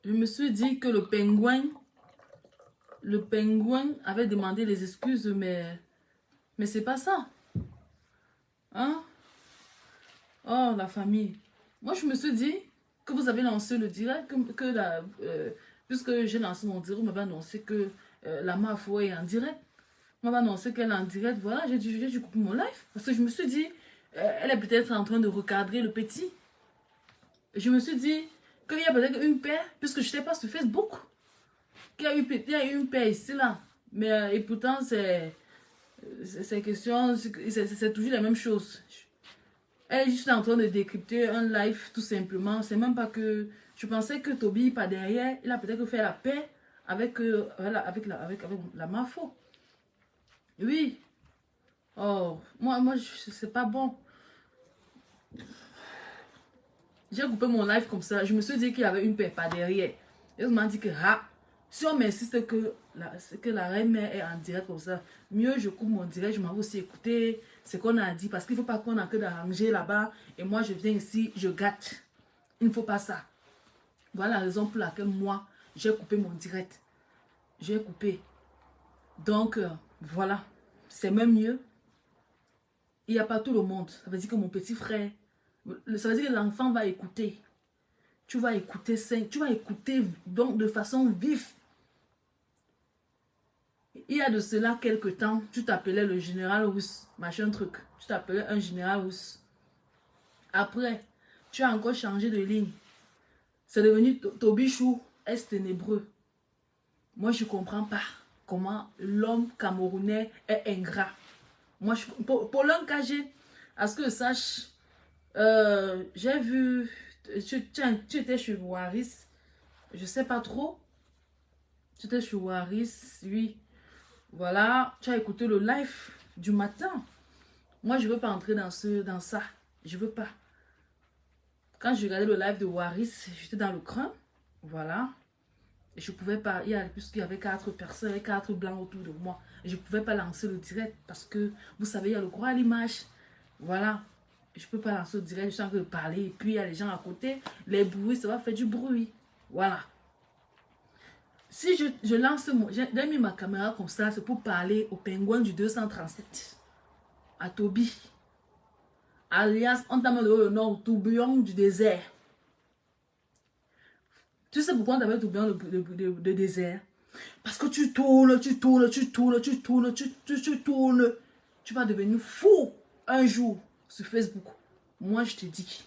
je me suis dit que le pingouin avait demandé les excuses, mais c'est pas ça. Hein? Oh, la famille. Moi, je me suis dit que vous avez lancé le direct, puisque j'ai lancé mon direct, vous m'avez annoncé que la Mafo est en direct. Vous m'avez annoncé qu'elle est en direct. Voilà, j'ai dû couper mon live. Parce que je me suis dit, elle est peut-être en train de recadrer le petit. Je me suis dit qu'il y a peut-être une paire, puisque je n'étais pas sur Facebook. Qu'il y a eu une paire ici, là. Mais, et pourtant, c'est question, c'est toujours la même chose. Elle est juste en train de décrypter un live, tout simplement. C'est même pas que... Je pensais que Toby, pas derrière, il a peut-être fait la paix avec, avec la Mafo. Oui. Oh, moi c'est pas bon. J'ai coupé mon live comme ça. Je me suis dit qu'il y avait une paix pas derrière. Et on m'a dit que, si on m'insiste que la reine mère est en direct comme ça, mieux je coupe mon direct, je m'en vais aussi écouter ce qu'on a dit. Parce qu'il ne faut pas qu'on a que d'arranger là-bas. Et moi, je viens ici, je gâte. Il ne faut pas ça. Voilà la raison pour laquelle moi, j'ai coupé mon direct. J'ai coupé. Donc, voilà. C'est même mieux. Il n'y a pas tout le monde. Ça veut dire que mon petit frère, ça veut dire que l'enfant va écouter. Tu vas écouter donc de façon vive. Il y a de cela quelque temps, tu t'appelais le général russe, machin truc. Tu t'appelais un général russe. Après, tu as encore changé de ligne. C'est devenu Tobichou est ténébreux. Moi, je ne comprends pas comment l'homme camerounais est ingrat. Moi, pour l'un KG, à ce que je sache, j'ai vu, tu étais chez Waris, je ne sais pas trop. Tu étais chez Waris, oui. Voilà, tu as écouté le live du matin. Moi, je ne veux pas entrer dans ça. Je ne veux pas. Quand je regardais le live de Waris, j'étais dans le crâne. Voilà. Et je ne pouvais pas, puisqu'il y avait 4 personnes, 4 blancs autour de moi. Et je ne pouvais pas lancer le direct parce que, vous savez, il y a le droit à l'image. Voilà. Je ne peux pas lancer le direct, je suis en train de parler. Et puis, il y a les gens à côté. Les bruits, ça va faire du bruit. Voilà. Si je lance, j'ai mis ma caméra comme ça, c'est pour parler au pingouin du 237. À Toby. Alias, on t'a mis le nom, tourbillon du désert. Tu sais pourquoi on t'appelle tourbillon de désert? Parce que tu tournes. Tu vas devenir fou un jour sur Facebook. Moi, je te dis.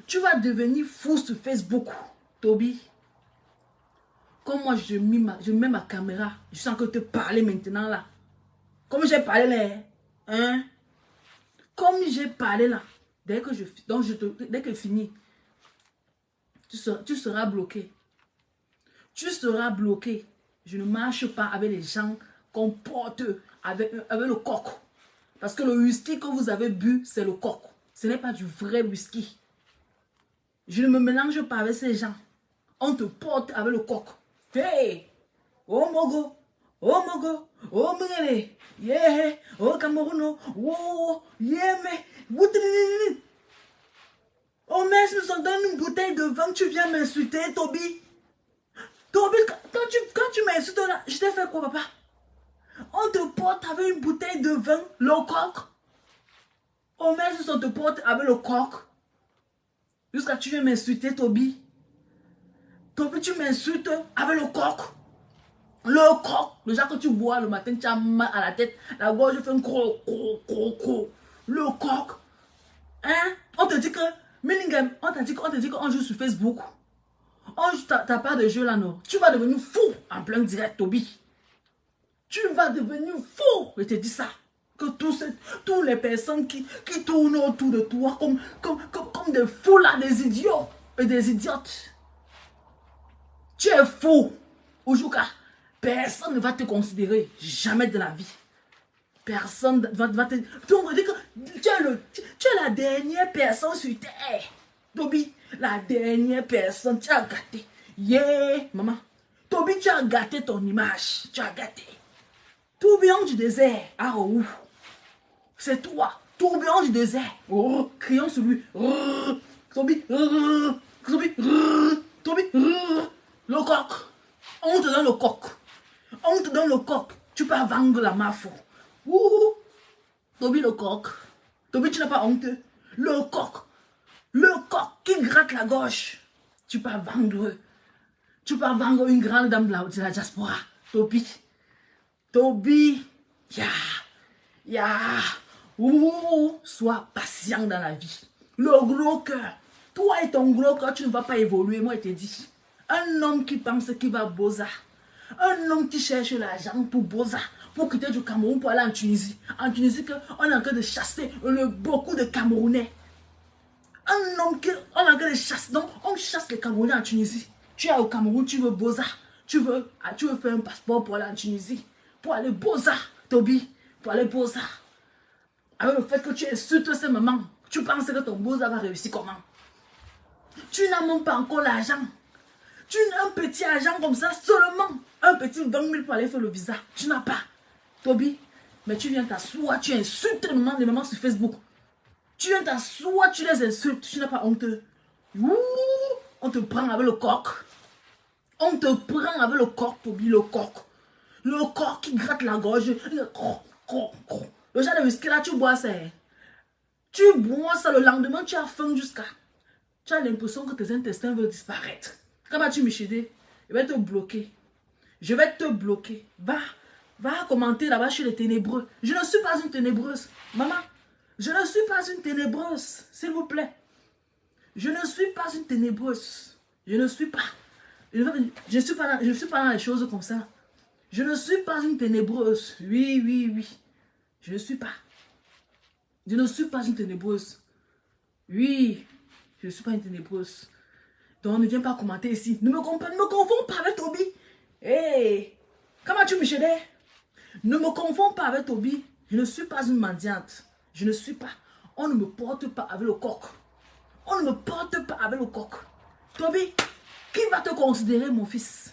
Tu vas devenir fou sur Facebook, Toby. Comme moi, je mets ma caméra. Je sens que te parler maintenant là. Comme j'ai parlé là. Hein? Comme j'ai parlé là. Dès que fini, tu seras bloqué. Tu seras bloqué. Je ne marche pas avec les gens qu'on porte avec le coq. Parce que le whisky que vous avez bu, c'est le coq. Ce n'est pas du vrai whisky. Je ne me mélange pas avec ces gens. On te porte avec le coq. Hey! Oh Mogo! Oh Mogo! Oh Mugere! Yeah! Oh Cameroun! Oh! Yeah! Mais! Oh mais si nous donne une bouteille de vin, tu viens m'insulter, Toby! Toby, quand tu m'insultes là, je t'ai fait quoi, papa? On te porte avec une bouteille de vin, le coq. Oh mais si on te porte avec le coq. Jusqu'à tu viens m'insulter, Toby. Toby, tu m'insultes avec le coq. Le coq, le genre que tu bois le matin, tu as mal à la tête, la gorge fait un gros. Le coq. Hein? On te dit que, Millingham, on t'a dit qu'on joue sur Facebook. On joue ta part de jeu là, non? Tu vas devenir fou en plein direct, Toby. Tu vas devenir fou. Je te dis ça. Que toutes les personnes qui tournent autour de toi comme des fous là, des idiots et des idiotes. Tu es fou. Oujouka. Personne ne va te considérer. Jamais de la vie. Personne va te... Donc, tu es la dernière personne sur terre. Toby, la dernière personne. Tu as gâté. Yeah, maman. Toby, tu as gâté ton image. Tu as gâté. Tourbillon du désert. Ah, oh. C'est toi. Tourbillon du désert. Oh, crions sur lui. Toby. Toby. Toby. donne le coq. On te donne le coq. Tu peux vendre la mafia. Ouh. Toby le coq. Toby, tu n'as pas honte. Le coq. Le coq qui gratte la gauche. Tu peux vendre. Tu peux vendre une grande dame de la diaspora. Toby. Toby. Ouh. Sois patient dans la vie. Le gros cœur. Toi et ton gros cœur, tu ne vas pas évoluer. Moi, je te dis. Un homme qui pense qu'il va Boza. Un homme qui cherche l'argent pour Boza. Pour quitter du Cameroun pour aller en Tunisie. En Tunisie, on est en train de chasser beaucoup de Camerounais. Un homme qui on est en train de chasser. Donc, on chasse les Camerounais en Tunisie. Tu es au Cameroun, tu veux Boza. Tu veux faire un passeport pour aller en Tunisie. Pour aller Boza, Toby. Pour aller Boza. Avec le fait que tu insultes ces mamans. Tu penses que ton Boza va réussir comment? Tu n'as même pas encore l'argent. Tu as un petit argent comme ça, seulement un petit 20 000 pour aller faire le visa. Tu n'as pas. Toby, mais tu viens t'asseoir, tu insultes les mamans sur Facebook. Tu viens t'asseoir, tu les insultes, tu n'as pas honte. Ouh, on te prend avec le coq. On te prend avec le coq, Toby, le coq. Le coq qui gratte la gorge. Le genre de whisky là, tu bois ça. Tu bois ça, le lendemain, tu as faim jusqu'à... Tu as l'impression que tes intestins veulent disparaître. Quand vas-tu me chéder? Je vais te bloquer. Je vais te bloquer. Va commenter là-bas chez les ténébreux. Je ne suis pas une ténébreuse. Maman, je ne suis pas une ténébreuse. S'il vous plaît. Je ne suis pas une ténébreuse. Je ne suis pas. Je ne suis pas dans les choses comme ça. Je ne suis pas une ténébreuse. Oui. Je ne suis pas. Je ne suis pas une ténébreuse. Oui. Je ne suis pas une ténébreuse. Donc ne viens pas commenter ici. Ne me confonds pas avec Toby. Hey, comment tu me chédais? Ne me confonds pas avec Toby. Je ne suis pas une mendiante. Je ne suis pas. On ne me porte pas avec le coq. On ne me porte pas avec le coq. Toby, qui va te considérer, mon fils?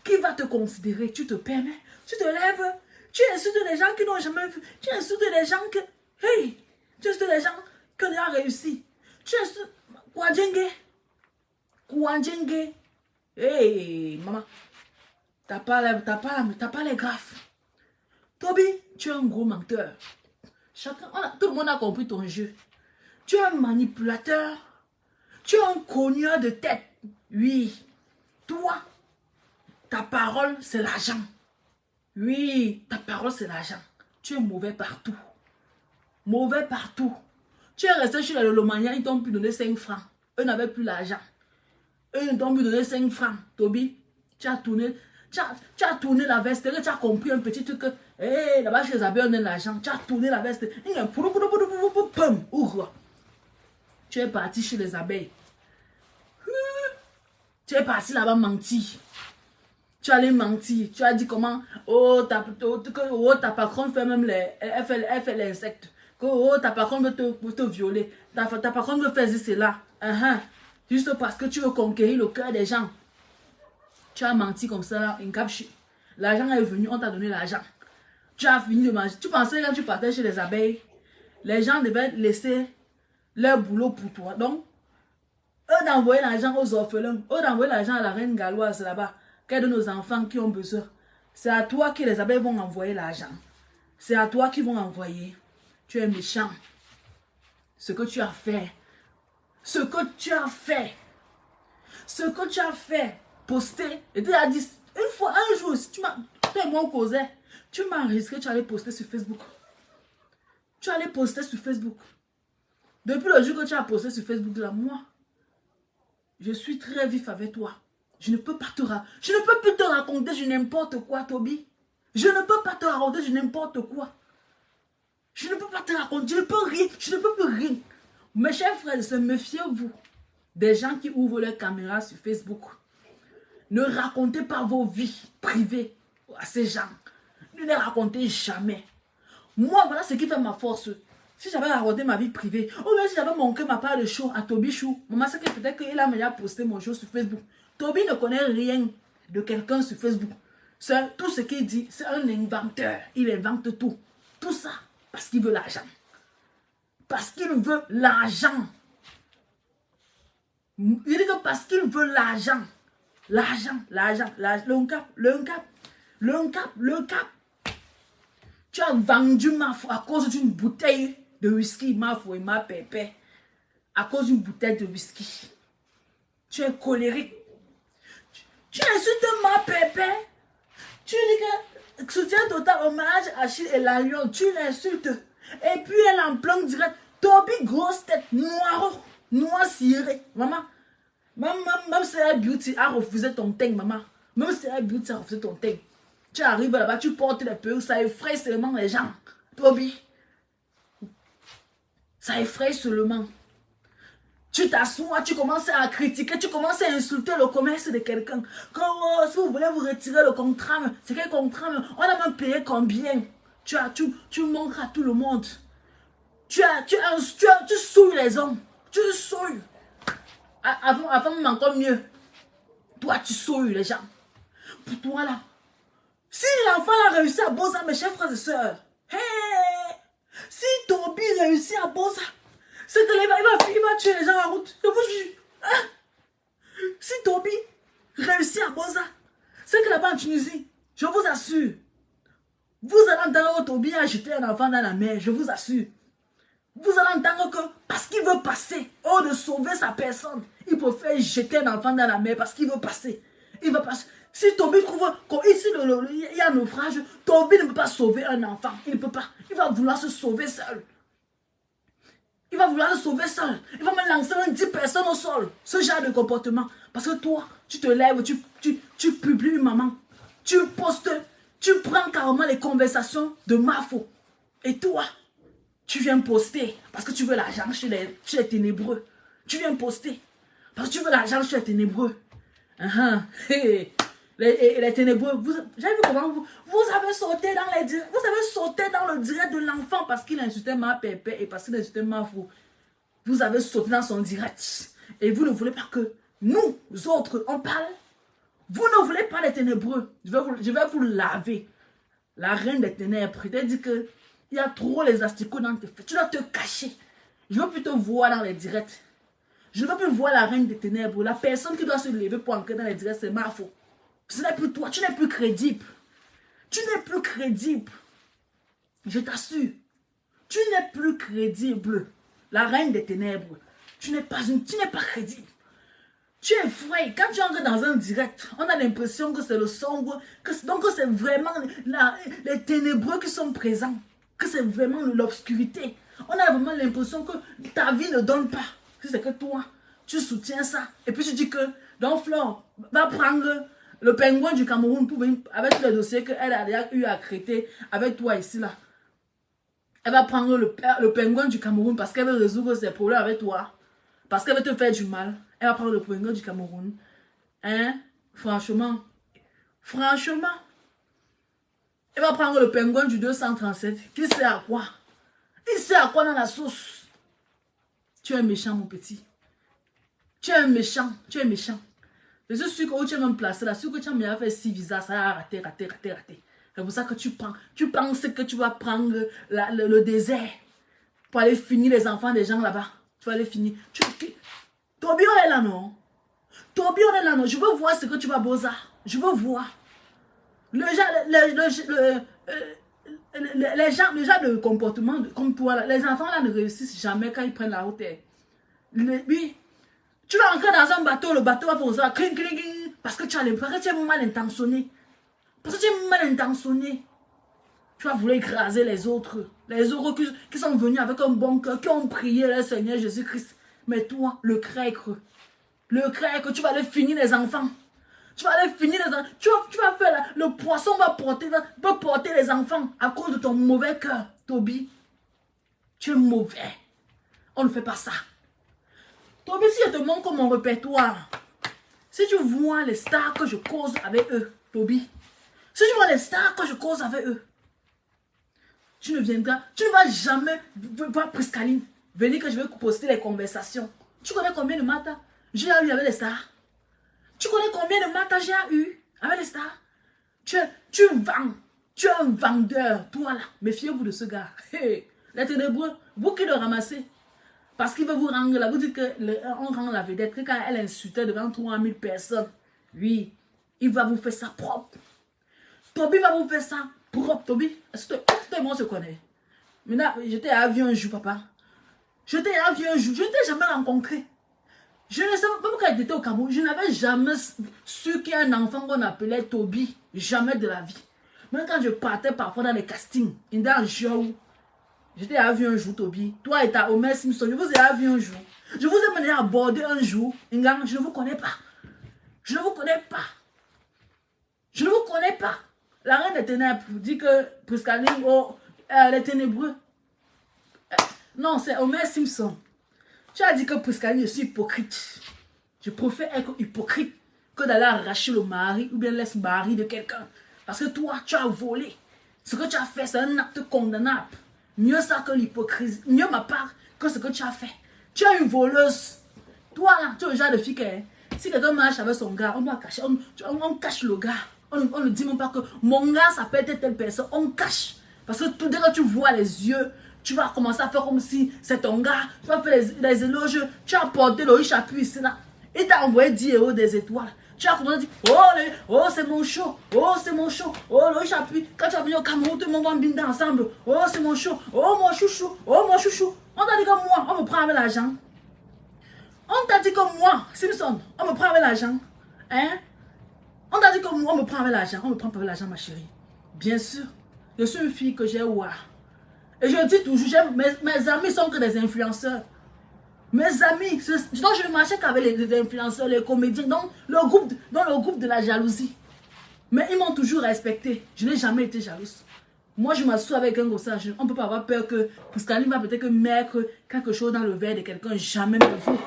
Qui va te considérer? Tu te permets? Tu te lèves? Tu insultes les gens qui n'ont jamais vu. Tu insultes les gens que... Hey! Tu insultes les gens qui ont réussi. Tu insultes... Kouandjenge. Hey, maman. T'as pas les graffes. Toby, tu es un gros menteur. Tout le monde a compris ton jeu. Tu es un manipulateur. Tu es un cogneur de tête. Oui. Toi, ta parole, c'est l'argent. Oui, ta parole, c'est l'argent. Tu es mauvais partout. Mauvais partout. Tu es resté chez la Lolomania, ils t'ont pu donner 5 francs. Eux n'avaient plus l'argent. Eux t'ont pu donner 5 francs. Toby, tu as tourné la veste. Tu as compris un petit truc. Hé, là-bas chez les abeilles, on a l'argent. Tu as tourné la veste. Ouvre. Tu es parti chez les abeilles. Tu es parti là-bas mentir. Tu allais mentir. Tu as dit comment? Oh, ta patronne fait même elle fait les insectes. Oh, ta patronne veut te violer. Ta patronne veut faire cela. Juste parce que tu veux conquérir le cœur des gens. Tu as menti comme ça, une capche. L'argent est venu, on t'a donné l'argent. Tu as fini de manger. Tu pensais quand tu partais chez les abeilles, les gens devaient laisser leur boulot pour toi. Donc, eux d'envoyer l'argent aux orphelins, eux d'envoyer l'argent à la reine galloise là-bas, qu'elle donne aux enfants qui ont besoin. C'est à toi que les abeilles vont envoyer l'argent. C'est à toi qu'ils vont envoyer. Tu es méchant. Ce que tu as fait. Ce que tu as fait. Ce que tu as fait. Poster. Et tu as dit, une fois, un jour, si tu m'as causé, tu m'as risqué, tu allais poster sur Facebook. Tu allais poster sur Facebook. Depuis le jour que tu as posté sur Facebook, là, moi, je suis très vif avec toi. Je ne peux pas te je ne peux plus te raconter je n'importe quoi, Toby. Je ne peux pas te raconter je n'importe quoi. Je ne peux pas te raconter, je ne peux rien, je ne peux plus rien. Mes chers frères, méfiez-vous des gens qui ouvrent leur caméra sur Facebook. Ne racontez pas vos vies privées à ces gens. Ne les racontez jamais. Moi, voilà ce qui fait ma force. Si j'avais raconté ma vie privée, ou même si j'avais manqué ma part de show à Toby Chou, maman, c'est que peut-être qu'il a déjà posté mon show sur Facebook. Toby ne connaît rien de quelqu'un sur Facebook. Tout ce qu'il dit, c'est un inventeur. Il invente tout. Tout ça parce qu'il veut l'argent. Parce qu'il veut l'argent. Il dit que parce qu'il veut l'argent. L'argent, le cap. Tu as vendu Mafou à cause d'une bouteille de whisky, Mafou et ma pépé. À cause d'une bouteille de whisky. Tu es colérique. Tu insultes ma pépé. Tu dis que soutien total, hommage à Achille et la lion. Tu l'insultes. Et puis elle en plein direct. Toby, grosse tête, noir ciré. Maman, même si elle beauty a refusé ton teint, maman. Même si elle beauty a refusé ton teint. Tu arrives là-bas, tu portes les perruques, ça effraie seulement les gens. Toby. Ça effraie seulement. Tu t'assois, tu commences à critiquer, tu commences à insulter le commerce de quelqu'un. Quand si vous voulez vous retirer le contrat, c'est quel contrat? On a même payé combien? Tu montres à tout le monde. Tu souilles les hommes. Tu souilles. Avant même encore mieux. Toi, tu souilles les gens. Pour toi là. Si l'enfant a réussi à Bosa, mes chers frères et sœurs. Hey! Si Toby réussit à Bosa, c'est que il va tuer les gens en route. Je vous jure. Hein? Si Toby réussit à Bosa, c'est que là-bas en Tunisie, je vous assure, vous allez entendre que Toby a jeté un enfant dans la mer, je vous assure. Vous allez entendre que parce qu'il veut passer, au lieu de sauver sa personne, il peut faire jeter un enfant dans la mer parce qu'il veut passer. Il va passer. Si Toby trouve qu'ici il y a un naufrage, Toby ne peut pas sauver un enfant. Il ne peut pas. Il va vouloir se sauver seul. Il va vouloir se sauver seul. Il va me lancer 10 personnes au sol. Ce genre de comportement. Parce que toi, tu te lèves, tu publies une maman. Tu postes, tu prends carrément les conversations de Mafou. Et toi, tu viens poster parce que tu veux l'argent chez les ténébreux. Tu viens poster parce que tu veux l'argent chez les ténébreux. Les ténébreux, j'ai vu comment vous avez sauté dans les directs. Vous avez sauté dans le direct de l'enfant parce qu'il insultait ma pépé et parce qu'il insultait ma fou. Vous avez sauté dans son direct. Et vous ne voulez pas que nous autres, on parle. Vous ne voulez pas les ténébreux. Je vais vous laver. La reine des ténèbres, elle dit que il y a trop les asticots dans tes fesses. Tu dois te cacher. Je ne veux plus te voir dans les directs. Je ne veux plus voir la reine des ténèbres. La personne qui doit se lever pour entrer dans les directs, c'est ma faute. Ce n'est plus toi. Tu n'es plus crédible. Tu n'es plus crédible. Je t'assure. Tu n'es plus crédible. La reine des ténèbres. Tu n'es pas crédible. Tu es vrai. Quand tu entres dans un direct, on a l'impression que c'est le sombre. Donc c'est vraiment les ténébreux qui sont présents. Que c'est vraiment l'obscurité. On a vraiment l'impression que ta vie ne donne pas. C'est que toi, tu soutiens ça. Et puis tu dis que, donc Flore va prendre le pingouin du Cameroun pour venir, avec tous les dossiers qu'elle a déjà eu à traiter avec toi ici là. Elle va prendre le pingouin du Cameroun parce qu'elle veut résoudre ses problèmes avec toi. Parce qu'elle veut te faire du mal. Elle va prendre le pingouin du Cameroun. Hein? Franchement. Elle va prendre le pingouin du 237. Qui sait à quoi? Il sait à quoi dans la sauce? Tu es méchant, mon petit. Tu es méchant. Je suis sûr que où tu es même placé là, sûr que tu as même fait 6 visas, ça a raté. C'est pour ça que tu penses que tu vas prendre le désert pour aller finir les enfants des gens là-bas. Tu vas aller finir. Toby, on est là, non? Je veux voir ce que tu vas bosser. Je veux voir. Les gens de comportement comme toi, là, les enfants là ne réussissent jamais quand ils prennent la hauteur. Oui, tu vas entrer dans un bateau, le bateau va faire ça, parce que tu as l'impression que tu es mal intentionné. Tu vas vouloir écraser les autres qui sont venus avec un bon cœur, qui ont prié le Seigneur Jésus-Christ. Mais toi, le crèque, tu vas aller finir les enfants. Tu vas faire le poisson va porter les enfants à cause de ton mauvais cœur, Toby. Tu es mauvais. On ne fait pas ça. Toby, si je te montre mon répertoire, si tu vois les stars que je cause avec eux, Toby, si tu vois les stars que je cause avec eux, tu ne vas jamais voir Priscaline venir que je vais poster les conversations. Tu connais combien de matas j'ai eu avec les stars? Tu connais combien de matas j'ai eu avec les stars? Tu vends. Tu es un vendeur, toi là. Méfiez-vous de ce gars. Hey, les ténébreux, vous qui le ramassez. Parce qu'il veut vous rendre là. Vous dites qu'on rend la vedette. Que quand elle insultait devant 3000 personnes, Oui, il va vous faire ça propre. Toby va vous faire ça propre, Toby. Est-ce que toi et moi on se connaît? Maintenant, j'étais à Avion un jour, papa. J'étais à Avion un jour. Je ne t'ai jamais rencontré. Je ne sais pas pourquoi j'étais au Cameroun. Je n'avais jamais su qu'il y a un enfant qu'on appelait Toby. Jamais de la vie. Même quand je partais parfois dans les castings, dans le show, j'étais à Avion un jour, Toby. Toi et ta Homer Simpson, je vous ai vu un jour. Je vous ai mené à aborder un jour. Je ne vous connais pas. Je ne vous connais pas. Je ne vous connais pas. La reine des ténèbres dit que Priscaline, oh, les ténébreux. Non, c'est Homer Simpson. Tu as dit que Priscaline, je suis hypocrite. Je préfère être hypocrite que d'aller arracher le mari ou bien laisser le mari de quelqu'un. Parce que toi, tu as volé. Ce que tu as fait, c'est un acte condamnable. Mieux ça que l'hypocrisie. Mieux ma part que ce que tu as fait. Tu es une voleuse. Toi, là, tu es le genre de fille que si quelqu'un marche avec son gars, on doit cacher. On cache le gars. On ne dit même pas que mon gars s'appelle telle personne. On cache. Parce que tout dès que tu vois les yeux, tu vas commencer à faire comme si c'est ton gars. Tu vas faire les éloges. Tu as porté le riche appui ici là. Il t'a envoyé 10 euros des étoiles. Tu as commencé à dire, oh c'est mon show. Oh c'est mon show. Oh le riche appui. Quand tu vas venir au Cameroun, tout le monde va binder ensemble. Oh c'est mon show. Oh mon chouchou. Oh mon chouchou. On t'a dit que moi, on me prend avec l'argent. On t'a dit que moi, Simpson, on me prend avec l'argent. Hein? On t'a dit que moi, on me prend avec l'argent. On me prend pas avec l'argent, ma chérie. Bien sûr. Je suis une fille que j'ai ouah. Et je dis toujours, mes amis sont que des influenceurs. Mes amis, donc je ne marchais qu'avec les influenceurs, les comédiens, dans le groupe de la jalousie. Mais ils m'ont toujours respecté. Je n'ai jamais été jalouse. Moi, je m'assois avec un gossage. On ne peut pas avoir peur que Priscaline va peut-être mettre quelque chose dans le verre de quelqu'un. Jamais, mais vous.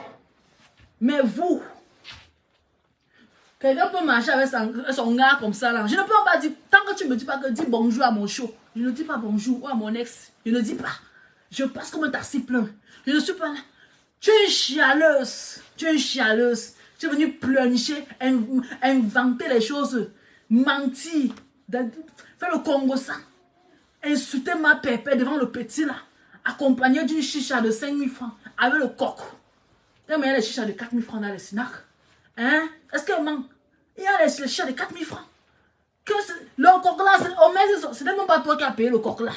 Mais vous. Quelqu'un peut marcher avec son gars comme ça là. Je ne peux pas dire, tant que tu ne me dis pas que dis bonjour à mon show. Je ne dis pas bonjour ou à mon ex. Je ne dis pas. Je passe comme un taxi plein. Je ne suis pas là. Tu es une chialeuse. Tu es une chialeuse. Tu es venu pleurnicher, inventer les choses, mentir, faire le Congo ça. Insulter ma pépé devant le petit là. Accompagné d'une chicha de 5 000 francs avec le coq. Il y a les chichas de 4 000 francs dans les snacks. Hein? Est-ce qu'il manque? Il y a les chichas de 4 000 francs. Le coq là, c'était même pas toi qui as payé le coq là.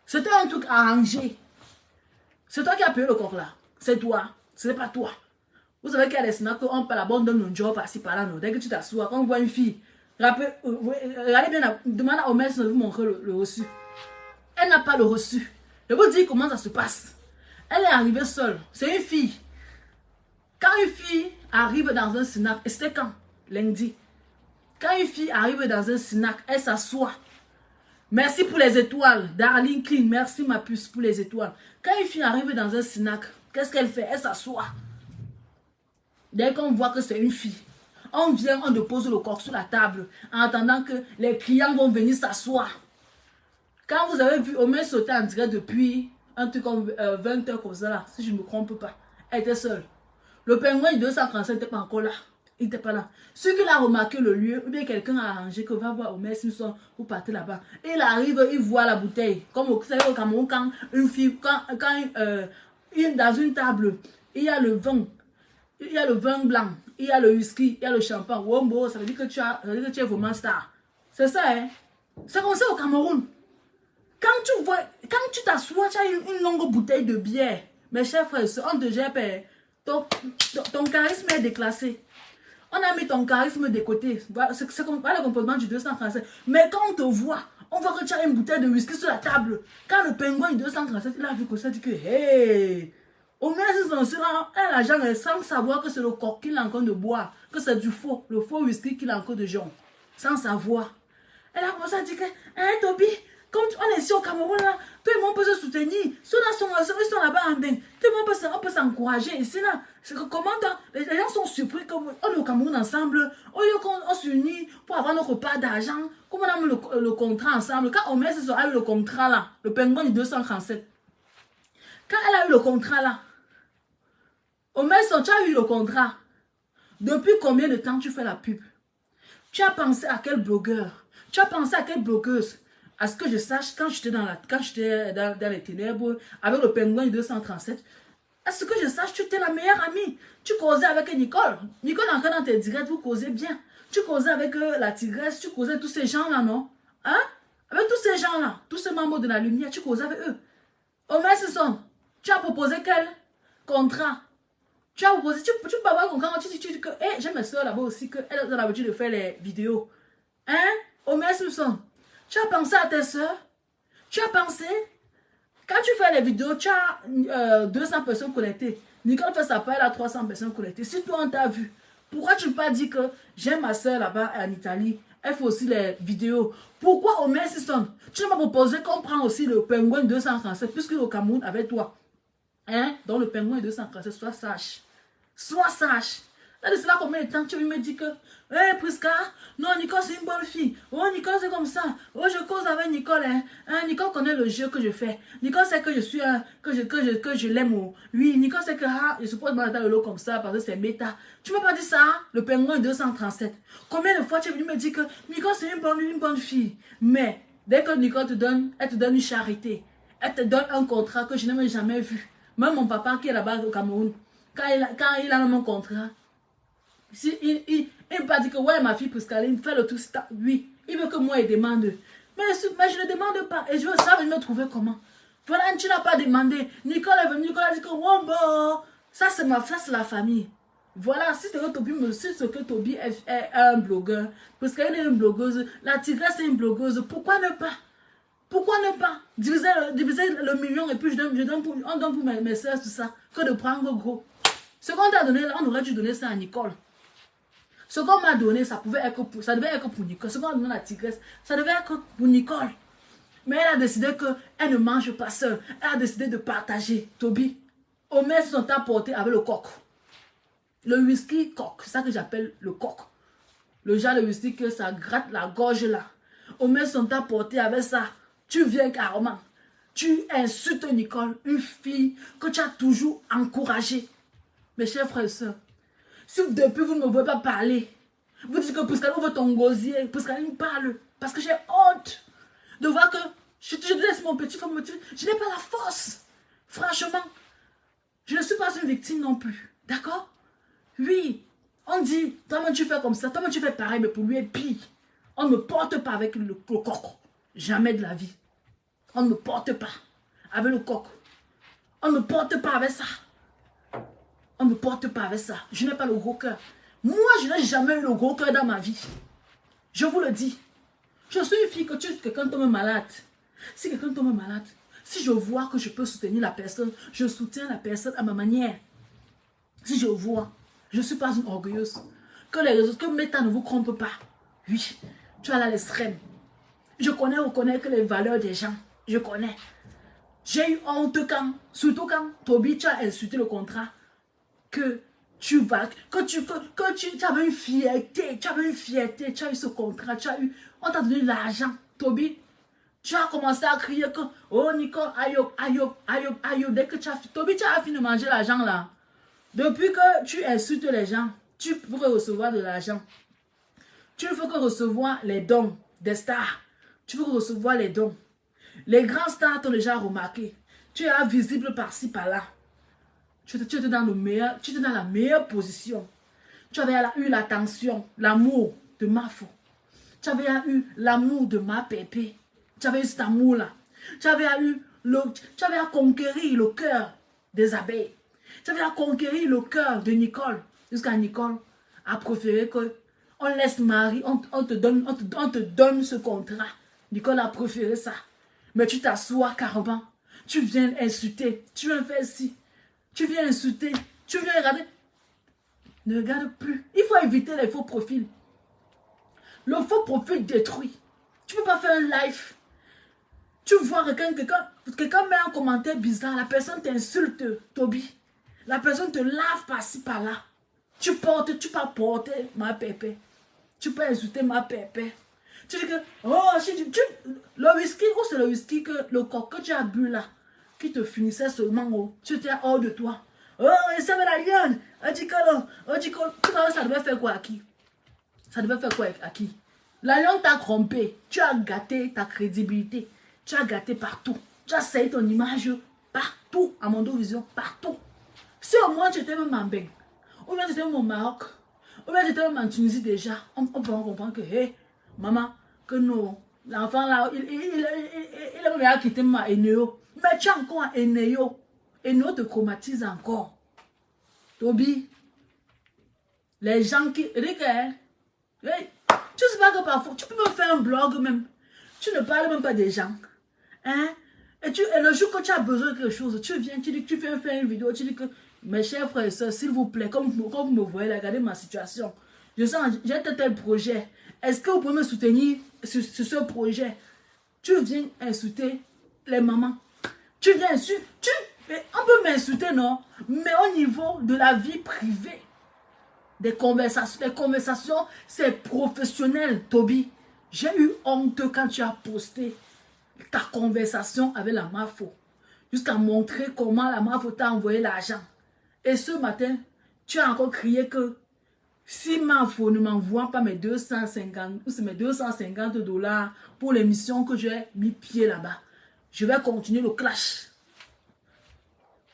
C'était un truc arrangé. C'est toi qui as payé le coq là. C'est toi. Ce n'est pas toi. Vous savez qu'il y a des snacks on peut la bonne donne un job par-ci par-là. Dès que tu t'assois, quand on voit une fille, regardez bien, demande à Omer de vous montrer le reçu. Elle n'a pas le reçu. Je vous dis comment ça se passe. Elle est arrivée seule. C'est une fille. Quand une fille arrive dans un snack, et c'était quand? Lundi. Quand une fille arrive dans un snack, elle s'assoit. Merci pour les étoiles. Darling Clean, merci ma puce pour les étoiles. Quand une fille arrive dans un snack, qu'est-ce qu'elle fait? Elle s'assoit. Dès qu'on voit que c'est une fille, on vient, on dépose le corps sur la table en attendant que les clients vont venir s'asseoir. Quand vous avez vu Omer sauter en direct depuis un truc comme 20 heures comme ça là, si je ne me trompe pas, elle était seule. Le pingouin du 237 n'était pas encore là. Il n'était pas là. Ceux qui l'ont remarqué le lieu, ou bien quelqu'un a arrangé que va voir Omer Simpson ou partir là-bas. Il arrive, il voit la bouteille. Comme vous savez au Cameroun, quand une fille, dans une table, il y a le vin. Il y a le vin blanc, il y a le whisky, il y a le champagne. Wombo, ça veut dire que tu es vraiment star. C'est ça, hein? C'est comme ça au Cameroun. Quand tu t'assois, tu as une longue bouteille de bière. Mes chers frères, on te gère, ton charisme est déclassé. On a mis ton charisme de côté. C'est comme le comportement du 237. Mais quand on te voit, on voit que tu as une bouteille de whisky sur la table. Quand le pingouin du 237, il a vu que ça, dit que, hey, Omer Simpson, elle a jamais sans savoir que c'est le coq qu'il est en train de boire, que c'est du faux, le faux whisky qu'il a encore de jaune. Sans savoir. Elle a commencé à dire que, hein, Toby, comme on est ici au Cameroun, là, tout le monde peut se soutenir. Ceux-là sont là-bas en dingue. Tout le monde peut s'encourager. Ici, là, c'est que comment les gens sont surpris qu'on est au Cameroun ensemble, au lieu qu'on s'unit pour avoir notre part d'argent, comme on a mis le contrat ensemble. Quand Omer Simpson a eu le contrat, là, le pingouin du 237, quand elle a eu le contrat, là, Omer Simpson, tu as eu le contrat. Depuis combien de temps tu fais la pub? Tu as pensé à quel blogueur? Tu as pensé à quelle blogueuse? À ce que je sache, quand j'étais dans les ténèbres, avec le pingouin du 237, À ce que je sache, tu étais la meilleure amie. Tu causais avec Nicole. Nicole, encore dans tes directs, vous causez bien. Tu causais avec la tigresse, tu causais tous ces gens-là, non? Hein? Avec tous ces gens-là, tous ces membres de la lumière, tu causais avec eux. Omer Sisson, tu as proposé quel contrat? Tu as proposé, tu peux avoir un contrat, tu dis que, hey, j'ai mes soeurs là-bas aussi, qu'elles ont l'habitude de faire les vidéos. Hein? Omer Sisson, tu as pensé à tes soeurs? Tu as pensé? Quand tu fais les vidéos, tu as 200 personnes connectées. Nicole fait sa part, elle a 300 personnes connectées. Si toi, on t'a vu, pourquoi tu ne peux pas dire que j'ai ma soeur là-bas en Italie, elle fait aussi les vidéos? Pourquoi Omer Sisson, tu m'as proposé qu'on prend aussi le pingouin 237, puisque au Cameroun avec toi. Hein? Donc le pingouin 237, sois sage. Sois sage. Là, de cela, combien de temps tu me dis que, hé, Prisca, non, Nicole, c'est une bonne fille. Oh, Nicole, c'est comme ça. Oh, je cause avec Nicole, hein. Nicole connaît le jeu que je fais. Nicole sait que je suis, que je l'aime. Oh. Oui, Nicole sait que, je suppose pas dans le lot comme ça parce que c'est méta. Tu m'as pas dit ça, hein? Le pingouin 237. Combien de fois tu es venu me dire que Nicole, c'est une bonne fille. Mais, dès que Nicole te donne, elle te donne une charité. Elle te donne un contrat que je n'ai jamais vu. Même mon papa qui est là-bas au Cameroun, quand il a mon contrat, si, il ne pas dire que ouais, ma fille Priscaline fait le tout. Oui, il veut que moi il demande. Mais je ne demande pas. Et je veux savoir me trouver comment. Voilà, tu n'as pas demandé. Nicole est venue, Nicole a dit que oh, bon, ça c'est la famille. Voilà, si c'est que Toby est un blogueur, Priscaline est une blogueuse, la tigresse est une blogueuse, pourquoi ne pas? Pourquoi ne pas diviser le million et puis on donne pour mes soeurs tout ça, que de prendre gros. Ce qu'on t'a donné là, on aurait dû donner ça à Nicole. Ce qu'on m'a donné, ça devait être pour Nicole. Ce qu'on a donné à la tigresse, ça devait être pour Nicole. Mais elle a décidé qu'elle ne mange pas seule. Elle a décidé de partager. Toby, Omer sont apportés avec le coq. Le whisky coq, c'est ça que j'appelle le coq. Le genre de whisky que ça gratte la gorge là. Omer sont apportés avec ça. Tu viens carrément. Tu insultes Nicole, une fille que tu as toujours encouragée. Mes chers frères et sœurs, si depuis vous ne me voyez pas parler, vous dites que Priscaline veut ton gosier, Priscaline parle. Parce que j'ai honte de voir que je laisse mon petit femme, je n'ai pas la force. Franchement, je ne suis pas une victime non plus. D'accord? Oui, on dit, toi-même tu fais comme ça, toi-même tu fais pareil, mais pour lui est pire. On ne me porte pas avec le coq. Jamais de la vie. On ne me porte pas avec le coq. On ne me porte pas avec ça. On ne me porte pas avec ça. Je n'ai pas le gros cœur. Moi, je n'ai jamais eu le gros cœur dans ma vie. Je vous le dis. Je suis une fille que quelqu'un tombe malade. Si quelqu'un tombe malade, si je vois que je peux soutenir la personne, je soutiens la personne à ma manière. Si je vois, je ne suis pas une orgueilleuse. Que les réseaux, que Meta ne vous trompe pas. Oui, tu as là l'extrême. Je reconnais que les valeurs des gens. Je connais. J'ai eu honte surtout quand Toby, tu as insulté le contrat. Que tu avais une fierté, tu as eu ce contrat, on t'a donné l'argent, Toby. Tu as commencé à crier que, oh Nicole, aïe, dès que Toby, tu as fini de manger l'argent là. Depuis que tu insultes les gens, tu pourrais recevoir de l'argent. Tu ne veux que recevoir les dons des stars. Tu veux recevoir les dons. Les grands stars t'ont déjà remarqué. Tu es visible par-ci, par-là. Tu étais dans la meilleure position. Tu avais eu l'attention, l'amour de Mafo. Tu avais eu l'amour de ma pépé. Tu avais eu cet amour-là. Tu avais à conquérir le cœur des abeilles. Tu avais à conquérir le cœur de Nicole. Jusqu'à Nicole a préféré qu'on laisse Marie, on te donne ce contrat. Nicole a préféré ça. Mais tu t'assois carrément. Tu viens insulter. Tu viens faire ci. Tu viens insulter. Tu viens regarder. Ne regarde plus. Il faut éviter les faux profils. Le faux profil détruit. Tu ne peux pas faire un live. Tu vois quelqu'un met un commentaire bizarre. La personne t'insulte, Toby. La personne te lave par-ci, par-là. Tu peux porter ma pépé. Tu peux insulter ma pépé. Tu dis que, oh, le whisky, ou c'est le whisky, le coq que tu as bu là, qui te finissait seulement, oh, tu étais hors de toi. Oh, et ça va la liane. Ça devait faire quoi à qui? Ça devait faire quoi à qui? La lion t'a trompé. Tu as gâté ta crédibilité. Tu as gâté partout. Tu as saillé ton image partout. À Mondo Vision, partout. Si au moins tu étais même en Beng, ou bien tu étais même au Maroc, ou bien tu étais même en Tunisie déjà, on peut comprendre que, hé, maman, que non, l'enfant là, il a même quitté ma Eneo. Mais tu as encore un Eneo. Eneo te traumatise encore. Toby, les gens qui... Regarde, hey, tu sais pas que parfois, tu peux me faire un blog même. Tu ne parles même pas des gens. Hein? Et le jour que tu as besoin de quelque chose, tu viens, tu dis que tu fais faire une vidéo, tu dis que, mes chers frères et soeurs, s'il vous plaît, comme vous me voyez, regardez ma situation. J'ai un tel projet. Est-ce que vous pouvez me soutenir sur ce projet? Tu viens insulter les mamans. Tu viens insulter. On peut m'insulter, non? Mais au niveau de la vie privée, des conversations, c'est professionnel, Toby. J'ai eu honte quand tu as posté ta conversation avec la Mafo, jusqu'à montrer comment la Mafo t'a envoyé l'argent. Et ce matin, tu as encore crié que si Mafo ne m'envoie pas mes 250 ou c'est mes 250 $ pour l'émission que j'ai mis pied là-bas, je vais continuer le clash.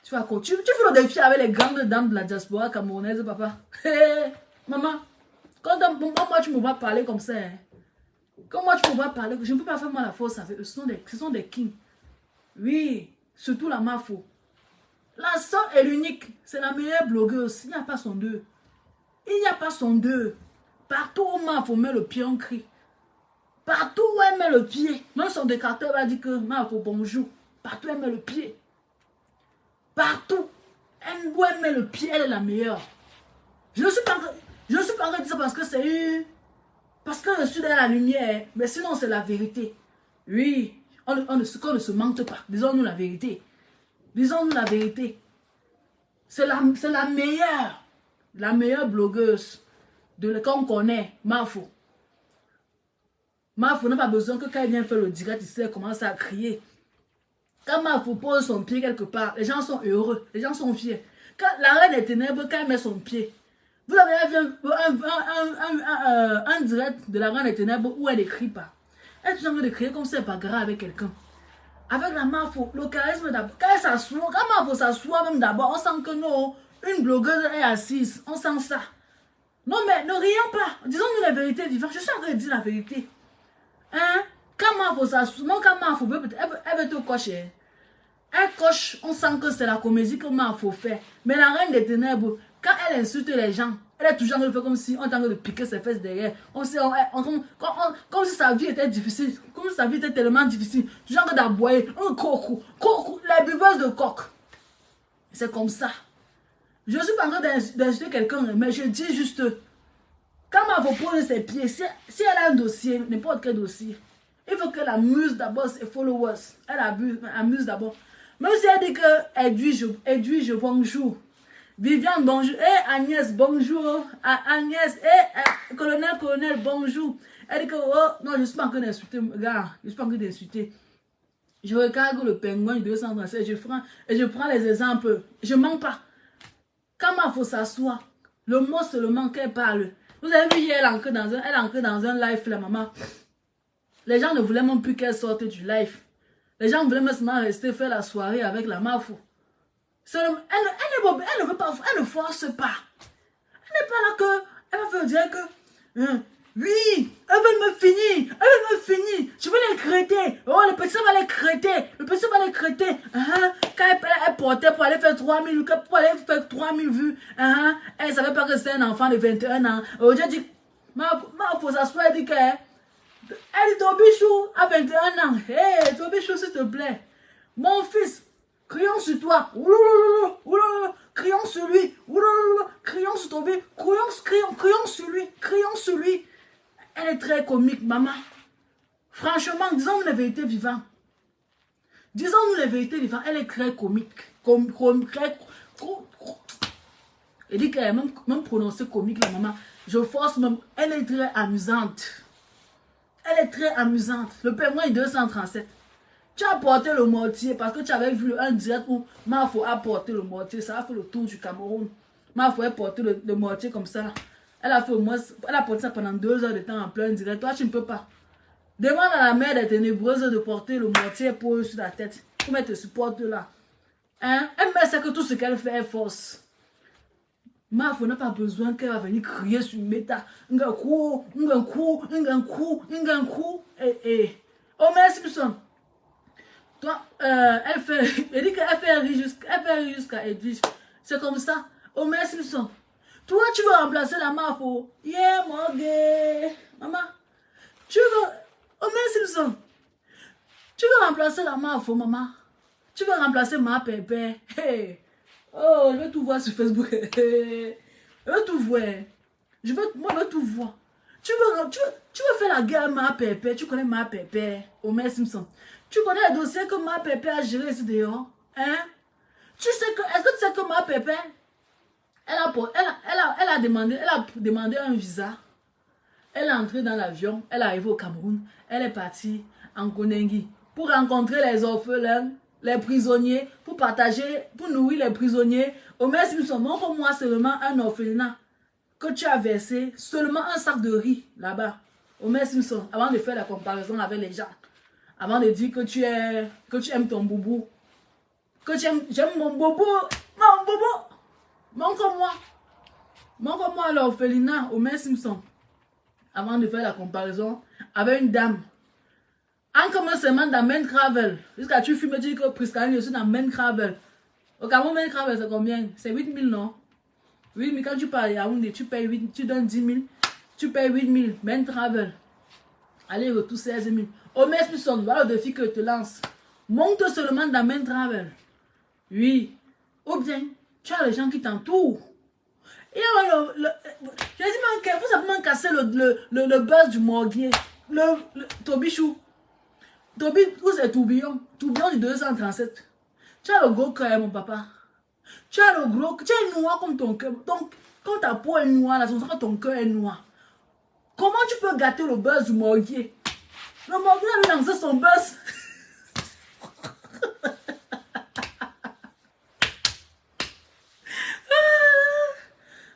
Tu fais le défi avec les grandes dames de la diaspora camerounaise, papa. Hey, maman, moi tu me vas parler comme ça, hein. Comment tu me vas parler? Je ne peux pas faire moi la force avec eux. Ce sont des kings. Oui, surtout la Mafo. La seule et l'unique, c'est la meilleure blogueuse. Il n'y a pas son deux. Il n'y a pas son deux. Partout où Mafo met le pied, on crie. Partout où elle met le pied, même son décarateur va dire que Mafo bonjour. Partout où elle met le pied. Partout où elle met le pied, elle est la meilleure. Je ne suis pas en train de dire ça parce que c'est parce que je suis dans la lumière, mais sinon c'est la vérité. Oui, qu'on ne se mente pas. Disons-nous la vérité. Disons-nous la vérité. C'est la meilleure blogueuse qu'on connaît, Mafo. Mafo n'a pas besoin que quand elle vient faire le direct, ici, elle commence à crier. Quand Mafo pose son pied quelque part, les gens sont heureux, les gens sont fiers. Quand la reine des ténèbres, quand elle met son pied, vous avez vu un direct de la reine des ténèbres où elle n'écrit pas. Elle est en train de crier comme si elle bagarre avec quelqu'un. Avec la Mafo, le charisme d'abord. Quand elle s'assoit, quand Mafo s'assoit même d'abord, on sent que non, une blogueuse est assise. On sent ça. Non mais ne rions pas. Disons-nous la vérité vivante. Je suis en train de dire la vérité. Hein? Quand Mafo s'assoit, non quand Mafo elle veut te cocher. Elle coche, on sent que c'est la comédie que Mafo fait. Mais la reine des ténèbres, quand elle insulte les gens, elle est toujours en train de faire comme si on est en train de piquer ses fesses derrière. Comme si sa vie était difficile. Comme si sa vie était tellement difficile. Toujours en train d'aboyer. Les buveuses de coq. C'est comme ça. Je ne suis pas en train d'insulter quelqu'un, mais je dis juste, quand Mafo pose ses pieds, si elle a un dossier, n'importe quel dossier, il faut qu'elle amuse d'abord ses followers. Elle amuse d'abord. Même si elle dit que Edwige, bonjour. Viviane, bonjour. Agnès, bonjour. Agnès, colonel, bonjour. Elle dit que, oh, non, je ne suis pas en train d'insulter, gars. Je ne suis pas en train d'insulter. Je regarde le pingouin du 237 et je prends les exemples. Je ne mens pas. Quand Mafo s'assoit, le mot seulement qu'elle parle. Vous avez vu hier, elle est entrée dans un live, la maman. Les gens ne voulaient même plus qu'elle sorte du live. Les gens voulaient même seulement rester faire la soirée avec la Mafo. Elle ne veut pas, elle ne force pas. Elle n'est pas là que, elle va faire dire que, oui, elle veut me finir, je vais les créter. Oh, le petit va les créter, Quand elle portait pour aller faire 3000, pour aller faire 3000 vues, elle ne savait pas que c'était un enfant de 21 ans. J'ai dit, Mafo s'assoit, elle dit que, elle dit, Tobichou, à 21 ans, hey, Tobichou, s'il te plaît, mon fils, crions sur toi, crions sur lui, crions sur Tobi, crions sur lui. Elle est très comique, maman. Franchement, disons-nous les vérités vivantes. Elle est très comique. Elle dit qu'elle est même prononcée comique, la maman. Je force même. Elle est très amusante. Le paiement est 237. Tu as porté le mortier parce que tu avais vu un direct où Mafo a porté le mortier. Ça a fait le tour du Cameroun. Mafo a porté le mortier comme ça. Elle a porté ça pendant 2 heures de temps en plein direct. Toi, tu ne peux pas. Demande à la mère des ténébreuses de porter le mortier pour sur la tête. Pour mettre te supporte là. Hein? Elle met que tout ce qu'elle fait est force. Maf n'a pas besoin qu'elle va venir crier sur Meta. Un coup. Omer Simpson. Toi, elle fait. Elle dit qu'elle fait rire jusqu'à Edwige. C'est comme ça. Omer Simpson. Toi, tu veux remplacer la Maf. Yeah, mon gars. Maman. Tu veux. Omer Simpson. Tu veux remplacer la Maf, maman. Tu veux remplacer ma pépé. Hey. Oh, je veux tout voir sur Facebook. Je veux tout voir. Moi, je veux tout voir. Tu veux faire la guerre à ma pépé. Tu connais ma pépé. Omer Simpson. Tu connais le dossier que ma pépé a géré ici dehors. Hein? Est-ce que tu sais que ma pépé, elle a demandé un visa. Elle est entrée dans l'avion. Elle est arrivée au Cameroun. Elle est partie en Konengi pour rencontrer les orphelins, les prisonniers, pour partager, pour nourrir les prisonniers. Omer Simpson, montre-moi seulement un orphelinat que tu as versé, seulement un sac de riz là-bas. Omer Simpson, avant de faire la comparaison avec les gens, avant de dire que tu aimes ton boubou, que tu aimes, j'aime mon boubou, montre-moi l'orphelinat, Omer Simpson, avant de faire la comparaison avec une dame. En commençant seulement dans Main Travel. Jusqu'à tu fumes, tu dis que Priscaline, je suis dans Main Travel. Au Cameroun, Main Travel, c'est combien? C'est 8 000, non? 8 000, quand tu pars à Yaoundé, tu payes 8, tu donnes 10 000. Tu payes 8 000, Main Travel. Allez, retour 16 000. Omer Simpson, voilà le défi que je te lance. Monte seulement dans Main Travel. Oui. Ou bien, tu as les gens qui t'entourent. Et alors, j'ai dit, vous avez cassé le buzz du morguier. Tobichou. Tobi, où c'est Tourbillon? Tourbillon du 237. Tu as le gros cœur, mon papa. Tu as le gros cœur. Tu es noir comme ton cœur. Donc, quand ta peau est noire, là, c'est que ton cœur est noir. Comment tu peux gâter le buzz du morguier? Le morguier a lancé son buzz.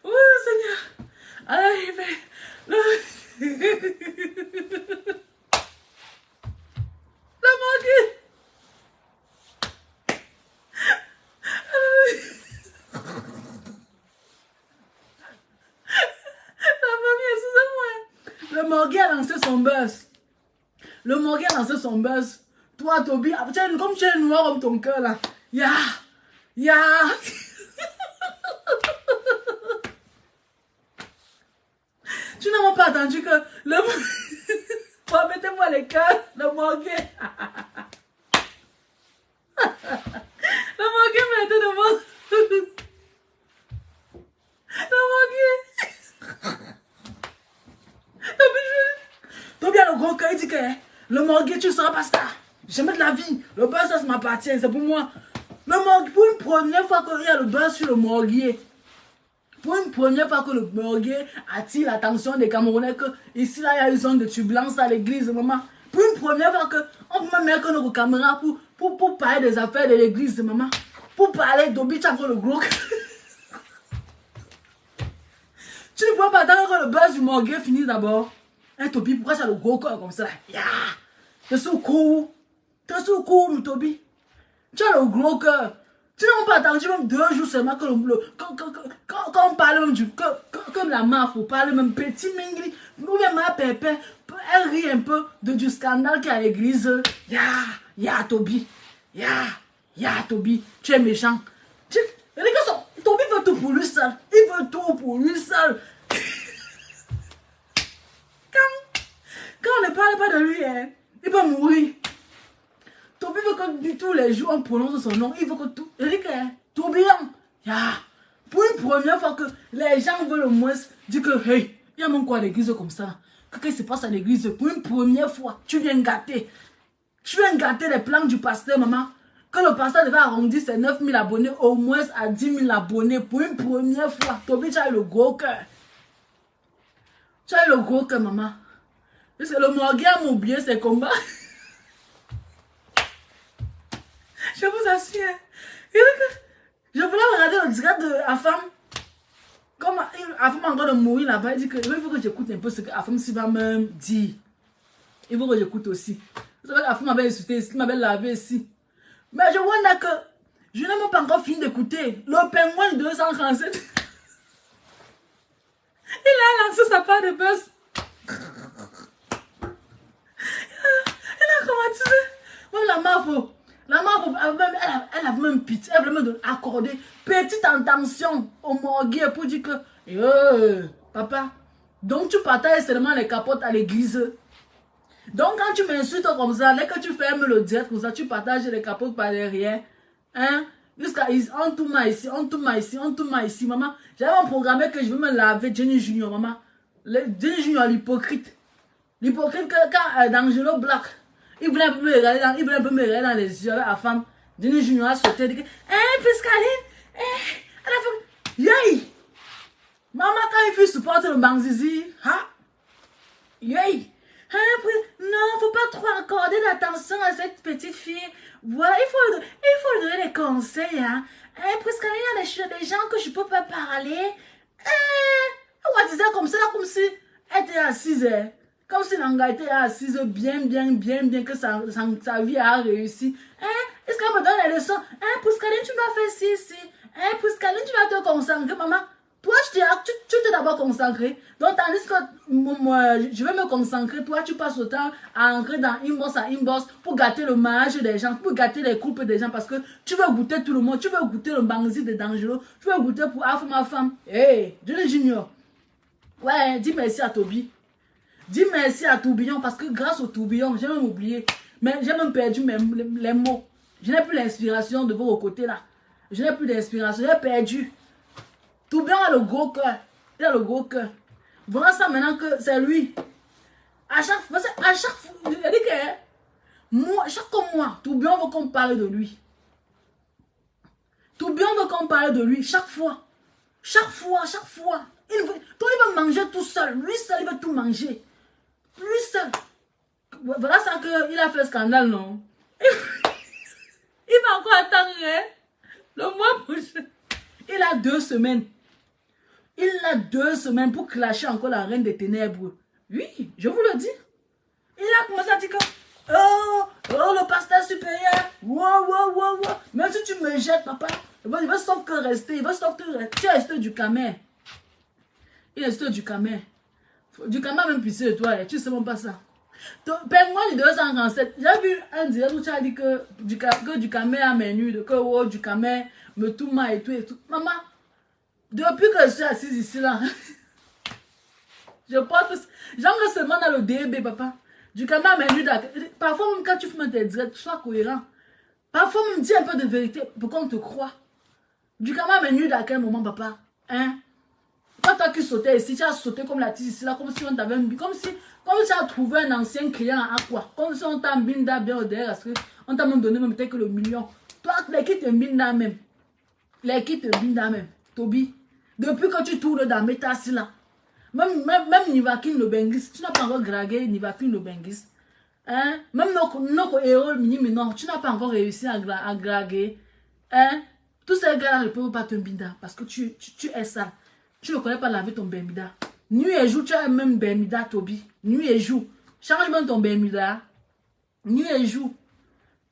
Oh, Seigneur. Alors, il fait... Le morguier. Le morguier a lancé son buzz. Le morguier a lancé son buzz. Toi, Toby, comme tu es noir comme ton cœur là. Ya. Tu n'as même pas attendu que le... Mettez-moi les cœurs, le morguier. Le morguier mettait devant. Le morguier. Toby a le gros cœur, il dit que le morguier, tu ne seras pas star. Jamais de la vie. Le buzz, ça m'appartient, c'est pour moi. Le morguier, pour une première fois qu'il y a le buzz sur le morguier, pour une première fois que le morguier attire l'attention des Camerounais, que ici, là, il y a une zone de turbulence à l'église, maman. Pour une première fois qu'on peut mettre nos caméras pour parler des affaires de l'église, maman. Pour parler d'Obi, tu as le gros. Tu ne vois pas attendre que le buzz du morguier finisse d'abord. Hein, Toby, pourquoi tu as le gros corps comme ça? Yeah. T'es sous cours. T'es sous cours, mon Toby. Tu as le gros cœur. Tu n'as pas attendu même 2 jours seulement que quand on parle même que la maf, on parle même petit mingli. Nous, ma pépé, elle rit un peu du scandale qu'il y a à l'église. Ya, Toby. Ya, Toby. Tu es méchant. Toby veut tout pour lui seul. Il veut tout pour lui seul. Quand on ne parle pas de lui, hein, il va mourir. Toby veut que tous les jours on prononce son nom. Il veut que tout. Il dit que Tourbillon. Pour une première fois que les gens veulent au moins dire que hey, il y a mon quoi à l'église comme ça. Qu'est-ce qui se passe à l'église? Pour une première fois, tu viens gâter. Tu viens gâter les plans du pasteur, maman. Que le pasteur devait arrondir ses 9 000 abonnés au moins à 10 000 abonnés. Pour une première fois, Toby, tu as eu le gros cœur. Tu as eu le gros cœur, maman. Parce que le morguier a oublié ses combats. Je vous assure. Je voulais regarder le direct de Afam. Comme Afam est en train de mourir là-bas, il dit que il faut que j'écoute un peu ce que Afam va me dire. Il faut que j'écoute aussi. Vous savez, Afam m'avait insulté ici, il m'avait lavé ici. Mais je vois là que Je n'ai même pas encore fini d'écouter. Le pingouin 237. Il a lancé sa part de buzz. Elle a traumatisé. Même la Marfo. Elle a même pitié. Elle voulait me accorder petite intention au morguier pour dire que papa, donc tu partages seulement les capotes à l'église. Donc quand tu m'insultes comme ça, dès que tu fermes le direct comme ça, tu partages les capotes par derrière. Hein? Jusqu'à on tourne ici, on tourne ici, on tourne ici, maman. J'avais programmé que je veux me laver Jenny Junior, maman. Jenny Junior, l'hypocrite. L'hypocrite que quand D'Angelo Black, il voulait un peu me regarder dans les yeux avec la femme. Jenny Junior a sauté, il dit, Piscaline, elle a fait, yay! Maman, quand il fait supporter le Bangzizi, ha? Yay! Non, faut pas trop accorder d'attention à cette petite fille. Voilà, il faut donner des conseils. Hein. Presque il y a des gens que je peux pas parler. On va dire comme ça, comme si elle était assise. Comme si Nanga était assise bien, que sa vie a réussi. Est-ce qu'elle me donne les leçons? Prescaline, tu dois faire ci. Prescaline, tu vas te concentrer, maman. Toi, tu t'es d'abord concentré. Donc, tandis que moi, je vais me concentrer. Toi, tu passes autant à entrer dans inbox à inbox pour gâter le mariage des gens, pour gâter les couples des gens. Parce que tu veux goûter tout le monde. Tu veux goûter le Bangzi de Dangereux. Tu veux goûter pour ma femme. Hey, Johnny Junior. Ouais, dis merci à Toby. Dis merci à Tourbillon. Parce que grâce au Tourbillon, j'ai même oublié. Mais j'ai même perdu les mots. Je n'ai plus l'inspiration de vos côtés là. Je n'ai plus d'inspiration. J'ai perdu. Tourbillon a le gros cœur. Il a le gros cœur. Voilà ça maintenant que c'est lui. À chaque fois, il a dit que moi, chaque mois, Tourbillon veut qu'on parle de lui. Tourbillon veut qu'on parle de lui chaque fois. Chaque fois. Il va manger tout seul. Lui seul, il va tout manger. Lui seul. Voilà ça qu'il a fait scandale, non? Il va encore attendre le mois prochain. Il a 2 semaines. Il a 2 semaines pour clasher encore la reine des ténèbres. Oui, je vous le dis. Il a commencé à dire que oh, le pasteur supérieur. Wow. Même si tu me jettes, papa, il va sauf que rester. Il va sauf que rester. Tu es resté du Camer. Il est resté du Camer. Du Camer même pissé de toi. Tu ne sais même pas ça. Père-moi, du 247. J'ai vu un direct où tu as dit que du Camer a menu. Que du Camer me tout mal et tout. Maman. Depuis que je suis assise ici là, je porte, j'entre seulement dans le DB, papa. Du Camer menu parfois même quand tu fais tes directs, sois cohérent. Parfois même dis un peu de vérité pour qu'on te croie. Du Camer menu à quel moment, papa? Hein? Quand toi qui sautais ici, tu as sauté comme la tisse ici là, comme si on t'avait comme si tu as trouvé un ancien client à quoi? Comme si on t'a binda bien au derrière, parce qu'on t'a même donné même peut-être que le million. Toi, les qui te binda même. Les qui te binda même. Toby. Depuis que tu tournes dans Métas là, même Nivakin le Bengis, tu n'as pas encore gragué Nivakin le Bengis. Hein? Même nos héros mini-minons, tu n'as pas encore réussi à graguer. Hein? Tous ces gars-là ne peuvent pas te binda parce que tu es sale. Tu ne connais pas laver ton bemida. Nuit et jour, tu as même bemida, Toby. Nuit et jour. Change même ton bemida. Nuit et jour.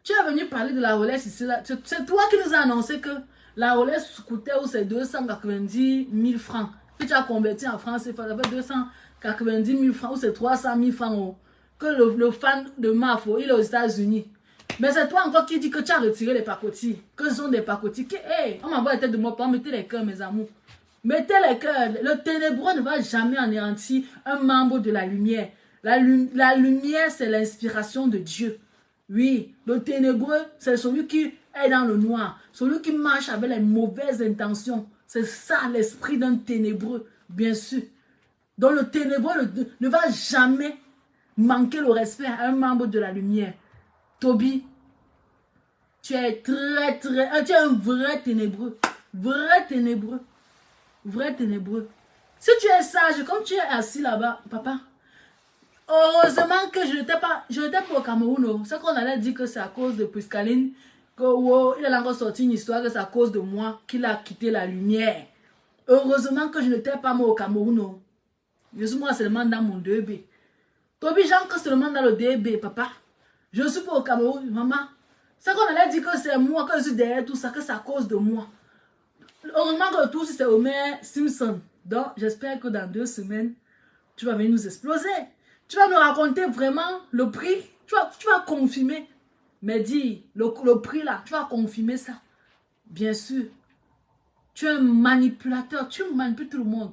Tu es venu parler de la Rolex ici là. C'est toi qui nous as annoncé que la Rolex coûtait où c'est 290 000 francs. Que tu as converti en France, il fallait 290 000 francs ou c'est 300 000 francs. Oh. Que le fan de Mafo, il est aux États-Unis. Mais c'est toi encore qui dis que tu as retiré les pacotis. Que ce sont des pacotis. Hey, on m'envoie la tête de moi pour mettre les cœurs, mes amours. Mettez les cœurs. Le ténébreux ne va jamais anéantir un membre de la lumière. La lumière, c'est l'inspiration de Dieu. Oui, le ténébreux, c'est celui qui est dans le noir. Celui qui marche avec les mauvaises intentions. C'est ça l'esprit d'un ténébreux, bien sûr. Donc le ténébreux ne va jamais manquer le respect à un membre de la lumière. Toby, tu es tu es un vrai ténébreux. Vrai ténébreux. Vrai ténébreux. Si tu es sage, comme tu es assis là-bas, papa, heureusement que je n'étais pas au Cameroun. C'est qu'on allait dire que c'est à cause de Piscaline, qu'il a encore sorti une histoire que c'est à cause de moi qu'il a quitté la lumière. Heureusement que je n'étais pas moi au Cameroun. Je suis moi seulement dans mon 2B. Toby, j'entre seulement dans le DB, papa. Je ne suis pas au Cameroun, maman. C'est qu'on allait dire que c'est moi, que je suis derrière tout ça, que c'est à cause de moi. Heureusement que tout c'est Homer Simpson. Donc, j'espère que dans 2 semaines, tu vas venir nous exploser. Tu vas nous raconter vraiment le prix. Tu vas confirmer. Mais dis, le prix là, tu vas confirmer ça. Bien sûr. Tu es un manipulateur. Tu manipules tout le monde.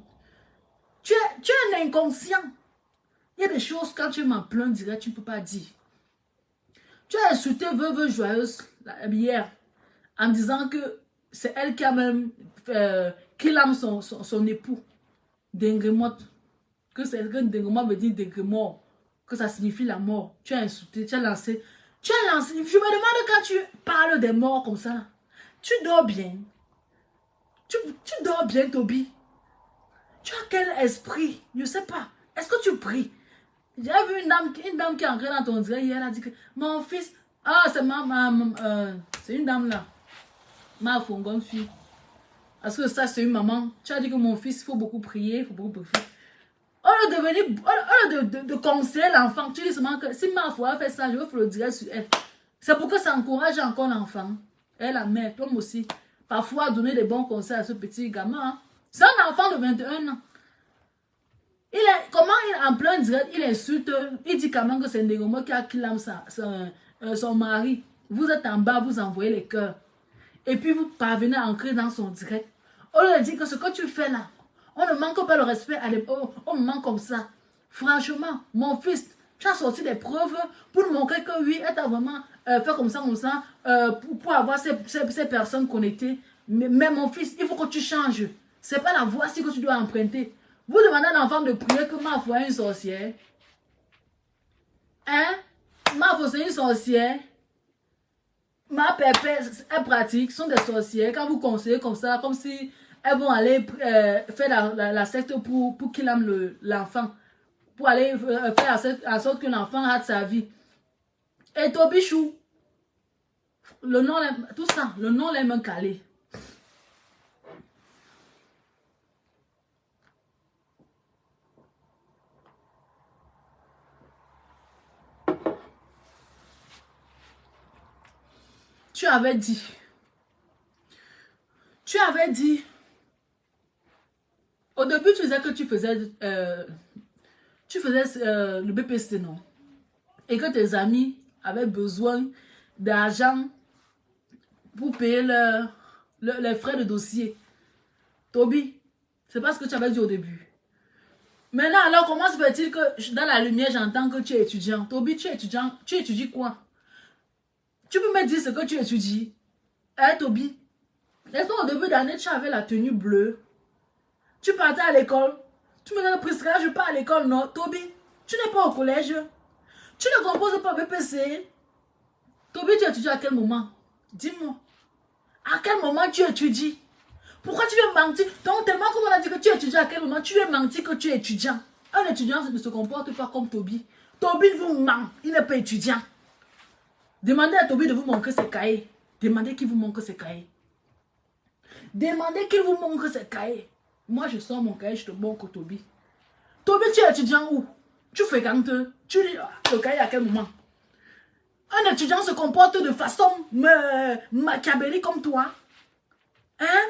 Tu es un inconscient. Il y a des choses, quand tu es en plein direct, tu ne peux pas dire. Tu as insulté Veuve Joyeuse hier en disant que c'est elle qui a même qui lame son époux, Dengremot. Que Dengremot veut dire Dengremort, que ça signifie la mort. Tu as insulté, tu as lancé. Je me demande quand tu parles des morts comme ça, tu dors bien. Tu dors bien, Toby. Tu as quel esprit? Je ne sais pas. Est-ce que tu pries? J'ai vu une dame qui est entrée dans ton direct hier, elle a dit que mon fils, c'est c'est une dame là, ma fongonne fille. Parce que ça, c'est une maman. Tu as dit que mon fils, il faut beaucoup prier, il faut beaucoup prier. Au lieu de conseiller l'enfant, tu dis seulement que si ma foi fait ça, je vais faire le direct sur elle. C'est pour que ça encourage encore l'enfant. Et la mère, toi aussi. Parfois, donner des bons conseils à ce petit gamin. Hein. C'est un enfant de 21 ans. Comment il est en plein direct, il insulte, il dit quand même que c'est Ndegoma qui a clame son mari. Vous êtes en bas, vous envoyez les cœurs. Et puis vous parvenez à entrer dans son direct. On lui dit que ce que tu fais là, on ne manque pas le respect à l'époque, on me manque comme ça. Franchement, mon fils, tu as sorti des preuves pour montrer que oui, elle t'a vraiment fait comme ça, pour avoir ces personnes connectées. Mais mon fils, il faut que tu changes. C'est pas la voie-ci que tu dois emprunter. Vous demandez à l'enfant de prier que ma foi est une sorcière. Hein? Ma foi c'est une sorcière. Ma pépé, elle pratique, sont des sorcières. Quand vous conseillez comme ça, comme si elles vont aller faire la secte pour qu'il aime l'enfant. Pour aller faire en sorte que l'enfant rate sa vie. Et Tobichou, le nom, tout ça, le nom l'aime calé. Tu avais dit, au début tu disais que tu faisais le BPC, non? Et que tes amis avaient besoin d'argent pour payer les frais de dossier. Toby, c'est pas ce que tu avais dit au début. Maintenant, alors, comment se fait-il que dans la lumière, j'entends que tu es étudiant? Toby, tu es étudiant, tu étudies quoi? Tu peux me dire ce que tu étudies? Hein, Toby? Est-ce qu'au début d'année, tu avais la tenue bleue? Tu partais à l'école? Tu me donnes presque là, je pars à l'école, non? Toby, tu n'es pas au collège? Tu ne composes pas BPC? Toby, tu étudies à quel moment? Dis-moi. À quel moment tu étudies? Pourquoi tu veux mentir? Donc, tellement qu'on a dit que tu étudies à quel moment, tu veux mentir que tu es étudiant. Un étudiant ne se comporte pas comme Toby. Toby vous ment, il n'est pas étudiant. Demandez à Toby de vous montrer ses cahiers. Demandez qu'il vous montre ses cahiers. Demandez qu'il vous montre ses cahiers. Moi, je sors mon cahier, je te montre Toby. Toby, tu es étudiant où? Tu fréquentes? Tu lis le cahier à quel moment? Un étudiant se comporte de façon machiavélique comme toi. Hein?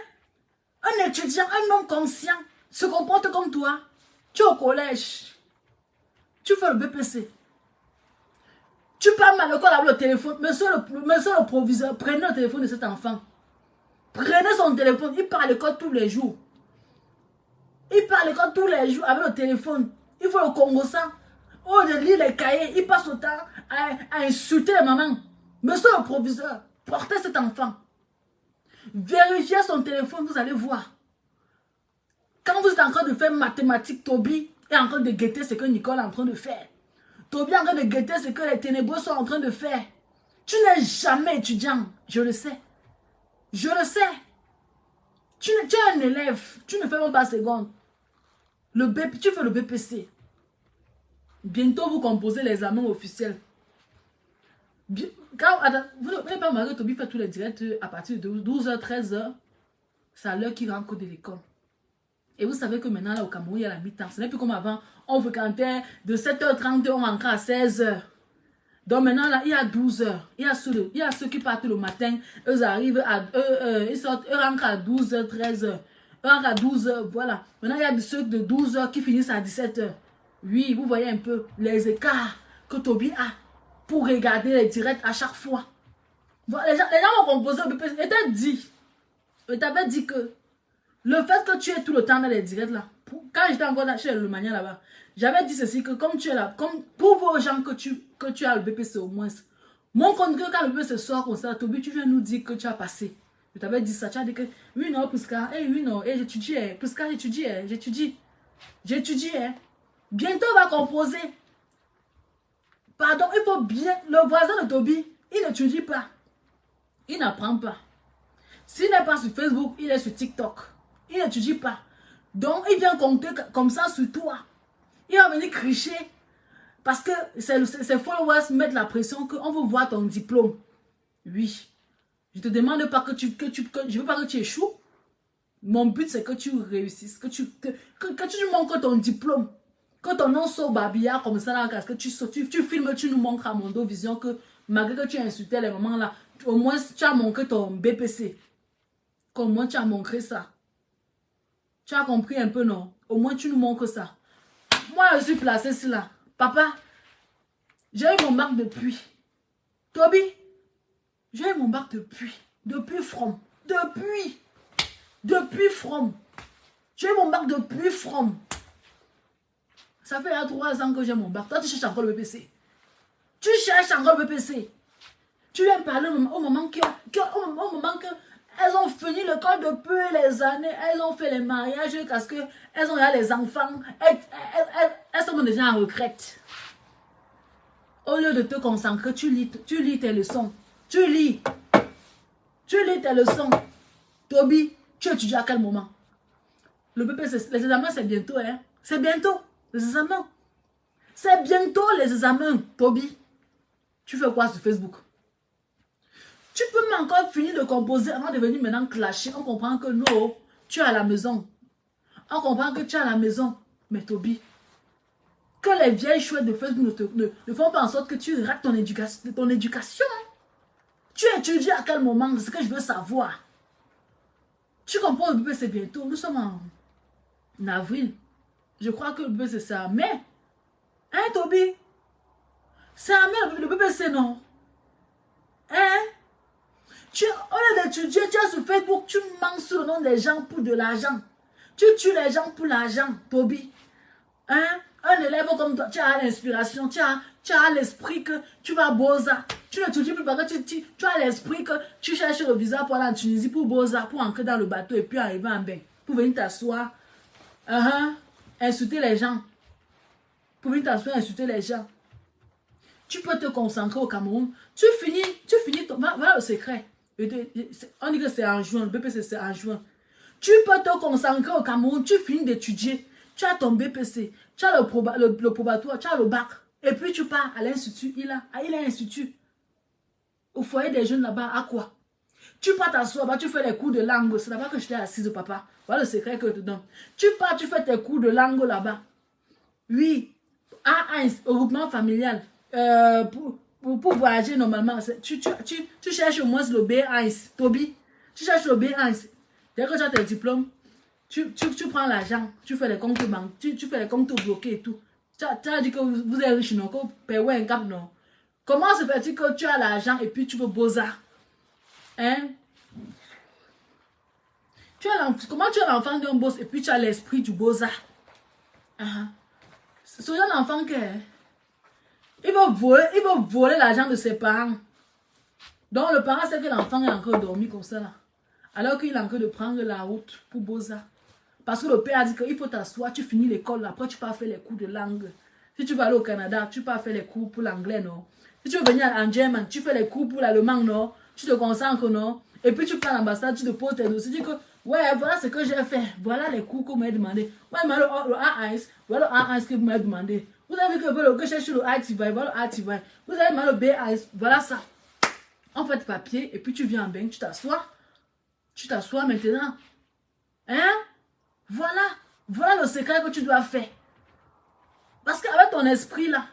Un étudiant, un homme conscient, se comporte comme toi. Tu es au collège. Tu fais le BPC. Tu parles à l'école avec le téléphone. Monsieur le proviseur, prenez le téléphone de cet enfant. Prenez son téléphone. Il part à l'école tous les jours. Il part à l'école tous les jours avec le téléphone. Il faut le Congo ça. Au lieu de lire les cahiers, il passe le temps à insulter les mamans. Monsieur le proviseur, portez cet enfant. Vérifiez son téléphone, vous allez voir. Quand vous êtes en train de faire mathématiques, Toby est en train de guetter ce que Nicole est en train de faire. Toby est en train de guetter ce que les ténébreux sont en train de faire. Tu n'es jamais étudiant, je le sais. Je le sais. Tu es un élève, tu ne fais même pas seconde. Tu fais le BPC. Bientôt, vous composez les examens officiels. Vous n'avez pas remarqué que Toby fait tous les directs à partir de 12h, 13h. C'est à l'heure qu'il rentre de l'école. Et vous savez que maintenant, là, au Cameroun, il y a la mi-temps. Ce n'est plus comme avant. On fréquentait de 7h30, on rentrait à 16h. Donc maintenant, là, il y a 12 heures. Il y a ceux qui partent le matin. Eux arrivent ils sortent, eux rentrent à 12 heures, 13 heures. Eux rentrent à 12 heures, voilà. Maintenant, il y a ceux de 12 heures qui finissent à 17 heures. Oui, vous voyez un peu les écarts que Toby a pour regarder les directs à chaque fois. Voilà, les gens ont composé au BPC. Je t'avais dit que le fait que tu es tout le temps dans les directs là, quand j'étais encore chez le Mania là-bas, j'avais dit ceci, que comme tu es là, comme pour vos gens que tu as le BPC au moins, mon compte que quand le BPC sort comme ça, Toby, tu viens nous dire que tu as passé. Je t'avais dit ça, tu as dit que oui, non, Prisca, oui, non, j'étudie, Prisca, j'étudie. Bientôt, on va composer. Pardon, il faut bien, le voisin de Toby, il n'étudie pas. Il n'apprend pas. S'il n'est pas sur Facebook, il est sur TikTok. Il n'étudie pas. Donc, il vient compter comme ça sur toi. Il va venir cricher. Parce que ses followers mettent la pression qu'on veut voir ton diplôme. Oui. Je ne te demande pas je ne veux pas que tu échoues. Mon but, c'est que tu réussisses. Que tu montres ton diplôme. Que ton nom soit babillard comme ça là. Parce que tu filmes, tu nous montres à Mondo Vision que malgré que tu as insulté les moments là, au moins tu as montré ton BPC. Au moins tu as montré ça. Tu as compris un peu, non? Au moins tu nous montres ça. Moi, je suis placé ici là. Papa, j'ai eu mon bac depuis. Toby, j'ai eu mon bac depuis. Depuis From. Depuis From. J'ai eu mon bac depuis From. Ça fait 3 ans que j'ai mon bac. Toi, tu cherches encore le BPC. Tu cherches encore le BPC. Tu viens parler au moment que elles ont fini l'école depuis les années. Elles ont fait les mariages parce qu'elles ont eu les enfants. Elles sont déjà en retraite. Au lieu de te concentrer, tu lis tes leçons. Tu lis tes leçons. Toby, tu étudies à quel moment? Le BPC, les examens, c'est bientôt, hein? C'est bientôt, les examens. C'est bientôt les examens, Toby. Tu fais quoi sur Facebook? Tu peux même encore finir de composer avant de venir maintenant clasher. On comprend que non, tu es à la maison. On comprend que tu es à la maison. Mais Toby, que les vieilles chouettes de Facebook ne font pas en sorte que tu rates ton éducation. Tu étudies à quel moment? C'est ce que je veux savoir. Tu comprends, le bébé c'est bientôt. Nous sommes en avril. Je crois que le bébé c'est ça. Mais, hein Toby? C'est un mai le bébé c'est non. Hein? Au lieu d'étudier, tu es sur Facebook, tu manques sur le nom des gens pour de l'argent. Tu tues les gens pour l'argent, Toby. Hein? Un élève comme toi, tu as l'inspiration, tu as l'esprit que tu vas Beaux-Arts. Tu n'étudies plus parce que tu as l'esprit que tu cherches le visa pour aller en Tunisie, pour Beaux-Arts, pour entrer dans le bateau et puis arriver en bain. Pour venir t'asseoir, insulter les gens. Pour venir t'asseoir, insulter les gens. Tu peux te concentrer au Cameroun. Tu finis, voilà le secret. On dit que c'est en juin, le BPC c'est en juin. Tu peux te concentrer au Cameroun, tu finis d'étudier. Tu as ton BPC, tu as le probatoire, tu as le bac. Et puis tu pars à l'institut, il a un institut. Au foyer des jeunes là-bas, à quoi? Tu pars t'asseoir, bah, tu fais les cours de langue. C'est là-bas que j'étais assise, papa. Voilà le secret que je te donne. Tu pars, tu fais tes cours de langue là-bas. Oui, A1, au groupement familial. Pour voyager normalement, tu cherches au moins le B1, Toby. Tu cherches le B1. Dès que tu as tes diplômes, tu prends l'argent, tu fais les comptes banques, tu fais les comptes bloqués et tout. Tu as dit que vous êtes riche, non? Que vous payez un cap, non? Comment se fait-il que tu as l'argent et puis tu veux Beaux-Arts? Hein? Comment tu es l'enfant d'un boss et puis tu as l'esprit du Beaux-Arts? C'est ce genre d'enfant que... Il va voler l'argent de ses parents. Donc le parent sait que l'enfant est encore dormi comme ça là. Alors qu'il est en train de prendre la route pour Beaux-Arts. Parce que le père a dit qu'il faut t'asseoir, tu finis l'école, après tu pars faire les cours de langue. Si tu vas aller au Canada, tu pars faire les cours pour l'anglais, non? Si tu veux venir en Germain, tu fais les cours pour l'allemand, non? Tu te concentres, non? Et puis tu pars à l'ambassade, tu te poses tes dossiers, tu dis que, ouais, voilà ce que j'ai fait. Voilà les cours qu'on m'a demandé. Ouais, mais le A1, voilà le A1 que vous m'avez demandé. Vous avez vu que je cherche le A-Tivai, voilà le A-Tivai. Vous avez mal le B1, voilà ça. On fait papier et puis tu viens en bain, tu t'assois. Tu t'assois maintenant. Hein? Voilà le secret que tu dois faire. Parce qu'avec ton esprit là,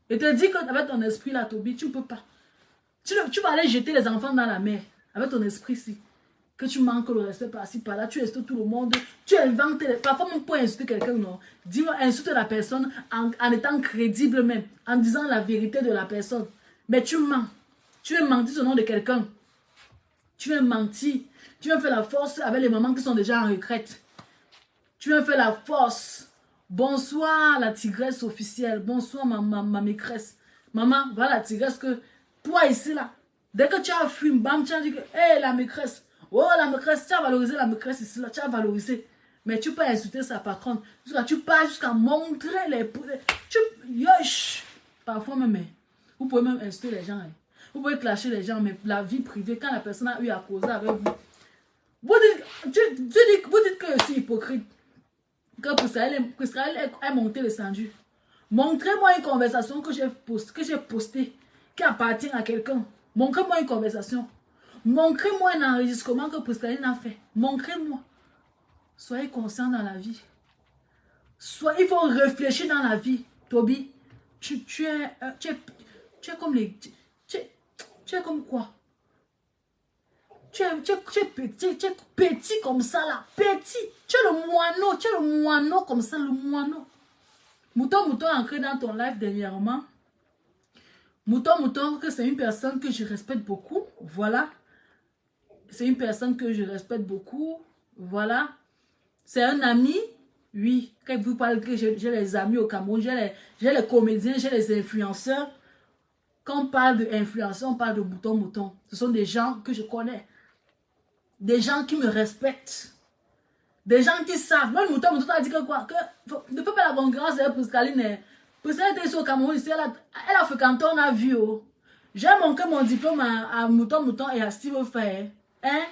Et te dis qu'avec ton esprit là, Toby, tu ne peux pas. Tu vas aller jeter les enfants dans la mer. Avec ton esprit ici. Que tu manques le respect par-ci, par-là. Tu insultes tout le monde. Tu inventes. Parfois même pour insulter quelqu'un, non. Dis-moi, insulte la personne en étant crédible même. En disant la vérité de la personne. Mais tu mens. Tu veux mentir au nom de quelqu'un. Tu veux mentir. Tu veux faire la force avec les mamans qui sont déjà en retraite. Tu veux faire la force. Bonsoir la tigresse officielle. Bonsoir ma maîtresse. Maman, voilà la tigresse que... Toi ici là. Dès que tu as fui, bam, tu as dit que... Hé la maîtresse. Oh la maîtresse, tu as valorisé la maîtresse ici là. Tu as valorisé. Mais tu peux insulter ça par contre. Tu pars jusqu'à montrer les... Yosh. Parfois même. Vous pouvez même insulter les gens. Vous pouvez clasher les gens. Mais la vie privée, quand la personne a eu à causer avec vous. Vous dites que je suis hypocrite. Que Priscaline est monté le sandu. Montrez-moi une conversation que j'ai postée qui appartient à quelqu'un. Montrez-moi une conversation. Montrez-moi un enregistrement que Priscaline a fait. Montrez-moi. Soyez conscient dans la vie. Il faut réfléchir dans la vie. Toby, tu es comme les... Tu es comme quoi? Tu es petit comme ça là. Petit. Tu es le moineau comme ça, le moineau. Mouton est entré dans ton live dernièrement. Mouton, que c'est une personne que je respecte beaucoup. Voilà. C'est une personne que je respecte beaucoup. Voilà. C'est un ami. Oui. Quand vous parlez que j'ai les amis au Cameroun, j'ai les comédiens, j'ai les influenceurs. Quand on parle d'influenceurs, on parle de Mouton. Ce sont des gens que je connais. Des gens qui me respectent. Des gens qui savent. Moi, Mouton a dit que quoi? Que ne peut pas la concurrence avec Priscaline. Priscaline était ici au Cameroun. Ici, elle a fait quand on a vu. Oh. J'ai montré mon diplôme à Mouton et à Steve Fair. Hein?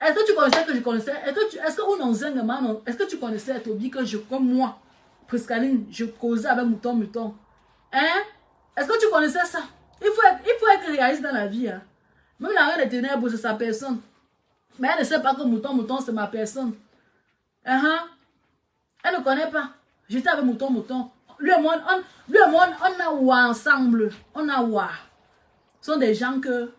Est-ce que tu connaissais que je connaissais? Est-ce que tu connaissais Toby comme moi, Priscaline, je causais avec Mouton? Hein? Est-ce que tu connaissais ça? Il faut être réaliste dans la vie. Hein? Même la reine des ténèbres, c'est sa personne. Mais elle ne sait pas que Mouton, c'est ma personne. Elle ne connaît pas. J'étais avec Mouton. Lui et moi, on a ouah ensemble. On a ouah. Ce sont des gens que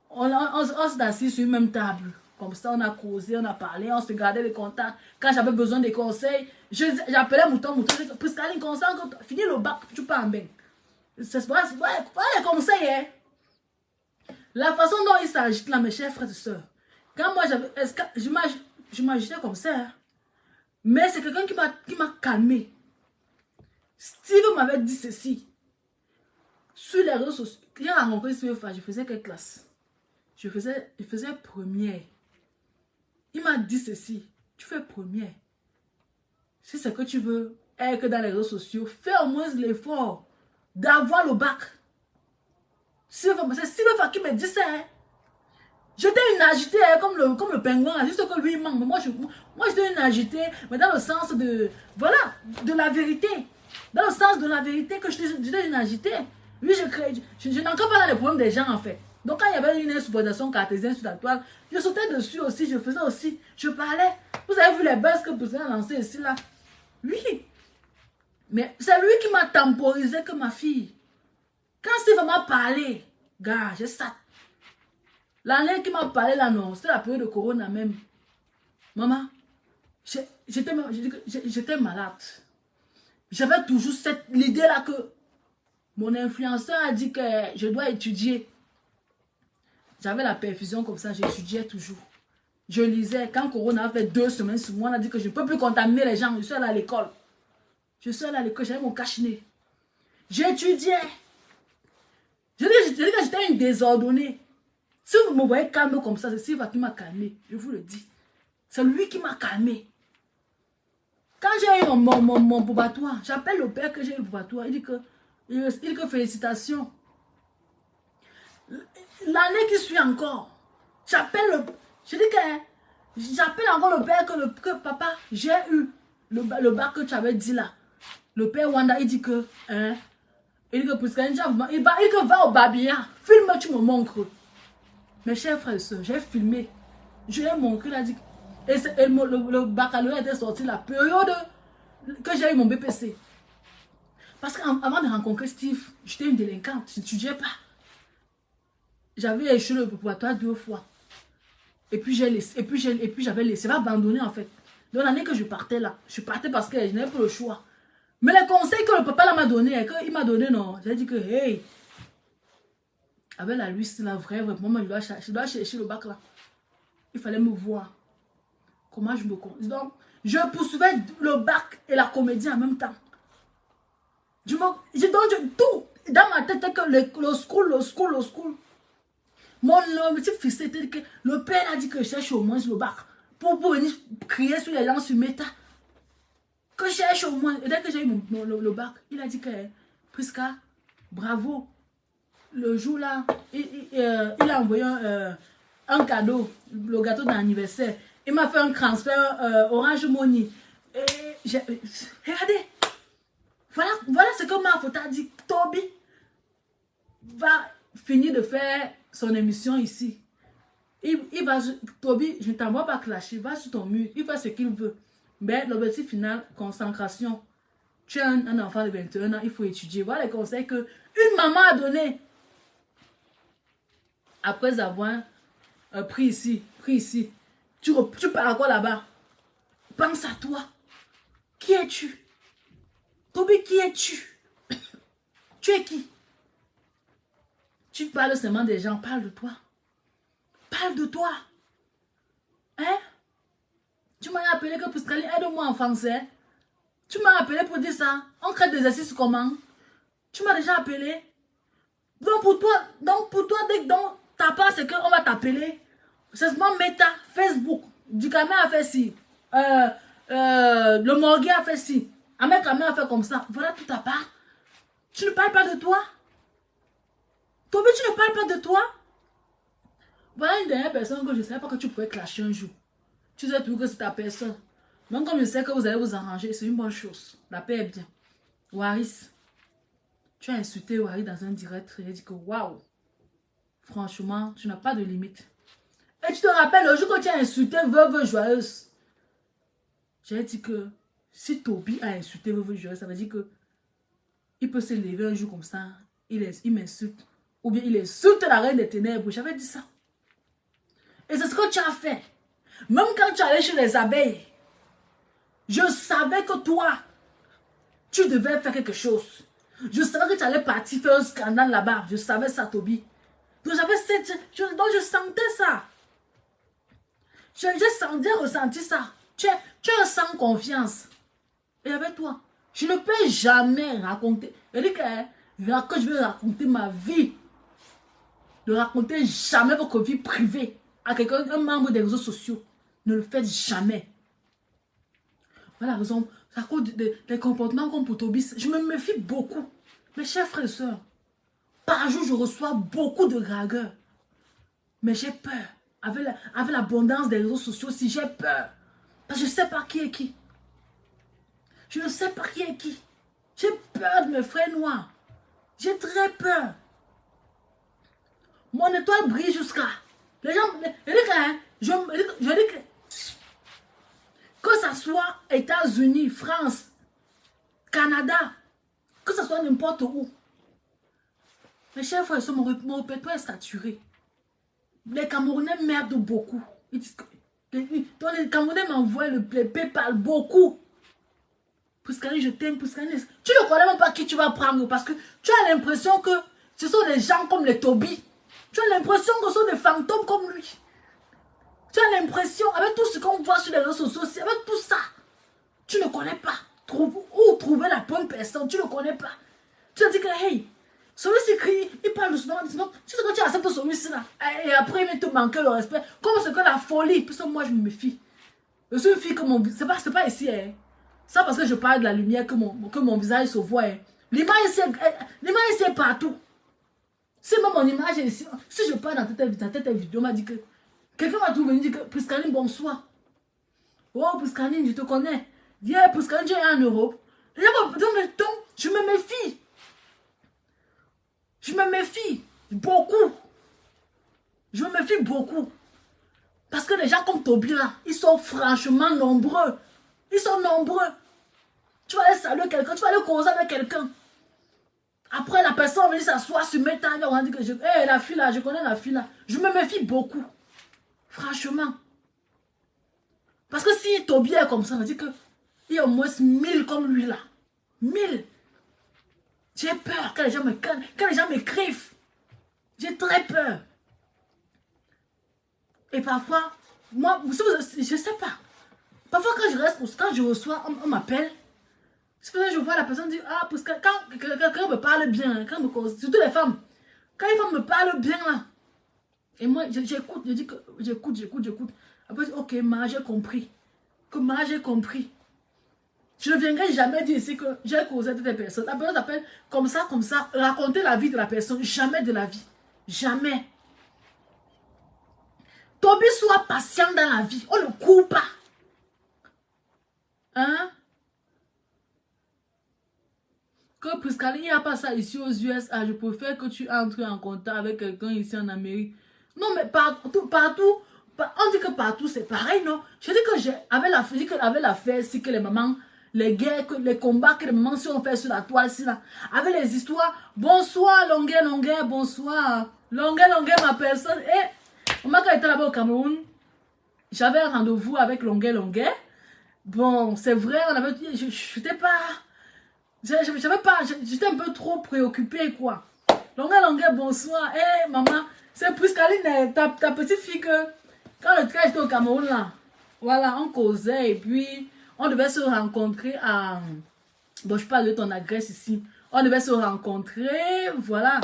on s'est assis sur une même table. Comme ça, on a causé, on a parlé, on se gardait les contacts. Quand j'avais besoin des conseils, j'appelais Mouton. Priscaline, conseil, finis le bac, tu pars en bain. C'est pas les conseils, hein. La façon dont il s'agit là, mes chers frères et sœurs. Quand moi j'avais... Je m'imaginais comme ça. Hein? Mais c'est quelqu'un qui m'a calmé. Steve m'avait dit ceci. Sur les réseaux sociaux. J'ai rencontré Steve, je faisais quelle classe? Je faisais première. Il m'a dit ceci. Tu fais première. Si c'est que tu veux être dans les réseaux sociaux, fais au moins l'effort d'avoir le bac. C'est Steve qui me dit ça. Hein? J'étais une agitée comme le pingouin, juste que lui il manque. Mais moi j'étais une agitée, mais dans le sens de, voilà, de la vérité. Dans le sens de la vérité que j'étais une agitée. Oui, je n'entre pas dans les problèmes des gens en fait. Donc quand il y avait une insubordination cartésienne sur la toile, je sautais dessus aussi, je faisais aussi, je parlais. Vous avez vu les buzz que vous avez lancé ici là? Oui. Mais c'est lui qui m'a temporisé que ma fille. Quand Steve m'a parlé, gars, j'ai ça. L'année qui m'a parlé là, non, c'était la période de Corona même. Maman, j'étais malade. J'avais toujours l'idée là que mon influenceur a dit que je dois étudier. J'avais la perfusion comme ça, j'étudiais toujours. Je lisais, quand Corona a fait 2 semaines sur moi, on a dit que je ne peux plus contaminer les gens. Je suis allée à l'école. J'avais mon cache-nez. J'étudiais. Je dis que j'étais une désordonnée. Si vous me voyez calme comme ça, c'est Silva qui m'a calmé. Je vous le dis. C'est lui qui m'a calmé. Quand j'ai eu mon probatoire, j'appelle le père que j'ai eu le probatoire. Il dit que félicitations. L'année qui suit encore, j'appelle encore le père que papa, j'ai eu le bac que tu avais dit là. Le père Wanda, il dit que, il dit que il va au Babia. Filme, tu me montres. Mes chers frères et soeurs, j'ai filmé. Je lui ai montré, il a dit. Et le baccalauréat était sorti la période que j'ai eu mon BPC. Parce qu'avant de rencontrer Steve, j'étais une délinquante, je n'étudiais pas. J'avais échoué le préparatoire 2 fois. Et puis j'avais laissé, j'avais abandonné en fait. Donc l'année que je partais là, je partais parce que je n'avais pas le choix. Mais les conseils que le papa m'a donné, il m'a donné, non, j'ai dit que, hey, avec la Luce, là, vraiment, je dois chercher le bac là. Il fallait me voir. Comment je me compte. Donc, je poursuivais le bac et la comédie en même temps. Tout, dans ma tête, que le school. Mon objectif fixé était que le père a dit que je cherche au moins le bac. Pour venir crier sur les gens sur Meta. Que je cherche au moins. Et dès que j'ai eu le bac, il a dit que, Prisca, bravo. Le jour là, il a envoyé un cadeau, le gâteau d'anniversaire. Il m'a fait un transfert Orange Money. Et regardez, voilà ce que ma photo a dit. Toby va finir de faire son émission ici. Toby, je ne t'envoie pas clasher, va sur ton mur, il fait ce qu'il veut. Mais l'objectif final, concentration. Tu es un enfant de 21 ans, il faut étudier. Voilà les conseils que une maman a donné. Après avoir pris ici. Tu pars à quoi là-bas? Pense à toi. Qui es-tu? Toby, qui es-tu? Tu es qui? Tu parles seulement des gens, parle de toi. Parle de toi. Hein? Tu m'as appelé que pour Scaline, aide-moi en français. Tu m'as appelé pour dire ça. On crée des exercices comment? Tu m'as déjà appelé. Donc pour toi, dès que ta part, c'est qu'on va t'appeler. C'est seulement Meta, Facebook. Ducamé a fait ci. Le Morgue a fait ci. Ahmed Kamé a fait comme ça. Voilà tout ta part. Tu ne parles pas de toi? Toby, tu ne parles pas de toi? Voilà une dernière personne que je ne savais pas que tu pouvais clasher un jour. Tu sais toujours que c'est ta personne. Même comme je sais que vous allez vous arranger, c'est une bonne chose. La paix est bien. Waris, tu as insulté Waris dans un direct. Il a dit que waouh, franchement, tu n'as pas de limite. Et tu te rappelles le jour que tu as insulté Veuve Joyeuse. J'ai dit que si Toby a insulté Veuve Joyeuse, ça veut dire que il peut se lever un jour comme ça, il m'insulte. Ou bien il insulte la reine des ténèbres. J'avais dit ça. Et c'est ce que tu as fait. Même quand tu allais chez les abeilles, je savais que toi, tu devais faire quelque chose. Je savais que tu allais partir faire un scandale là-bas. Je savais ça, Toby. Donc je sentais ça. J'ai ressenti ça. Tu es sans confiance. Et avec toi, je ne peux jamais raconter. Je dis que je vais raconter ma vie. Ne racontez jamais votre vie privée à quelqu'un, un membre des réseaux sociaux. Ne le faites jamais. Voilà la raison. À cause des comportements comme pour Toby, je me méfie beaucoup. Mes chers frères et sœurs, par jour, je reçois beaucoup de ragueurs. Mais j'ai peur. Avec l'abondance des réseaux sociaux, si j'ai peur. Parce que je ne sais pas qui est qui. Je ne sais pas qui est qui. J'ai peur de mes frères noirs. J'ai très peur. Mon étoile brille jusqu'à. Les gens, je dis que ça soit États-Unis, France, Canada, que ce soit n'importe où. Mes chers frères, mon répertoire est saturé. Les Camerounais merdent beaucoup. Ils disent que, les Camerounais m'envoient le PayPal beaucoup. Pouskani, je t'aime, Pouskani. Tu ne connais même pas qui tu vas prendre parce que tu as l'impression que ce sont des gens comme les Toby. Tu as l'impression que ce sont des fantômes comme lui. Tu as l'impression, avec tout ce qu'on voit sur les réseaux sociaux, avec tout ça, tu ne connais pas. Où trouver la bonne personne, tu ne connais pas. Tu te dis que, hey, celui-ci crie, il parle doucement, tu sais que tu acceptes celui-ci là. Et après, il va te manquer le respect. Comme c'est que la folie, parce que moi, je me méfie. Je suis une fille que mon visage, c'est pas ici, hein. Ça parce que je parle de la lumière que mon visage se voit. Hein. L'image ici est partout. Si même mon image est ici, si je parle dans tête vidéo, m'a dit que quelqu'un va tout venir dire que Priscaline, bonsoir. Oh, Priscaline, je te connais. Viens, Priscaline, tu es en Europe. Donc, je me méfie. Je me méfie beaucoup. Je me méfie beaucoup. Parce que les gens comme Toby là, ils sont franchement nombreux. Ils sont nombreux. Tu vas aller saluer quelqu'un, tu vas aller causer avec quelqu'un. Après, la personne vient s'asseoir sur mes tailles. On dit que la fille là, je connais la fille là. Je me méfie beaucoup. Franchement. Parce que si Toby est comme ça, on dit qu'il y a au moins 1000 comme lui là. 1000. J'ai peur quand les gens m'écrivent. J'ai très peur. Et parfois, moi, je sais pas. Parfois, quand je reçois, on m'appelle. C'est pour ça que je vois la personne dire, ah, parce que quand quelqu'un me parle bien, surtout les femmes, quand une femme me parle bien là, et moi, j'écoute, je dis que j'écoute. Après, je dis, ok, ma, j'ai compris. Que ma, j'ai compris. Je ne viendrai jamais dire ici que j'ai causé de des personnes. La personne s'appelle comme ça, raconter la vie de la personne. Jamais de la vie. Jamais. Toby, soit patient dans la vie. On ne court pas. Hein? Que Priscaline, il n'y a pas ça ici aux USA. Je préfère que tu entres en contact avec quelqu'un ici en Amérique. Non, mais partout. On dit que partout c'est pareil, non? Je dis que avec l'affaire, c'est que les mamans, les guerres, les combats que les mamans ont fait sur la toile, ici, là, avec les histoires. Bonsoir, Longuet, bonsoir. Longuet, ma personne. Et moi, quand j'étais là-bas au Cameroun, j'avais un rendez-vous avec Longuet. Bon, c'est vrai, je n'étais pas. J'étais un peu trop préoccupée, quoi. Longuet, bonsoir. Maman, c'est Priscaline, ta petite fille que, quand j'étais au Cameroun, là, voilà, on causait et puis on devait se rencontrer à. Bon, je parle de ton adresse ici. On devait se rencontrer, voilà.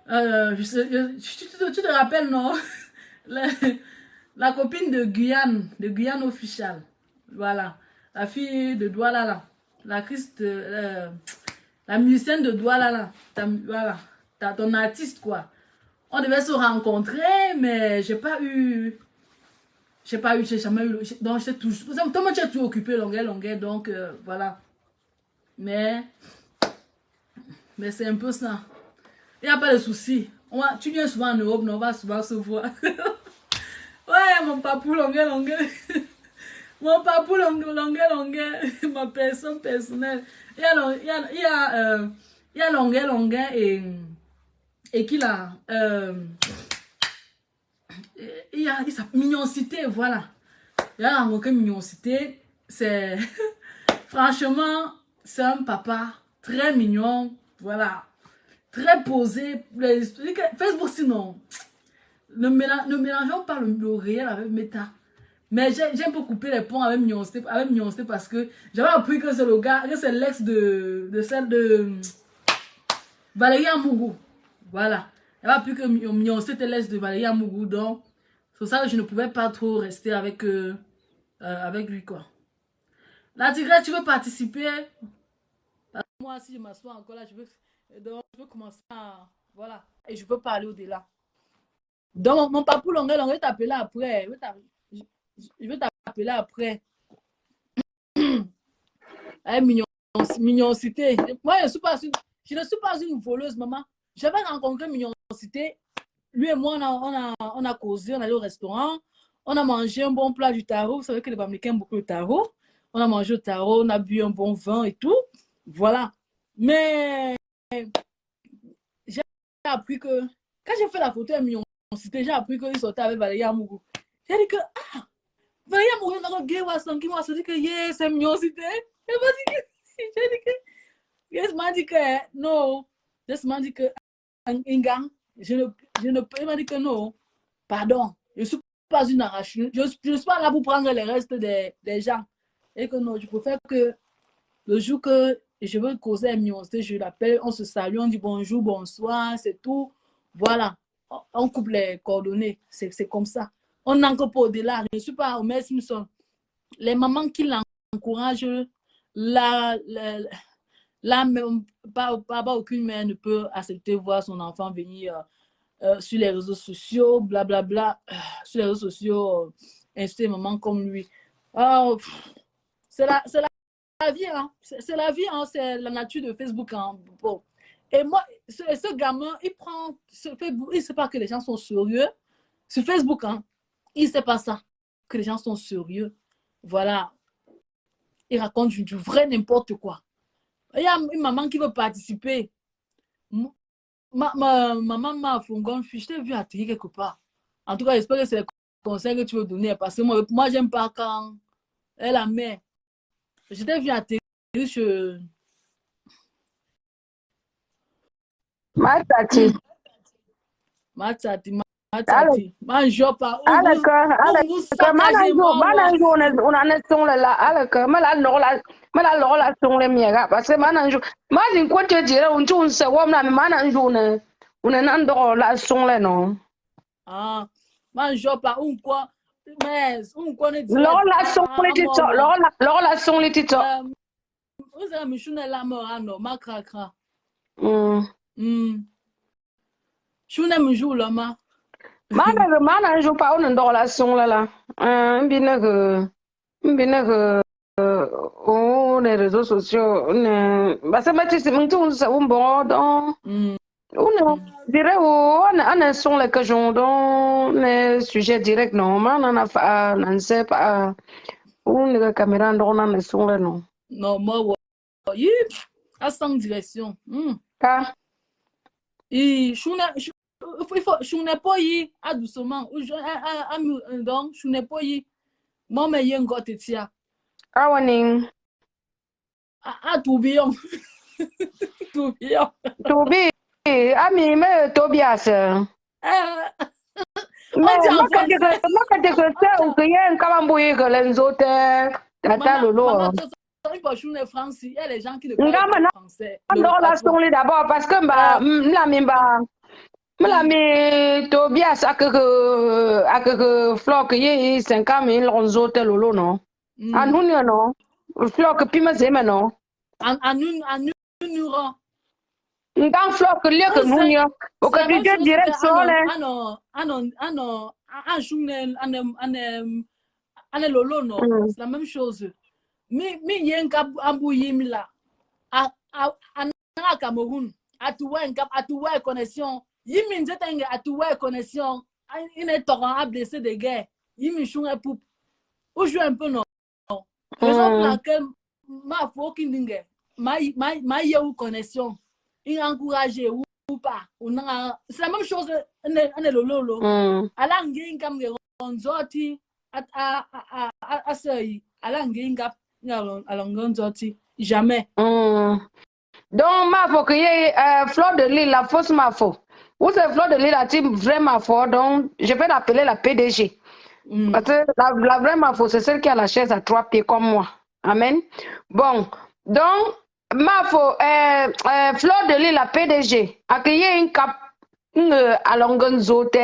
Tu te rappelles, non? La copine de Guyane officielle. Voilà. La fille de Douala, là. La musicienne de Douala, là. Voilà. Ton artiste, quoi. On devait se rencontrer, mais j'ai jamais eu. Donc, j'étais toujours. Tout le monde est toujours occupé, Longuet, donc voilà. Mais c'est un peu ça. Il n'y a pas de souci. Tu viens souvent en Europe, on va souvent se voir. Ouais, mon papou Longuet. Mon papou Longuet, ma personne personnelle. Il y a Longuet et qui là il y a sa mignoncité, voilà. Il y a rencontré mignoncité. C'est franchement, c'est un papa très mignon, voilà. Très posé. Facebook, sinon, ne mélangeons pas le réel avec méta. Mais j'ai un peu coupé les ponts avec mignoncité parce que j'avais appris que c'est le gars, que c'est l'ex de celle de Valérie Amougou. Voilà. J'avais appris que mignoncité était l'ex de Valérie Amougou, donc c'est pour ça que je ne pouvais pas trop rester avec lui, quoi. La tigresse, tu veux participer? Parce que moi, si je m'assois encore là, je veux commencer à. Voilà. Et je veux parler au-delà. Donc, mon papou Longuet, je vais t'appeler après. Je vais t'appeler après. Mignoncité. Moi, je ne suis pas une voleuse, maman. J'avais rencontré Mignoncité. Lui et moi, on a causé, on allait au restaurant. On a mangé un bon plat du taro. Vous savez que les Américains aiment beaucoup le taro. On a mangé le taro, on a bu un bon vin et tout. Voilà. Mais j'ai appris que, quand j'ai fait la photo de Mignoncité, j'ai appris qu'il sortait avec Valérie Amougou. J'ai dit que, Valérie Amougou, on a dit que, c'est Mignoncité. J'ai dit que, non. Je m'a dit que, il m'a dit que non. Pardon, je ne suis pas une arracheuse. Je ne suis pas là pour prendre les restes des gens. Et que non, je préfère que le jour que je veux causer un mignoncité, je l'appelle, on se salue, on dit bonjour, bonsoir, c'est tout. Voilà, on coupe les coordonnées. C'est comme ça. On n'encore pas au-delà. Je ne suis pas au Homer Simpson. Les mamans qui l'encouragent, là, même, pas aucune mère ne peut accepter voir son enfant venir sur les réseaux sociaux, blablabla, sur les réseaux sociaux, insulter une maman comme lui. Oh, c'est la vie, hein. C'est la vie, hein. C'est la nature de Facebook. Hein. Bon. Et moi, ce gamin, il ne sait pas que les gens sont sérieux. Sur Facebook, hein, il ne sait pas ça, que les gens sont sérieux. Voilà. Il raconte du vrai n'importe quoi. Il y a une maman qui veut participer. M- ma maman m'a fongon, je t'ai vu atterrir quelque part. En tout cas, j'espère que c'est le conseil que tu veux donner parce que moi j'aime pas quand elle la met. Je t'ai vu atterrir sur. Matati. Matati, Ale, matati. Mangeons pas. ale On vous ke saccagez moi. mananju una ne song la ale ke mala no la song le miega parce que mananju ma din ko te dire un tun se wo na mananju ne una nan do la song le no. Ah, mangeons pas. On quoi? Mais on connaît Lo direct la song le à ti to, mort. lo la song le ti to. Vous avez mis la mort à non, ma cracra. Mm. Choune me joue là, ma. Mananju pa un do la song la. Mbine que les réseaux sociaux parce que tu sais tout ça un bon dans on dirait on sont les que j'en dans les sujets directs non mais on ne sait pas où les caméras dans on sont là non Non, moi, à sans direction. car Et il faut, choune pas y, à doucement. Donc, choune pas y. Moi, mais y a un gars, tia. awaning À tourbillon. Tourbillon. Toby ami mais Tobias On dit mais en français. moi quand tu que ça ou que y a un camembert que les autres tata Maman, lolo il faut choune français. Il y a les gens qui ne parlent pas ngama français. na relation d'abord parce que la mimba la mi Tobias akeke flock ye 50 000 ronzo telolo no anunia no flock pima zema no En rang. ngang flock liek nunia o C'est que la même tu chose direct que sole lolo no. C'est la même chose. Mi yenga ambu yimla. A Cameroun. A tuwa connexion. Yimi nzetenge a tuwa connexion. Il est torrent à blessé de guerre. Yimi chunga poup. Ou joue un peu non. Raison pour laquelle ma faut qu'il dingue. Ma yewu connexion. Il encourage ou pas. C'est la même chose ane lolo. Ala ngin kam ge ronzoti a sey. Ala ngin gap alongonzoti jamais. Donc ma faut que y fleur de lys la fausse ma faut ou c'est fleur de lys la type vraiment fort donc je vais l'appeler la PDG. Parce que la vraie Mafo, c'est celle qui a la chaise à 3 pieds comme moi. Amen. Bon, donc, Mafo, Fleur de Lys, la PDG, accueillir une cap à Longonzote,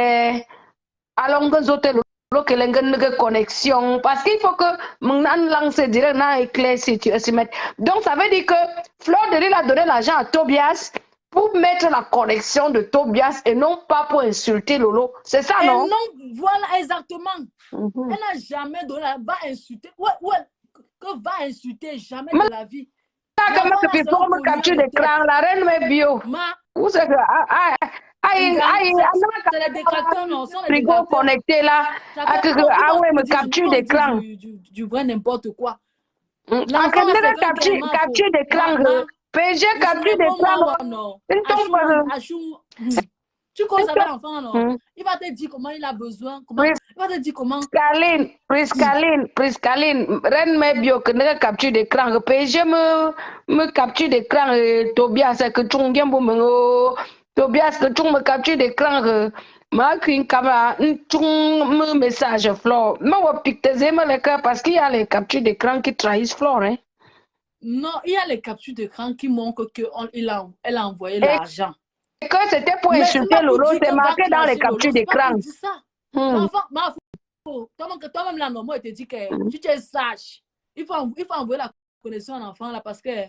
le connexion, parce qu'il faut que mon lance direct dans éclair si tu es mettre. Donc, ça veut dire que Fleur de Lys a donné l'argent à Tobias pour mettre la connexion de Tobias et non pas pour insulter Lolo. C'est ça, non? Non, voilà exactement. Elle n'a jamais donné, va insulter. Ouais, que va insulter jamais de la vie. Que pour me capture d'écran, la reine est bio. Où c'est que c'est les détracteurs, non, sont les frigo connecté là, ouais, me capture d'écran. Du vrai n'importe quoi. Capture d'écran. PG capture d'écran. Tu causes avec l'enfant, non? Il va te dire comment il a besoin. Il va te dire comment. Priscaline, reine mais bio que ne capture d'écran. PG me capture d'écran. Tobias que tu me Tobias que tu me capture d'écran. Ma qu'une caméra, un message Flore. Ma wa pique tes le cas parce qu'il y a les captures d'écran qui trahissent Flore, hein? Non, il y a les captures d'écran qui montrent qu'elle a envoyé l'argent. Que c'était pour insulter Lolo, c'est marqué dans les captures d'écran. C'est ça. L'enfant, toi-même là, non, moi, je te dis que si tu es sage, il faut envoyer la connexion à l'enfant là parce que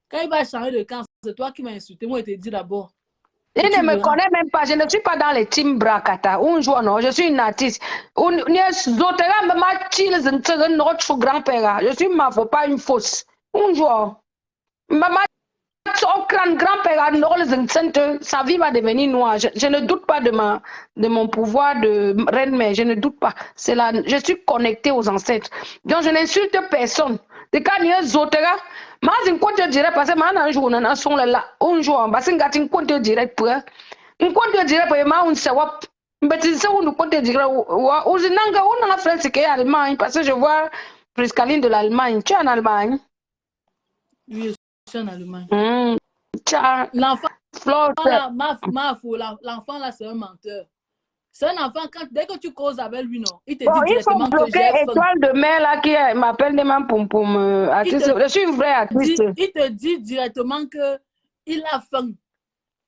quand il va changer de camp, c'est toi qui m'as insulté. Moi, je te dis d'abord. Il ne me connaît même pas. Je ne suis pas dans les teams Brakata. Un jour, non, je suis une artiste. Je suis ma faux, pas une fausse. Un jour. Maman, grand-père, sa vie va devenir noire. Je ne doute pas de mon pouvoir de reine, mais je ne doute pas. Je suis connectée aux ancêtres. Donc, je n'insulte personne. C'est quand il y a zotera. Mais un compte direct parce que maintenant un jour on a son là. Un jour parce que un compte direct pour. Un compte direct pour moi on sait what. Mais c'est ça on compte direct. Ou zinanga on a fait ce qu'il y a Allemagne parce que je vois Priscaline de l'Allemagne. Tu es en Allemagne? Oui, je suis en Allemagne. L'enfant là, l'enfant là, c'est un menteur. C'est un enfant, dès que tu causes avec lui, non, il te dit directement que j'ai faim. Étoile de mer là qui m'appelle demain pour je suis une vraie artiste. Il te dit directement que il a faim.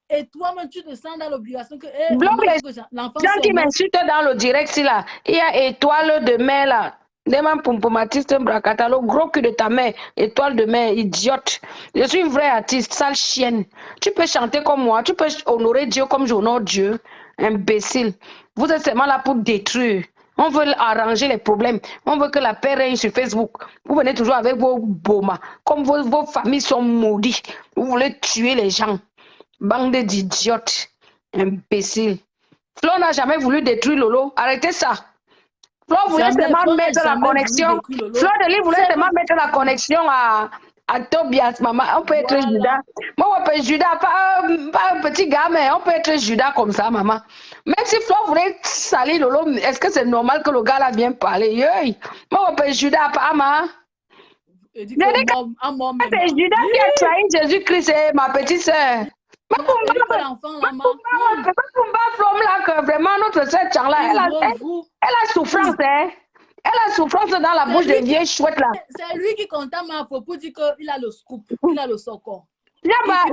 Et toi-même, tu te sens dans l'obligation que l'enfant gens qui m'insultent dans le direct là, il y a étoile de mer là. Demain pour artiste bracata, le gros cul de ta mère, étoile de mer, idiote. Je suis une vraie artiste, sale chienne. Tu peux chanter comme moi, tu peux honorer Dieu comme j'honore Dieu. Imbécile. Vous êtes seulement là pour détruire. On veut arranger les problèmes. On veut que la paix règne sur Facebook. Vous venez toujours avec vos bomas. Comme vos familles sont maudites. Vous voulez tuer les gens. Bande d'idiotes. Imbéciles. Flo n'a jamais voulu détruire Lolo. Arrêtez ça. Flo voulait seulement mettre la connexion. Flo de Lille voulait seulement mettre la connexion à Tobias, maman. On peut être Judas. Moi, on peut être Judas, pas un petit gars, mais on peut être Judas comme ça, maman. Même si Flo voulait salir Lolo, est-ce que c'est normal que le gars là vienne parler? Moi, on peut être Judas, pas maman. C'est Judas qui a trahi Jésus-Christ et ma petite soeur. Vraiment, notre sœur Charla, elle a souffrance, hein. Elle a souffrance dans la bouche des vieilles chouettes là. C'est lui qui contente ma pour dire qu'il a le scoop, il a le socor. Jamba.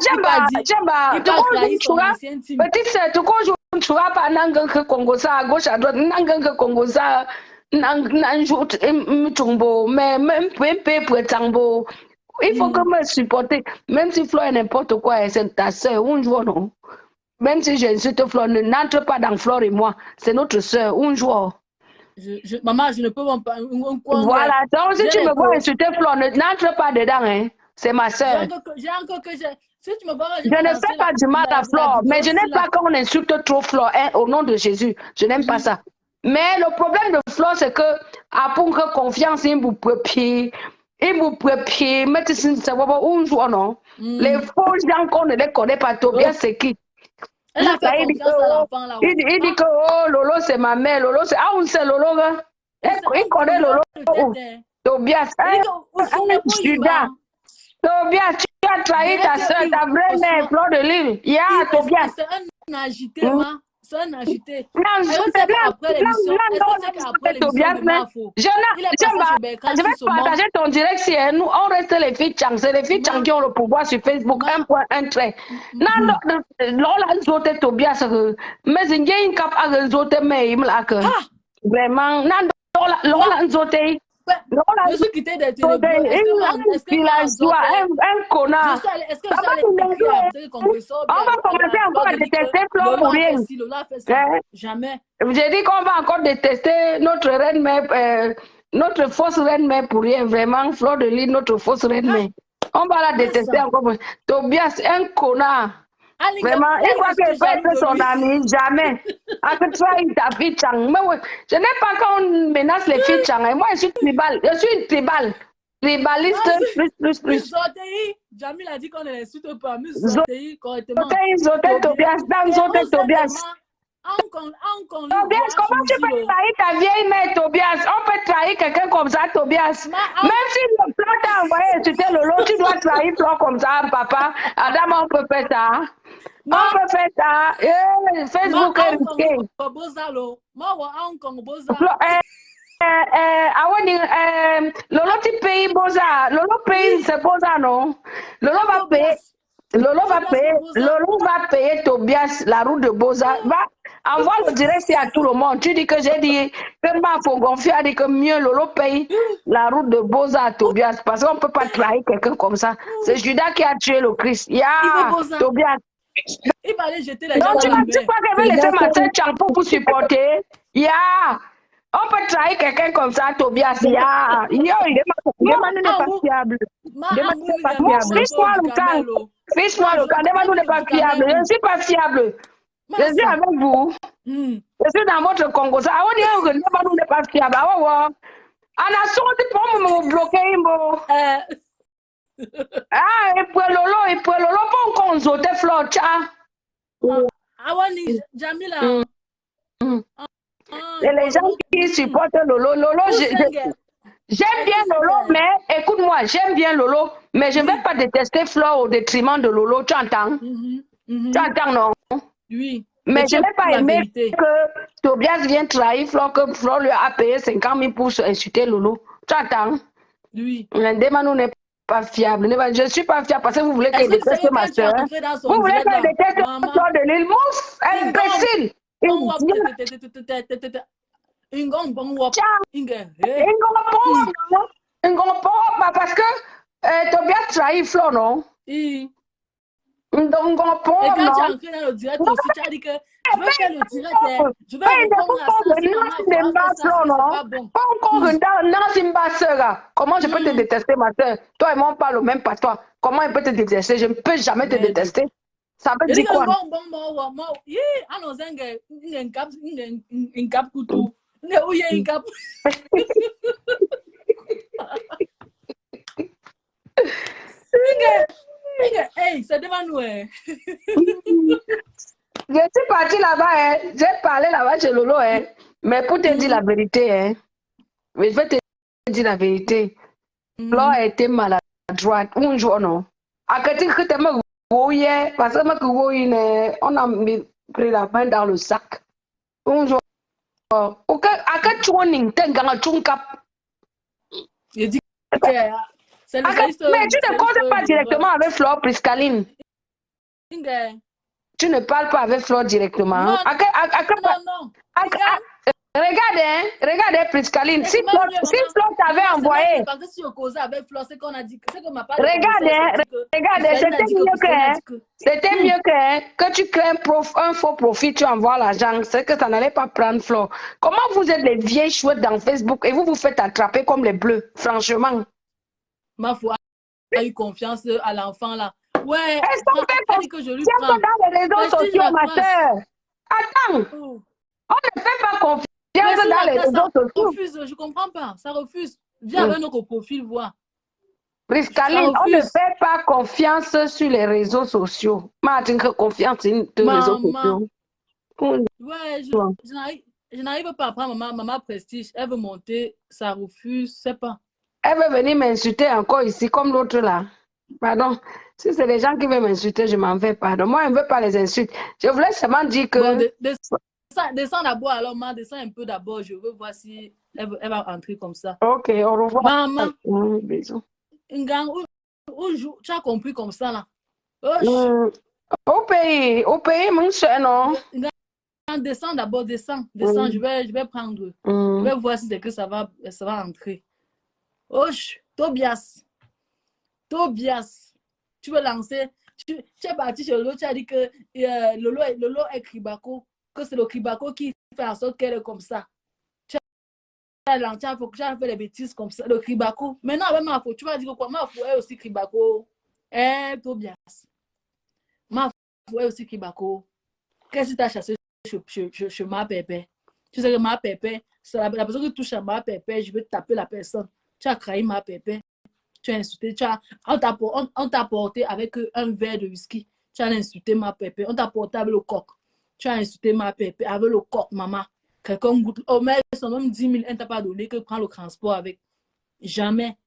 Petite sœur, tu connais, tu vas pas n'angangue Congo ça à gauche à droite, n'angangue Congo ça, n'anjoute m'tumbo, mais même peu tambo. Il faut que me supporter, même si Flo est n'importe quoi, c'est ta sœur, un jour non. Même si j'insulte Flo, n'entre pas dans Flo et moi, c'est notre sœur, un jour. Maman, je ne peux pas. Voilà, donc si tu me vois insulter Flo, n'entre pas dedans, hein. C'est ma sœur. Si tu me vois, je ne fais pas du mal à Flo, mais je n'aime pas quand on insulte trop Flo, hein, au nom de Jésus. Je n'aime pas ça. Mais le problème de Flo, c'est que, à pour que confiance, il vous peut pied. Il vous peut pied, mais tu sais, ça va pas un jour, non? Les faux gens qu'on ne les connaît pas, Tobias, c'est qui? Elle a fait confiance à l'enfant là. Il dit que oh, Lolo c'est ma mère, Lolo c'est on sait Lolo là. Il connaît Lolo. Tobias, Judas. Tobias, tu as trahi ta soeur, ta vraie mère, Fleur de Lille. Tobias. C'est un agité, ma. C'est un agité. Je vais partager ton direct si nous, on reste les filles Chang. C'est les filles Chang qui ont le pouvoir sur Facebook. Un trait. Non, l'on zote Tobias. Mais il y a une cap à zote, mais il me l'a que. Vraiment, l'on zote. Je suis quitté des télévisions. Un connard. Est-ce que vous allez on va commencer encore à détester Flo pour rien. Jamais. J'ai dit qu'on va encore détester notre reine mère, notre fausse reine mère pour rien. Vraiment, Fleur de Lille, notre fausse reine mère. On va la détester encore. Tobias, un connard. Vraiment, il croit qu'elle peut être son ami, jamais. Avec toi, il t'a fait Chang. Mais je n'aime pas quand on menace les filles Chang. Moi, je suis tribal. Je suis tribal. Tribaliste, plus. Jamil a dit qu'on ne l'insulte pas. Zotei, correctement. Zotei, Tobias, dans Zotei, Tobias. Tobias, comment tu peux trahir ta vieille mère, Tobias? On peut trahir quelqu'un comme ça, Tobias. Même si le plan t'a envoyé insulter Lolo, tu dois trahir Flo comme ça, papa. Adam, on peut faire ça. On peut faire ça. Facebook est risqué. Lolo, tu payes Boza. Lolo paye, c'est Boza, non? Lolo va payer. Lolo va payer Tobias la route de Boza. Envoie le direct à tout le monde. Tu dis que j'ai dit que ma faut gonfler, a dit que mieux Lolo paye la route de Boza à Tobias. Parce qu'on ne peut pas trahir quelqu'un comme ça. C'est Judas qui a tué le Christ. Tobias. Il va aller jeter la jambe. Donc tu crois qu'elle va laisser ma soeur Champo pour supporter? On peut trahir quelqu'un comme ça, Tobias. Il n'est pas fiable. Fils-moi le calme. Fils-moi le calme. Demande-nous n'est pas fiable. Je ne suis pas fiable. Je suis avec vous. Je suis dans votre Congo. Ça, on dit que demande-nous n'est pas fiable. Anasson, tu peux me bloquer, Imbo. Ah, et puis Lolo, pas encore zoté flot, Awani, Jamila. Et les gens qui supportent Lolo, j'aime bien Lolo, mais écoute-moi, j'aime bien Lolo, mais je ne vais pas détester Flo au détriment de Lolo, tu entends? Tu entends, non? Oui. Mais je n'ai pas aimé que Tobias vienne trahir Flo, que Flo lui a payé 50 000 pour insulter Lolo. Tu entends? Oui. L'indémano n'est pas fiable. Je ne suis pas fiable parce que vous voulez qu'elle déteste ma soeur. Vous voulez qu'elle déteste ma soeur de l'île. Mouf, imbécile. Parce que Tobias trahit Flo, non? Donc, et quand tu es entré dans le direct aussi, tu as dit que je vais faire le direct, je vais répondre à ça, c'est pas bon. Comment je peux te détester, ma soeur? Toi et moi, on parle au même patois. Comment il peut te détester? Je ne peux jamais te détester. Ça veut dire quoi? Hey, c'est devant nous. Je suis partie là-bas, hein. J'ai parlé là-bas chez Lolo, hein. Mais pour te dire la vérité, hein. Mais je vais te dire la vérité. Flo a été maladroite. Un jour, non. À côté que tu me voyais, parce que on a pris la main dans le sac. Un jour. Ok, à quel tourning, t'es un gars cap. Je dis que c'est le mais tu ne comptes pas directement avec Flore Priscaline. Tu ne parles pas avec Flore directement. Non, non. Regardez Priscaline. Si Flore t'avait envoyé. Parce que si on causait avec Flore, c'est qu'on a dit que c'est qu'on m'a pas regardez, c'était mieux que tu crées un faux profil, tu envoies l'argent. C'est que ça n'allait pas prendre Flore. Comment vous êtes les vieilles chouettes dans Facebook et vous vous faites attraper comme les bleus, franchement? Ma foi a eu confiance à l'enfant là. Ouais, est-ce qu'on fait que je lui prends dans les réseaux sociaux, ma soeur? Attends, on ne fait pas confiance dans les réseaux sociaux. Refuse, je comprends pas, ça refuse. Viens avec notre profil, voir. Priscaline, on ne fait pas confiance sur les réseaux sociaux. Martin, confiance sur les réseaux sociaux. Ouais, je n'arrive pas à prendre maman Prestige. Elle veut monter, ça refuse, je sais pas. Elle veut venir m'insulter encore ici, comme l'autre là. Pardon. Si c'est les gens qui veulent m'insulter, je m'en vais. Pardon. Moi, je ne veux pas les insulter. Je voulais seulement dire que... Bon, descends d'abord, alors, maman, descends un peu d'abord. Je veux voir si elle va entrer comme ça. Ok, au revoir. Maman. Bisous. Tu as compris comme ça, là. Au pays, mon cher, non? Descends d'abord, descends. Je vais prendre. Je vais voir si c'est que ça va entrer. Tobias, tu veux lancer, tu es parti chez Lolo, tu as dit que Lolo est Kribako, que c'est le Kribako qui fait en sorte qu'elle est comme ça. Tu as fait des bêtises comme ça, le Kribako. Maintenant, avec ma faute, tu vas dire quoi? Ma faute est aussi Kribako. Tobias. Ma faute est aussi Kribako. Qu'est-ce que tu as chassé chez ma pépé? Tu sais que ma pépé, c'est la personne qui touche à ma pépé, je vais taper la personne. Tu as trahi ma pépé. Tu as insulté, on t'a porté avec un verre de whisky. Tu as insulté ma pépé. On t'a porté avec le coq. Tu as insulté ma pépé avec le coq, maman. Quelqu'un goûte. Oh, mais ils sont même 10 000, on t'a pas donné que prendre le transport avec. Jamais.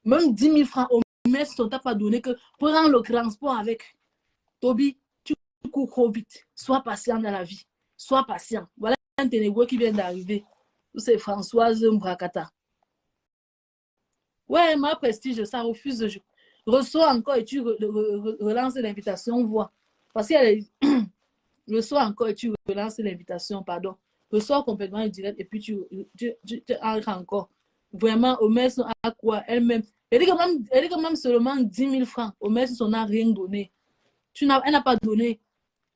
Même 10 000 francs, au mais on t'a pas donné que prendre le transport avec. Toby, tu cours trop vite. Sois patient dans la vie. Sois patient. Voilà un ténébreux qui vient d'arriver. C'est Françoise Mbrakata. Ouais, ma Prestige, ça refuse. Je reçois encore et tu relances l'invitation, vois. Parce qu'il reçois encore et tu relances l'invitation, pardon. Reçois complètement le direct et puis tu entres encore. Vraiment, Omer à quoi elle-même. Elle dit que même seulement 10 000 francs. Omer, on n'a rien donné. Elle n'a pas donné.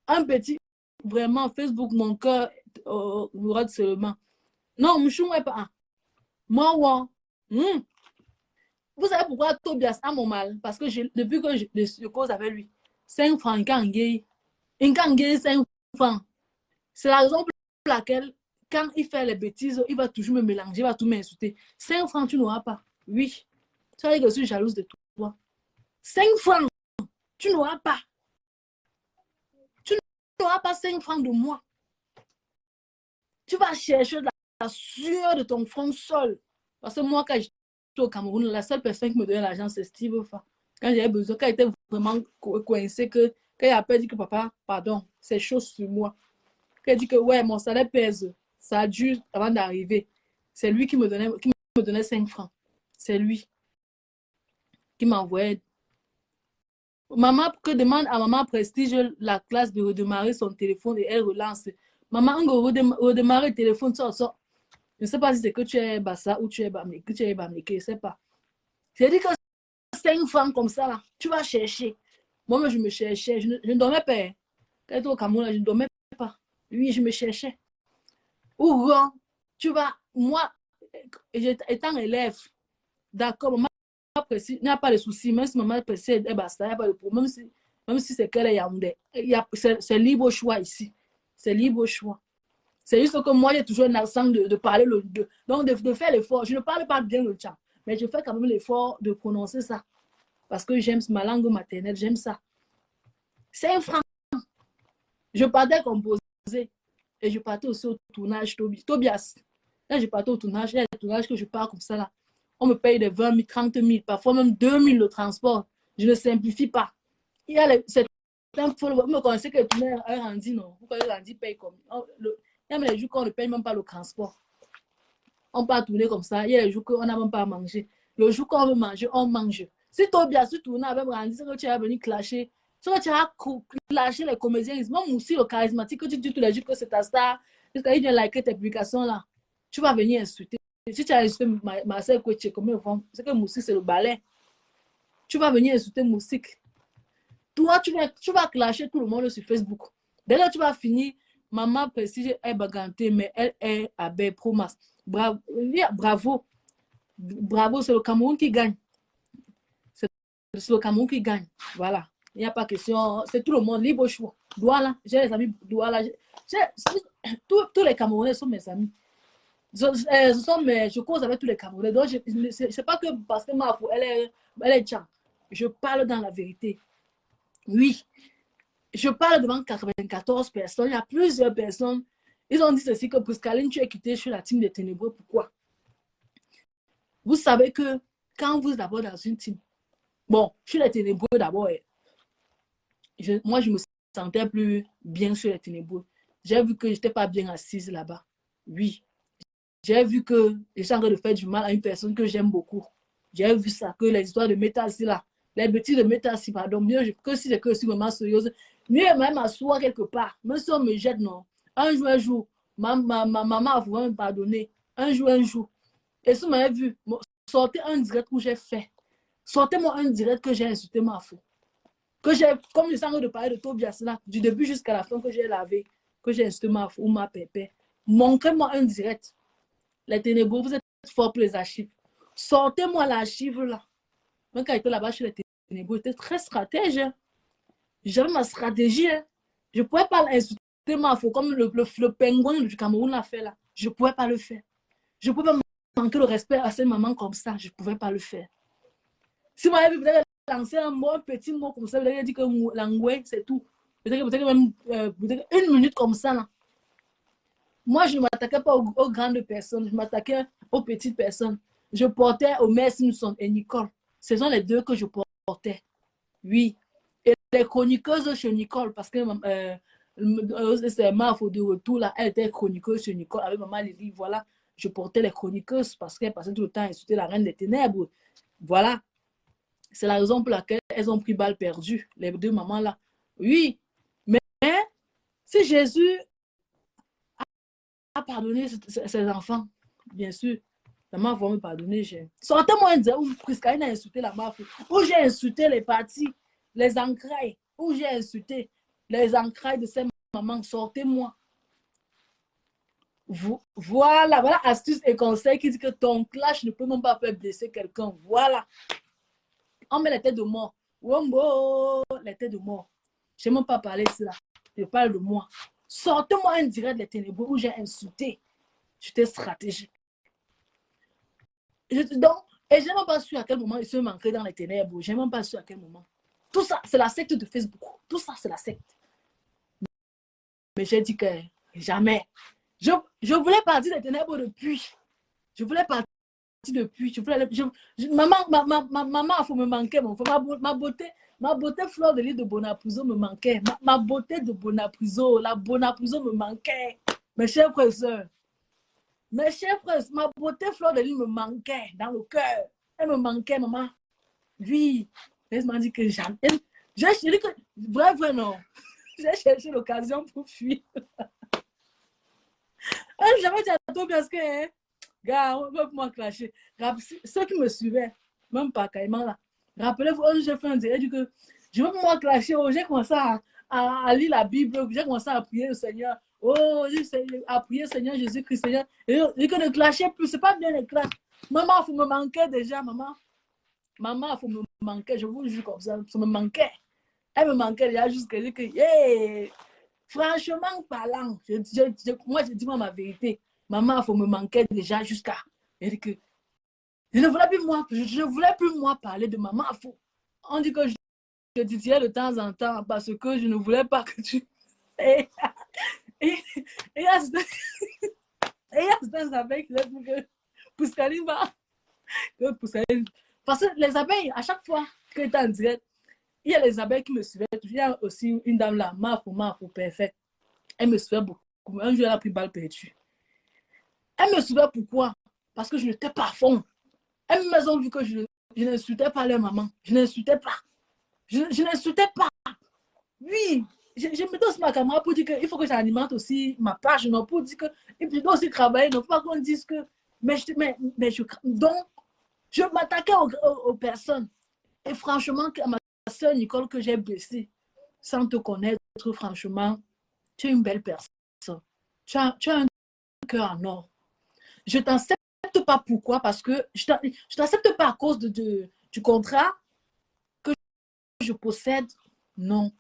Un petit, vraiment, Facebook, mon cœur, regarde seulement. Non, je ne suis pas. Moi, vous savez pourquoi Tobias a mon mal? Parce que depuis que je cause avec lui, 5 francs, il 5 francs. C'est la raison pour laquelle quand il fait les bêtises, il va toujours me mélanger, il va tout m'insulter. 5 francs, tu n'auras pas. Oui. Tu vas dire que je suis jalouse de toi. 5 francs, tu n'auras pas. Tu n'auras pas 5 francs de moi. Tu vas chercher la sueur de ton front seul. Parce que moi, quand j'étais au Cameroun, la seule personne qui me donnait l'argent, c'est Steve Fa. Quand j'avais besoin, quand il était vraiment coincé, quand il a dit que papa, pardon, c'est chaud sur moi. Quand il dit que ouais, mon salaire pèse, ça a dû avant d'arriver. C'est lui qui me donnait 5 francs. C'est lui qui m'envoyait. Maman, que demande à maman Prestige la classe de redémarrer son téléphone et elle relance. Maman, on redémarrer le téléphone, ça. Je ne sais pas si c'est que tu es Bassa ou tu es Bamléké, je ne sais pas. J'ai dit que 5 francs comme ça, là, tu vas chercher. Moi, je me cherchais. Je ne dormais pas. Quand j'étais au Cameroun, je ne dormais pas. Oui, je me cherchais. Ou tu vas, moi, étant élève, d'accord, maman il n'y a pas de souci. Même si maman précise, il n'y a pas de problème. Même si c'est qu'elle est Yaoundé. C'est libre au choix ici. C'est libre au choix. C'est juste que moi, j'ai toujours un accent de parler le 2. Donc, de faire l'effort. Je ne parle pas bien le tcham, mais je fais quand même l'effort de prononcer ça. Parce que j'aime ma langue maternelle, j'aime ça. 5 francs. Je partais composer et je partais aussi au tournage Tobias. Là, je partais au tournage. Il y a des tournages que je pars comme ça là. On me paye des 20 000, 30 000, parfois même 2 000 le transport. Je ne simplifie pas. Il y a vous me connaissez que le tournage a rendu, non? Vous connaissez Randy paye comme. Il y a les jours qu'on ne paye même pas le transport. On peut tourner comme ça. Il y a les jours qu'on n'a même pas à manger. Le jour qu'on veut manger, on mange. Si Tobias tu tournes avec Randy, c'est que tu vas venir clasher. C'est que tu vas clasher les comédiens. Même aussi le charismatique, que tu dis tous les jours que c'est ta star. Parce qu'il vient liker tes publications là. Tu vas venir insulter. Si tu as insulté Marcel Kouetche, c'est que Moussik, c'est le ballet. Tu vas venir insulter Moussik. Toi, tu vas clasher tout le monde sur Facebook. Dès que tu vas finir, maman Prestige est baganté, mais elle est à Promas. Bravo. Bravo, c'est le Cameroun qui gagne. C'est le Cameroun qui gagne. Voilà. Il n'y a pas question. C'est tout le monde libre au choix. Douala, j'ai les amis Douala. Tous les Camerounais sont mes amis. Je cause avec tous les Camerounais. Donc, c'est pas que parce que ma fou, elle est tchang. Je parle dans la vérité. Oui. Je parle devant 94 personnes. Il y a plusieurs personnes. Ils ont dit ceci que Priscaline, tu es quitté sur la team des Ténébreux. Pourquoi? Vous savez que quand vous êtes d'abord dans une team, bon, sur les Ténébreux d'abord, moi, je me sentais plus bien sur les Ténébreux. J'ai vu que je n'étais pas bien assise là-bas. Oui. J'ai vu que je suis en train de faire du mal à une personne que j'aime beaucoup. J'ai vu ça, que les histoires de métassi là, les bêtises de métassi, pardon, mieux que si c'est que je suis vraiment sérieuse, mieux même m'asseoir quelque part, même si on me jette, non. Un jour, ma maman a voulu me pardonner. Un jour. Et si vous m'avez vu, sortez un direct où j'ai fait. Sortez-moi un direct que j'ai insulté ma fou. Que j'ai, comme je suis en train de parler de Tobias là, du début jusqu'à la fin que j'ai lavé, que j'ai insulté ma fou ou ma pépé. Montrez-moi un direct. Les Ténébreux, vous êtes forts pour les archives. Sortez-moi l'archive là. Même quand j'étais là-bas chez les Ténébreux, j'étais très stratège. J'avais ma stratégie. Je ne pouvais pas insulter ma faux comme le pingouin du Cameroun l'a fait là. Je ne pouvais pas le faire. Je ne pouvais pas manquer le respect à cette maman comme ça. Je ne pouvais pas le faire. Si vous m'avez vu, vous avez lancé un petit mot comme ça, vous avez dit que l'angoué, c'est tout. Peut-être même une minute comme ça là. Moi, je ne m'attaquais pas aux grandes personnes, je m'attaquais aux petites personnes. Je portais Omer Simpson et Nicole. Ce sont les deux que je portais. Oui. Et les chroniqueuses chez Nicole, parce que c'est ma faute de retour là, elle était chroniqueuse chez Nicole avec maman Lily. Voilà, je portais les chroniqueuses parce qu'elles passaient tout le temps à insulter la reine des ténèbres. Voilà. C'est la raison pour laquelle elles ont pris balle perdue, les deux mamans là. Oui. Mais si Jésus a pardonné ses enfants, bien sûr. La mafia va me pardonner. Sortez-moi un direct où Priscaline a insulté la mafia, où j'ai insulté les partis, les entrailles, où j'ai insulté les entrailles de ces mamans. Sortez-moi. Voilà astuce et conseil qui dit que ton clash ne peut même pas faire blesser quelqu'un. Voilà. On met les têtes de mort. Wombo, les têtes de mort. Je n'ai même pas parlé de cela. Je parle de moi. Sortez-moi un direct des ténébreux où j'ai insulté. J'étais stratégique. Donc, et je n'ai même pas su à quel moment ils se manquaient dans les ténèbres. Je n'ai même pas su à quel moment. Tout ça, c'est la secte de Facebook. Tout ça, c'est la secte. Mais j'ai dit que jamais. Je voulais partir des ténèbres depuis. Je voulais partir depuis. Maman, il faut me manquer. Ma beauté fleur de l'île de Bonapruso me manquait. Ma beauté de Bonapruso, la Bonapruso me manquait. Mes chers frères et sœurs. Mes chers frères, ma beauté fleur de l'île me manquait dans le cœur. Elle me manquait, maman. Oui. Elle m'a dit que jamais. J'ai dit que, vrai, non. J'ai cherché l'occasion pour fuir. J'avais dit à toi parce que, hein, gars, on va moi clasher. Ceux qui me suivaient, même pas Caïman là, rappelez-vous, j'ai fait un direct, dit que je veux moi clasher. Oh, j'ai commencé à lire la Bible, j'ai commencé à prier le Seigneur. Oh, à prier le Seigneur Jésus-Christ, Seigneur. Et que ne clasher plus, c'est pas bien le clash. Maman, il faut me manquer déjà, maman. Maman, il faut me manquer, je vous jure comme ça me manquait. Elle me manquait déjà jusqu'à dire que, yeah, franchement parlant, moi je dis moi ma vérité. Maman, il faut me manquer déjà jusqu'à. Que je ne voulais plus moi parler de maman. On dit que je titillais de temps en temps parce que je ne voulais pas que tu. Et il y a certains abeilles qui disent que Pouscaline va. Parce que les abeilles, à chaque fois que tu es en direct, il y a les abeilles qui me suivaient. Il y a aussi une dame là, Marfo, parfaite. Elle me suivait beaucoup. Un jour, elle a pris balle perdue. Elle me suivait pourquoi? Parce que je n'étais pas à fond. Elles m'ont vu que je n'insultais pas leur maman. Je n'insultais pas. Je n'insultais pas. Oui. Je mettais aussi ma caméra pour dire qu'il faut que j'alimente aussi ma page. Non, pour dire que je dois aussi travailler. Non, pas qu'on dise que. Donc, je m'attaquais aux personnes. Et franchement, à ma soeur Nicole que j'ai blessée, sans te connaître, franchement, tu es une belle personne. Tu as un cœur en or. Je t'accepte pas pourquoi, parce que je t'accepte pas à cause du contrat que je possède. Non.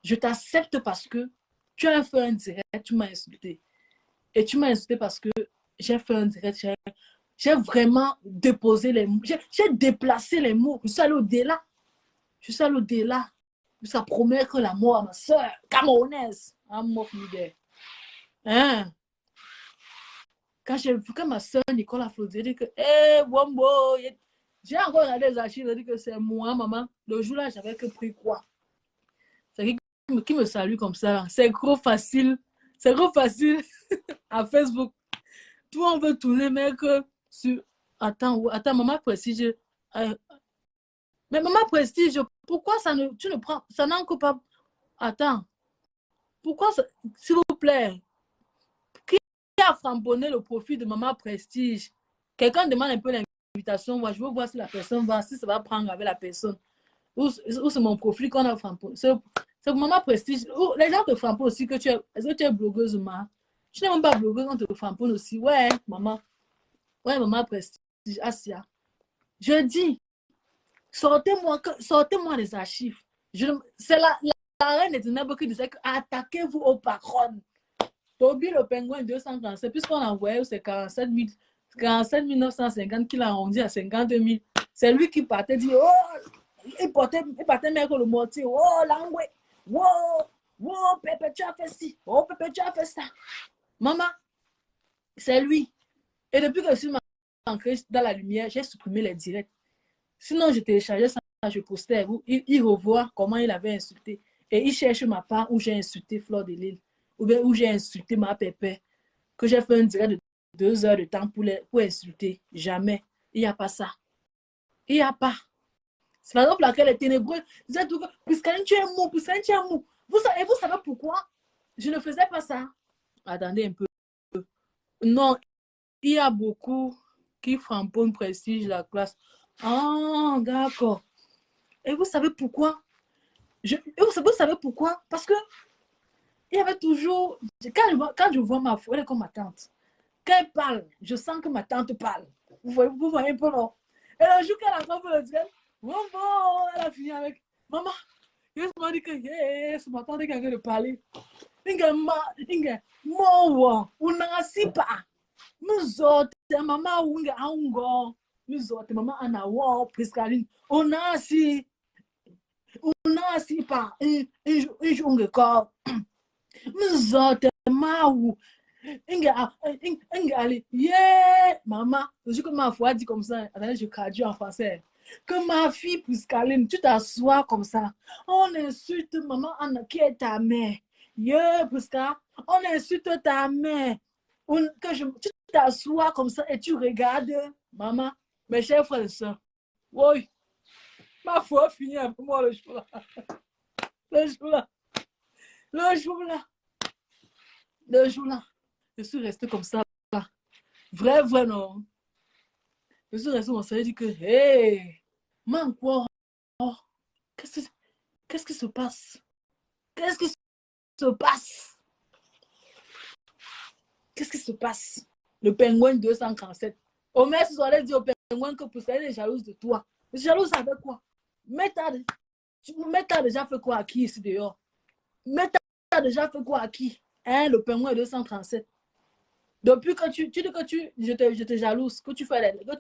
Je t'accepte parce que tu as fait un direct, tu m'as insulté. Et tu m'as insulté parce que j'ai fait un direct, j'ai vraiment déposé les mots, j'ai déplacé les mots. Je suis allé au-delà. Je suis allé au-delà. Ça promet que la mort à ma soeur camerounaise. Hein? Quand j'ai vu que ma soeur Nicole a applaudi, elle dit que, Wombo, j'ai encore regardé les archives, elle dit que c'est moi, maman. Le jour-là, j'avais que pris quoi? C'est qui me salue comme ça. C'est trop facile. C'est trop facile à Facebook. Tout le monde veut tourner, mais que sur. Attends, maman Prestige. Mais maman Prestige, pourquoi tu ne prends. Ça n'encore pas. Attends. Pourquoi ça. S'il vous plaît. Qui a framponné le profit de maman Prestige? Quelqu'un demande un peu l'invitation. Moi, je veux voir si la personne va, si ça va prendre avec la personne. Ou c'est mon profil qu'on a framponné. C'est maman Prestige. Les gens te frappent aussi que est-ce que tu es blogueuse, ma? Tu n'es même pas blogueuse, on te frappe aussi. Ouais, maman. Ouais, maman Prestige. Asia. Je dis, sortez-moi les archives. C'est la reine des ténèbres qui disait que attaquez-vous aux patronnes. Toby le pingouin 237, puisqu'on a envoyé c'est 47 950 qu'il a arrondi à 52 000. C'est lui qui partait dire, oh, il partait mettre le mortier. Oh, l'angoué. Oh, Pépé, tu as fait ci. Oh, Pépé, tu as fait ça. Maman, c'est lui. Et depuis que je suis ancrée dans la lumière, j'ai supprimé les directs. Sinon, je téléchargeais ça, je postais. Il revoit comment il avait insulté. Et il cherche ma part où j'ai insulté Fleur de Lille. Ou bien où j'ai insulté ma Pépé. Que j'ai fait un direct de 2 heures de temps pour insulter. Jamais. Il n'y a pas ça. Il n'y a pas. C'est la raison pour laquelle les ténébreux disaient tout que Pouscaline, tu es mou, Pouscaline, tu es mou. Vous savez pourquoi je ne faisais pas ça? Attendez un peu. Non, il y a beaucoup qui framponnent Prestige la classe. Ah, d'accord. Et vous savez pourquoi? Vous savez pourquoi? Parce que il y avait toujours... Quand je vois ma fille, elle est comme ma tante. Quand elle parle, je sens que ma tante parle. Vous voyez un peu, non? Et le jour qu'elle a fait le direct, elle a fini avec maman. Je m'a dit que c'est ma tante qui a de parler. On n'a pas. Nous autres, maman, nous autres, maman, on a wow, Priscaline. On a assis par un jour encore. Nous autres, maman, yeah, maman, je dis que ma foi dit comme ça, je traduis en français. Que ma fille, Priscaline, tu t'assois comme ça. On insulte maman qui est ta mère. Yeah, Prisca, on insulte ta mère. Tu t'assois comme ça et tu regardes, maman, mes chers frères et sœurs. Oui, ma foi finit avec moi le jour là. Le jour là. Le jour là. Le jour là. Je suis restée comme ça. Là. Vrai, non. Je suis restée comme ça. Je dis que, hey, man, quoi? Oh, qu'est-ce qui se passe? Qu'est-ce qui se passe? Qu'est-ce qui se passe? Le pingouin 237. Au moins, si on allait dire au pingouin que Pousselle est jalouse de toi. Mais jalouse avec quoi? Mais t'as déjà fait quoi à qui ici dehors? Mais t'as déjà fait quoi à qui? Hein, le pingouin 237. Depuis que tu dis que je te jalouse, que tu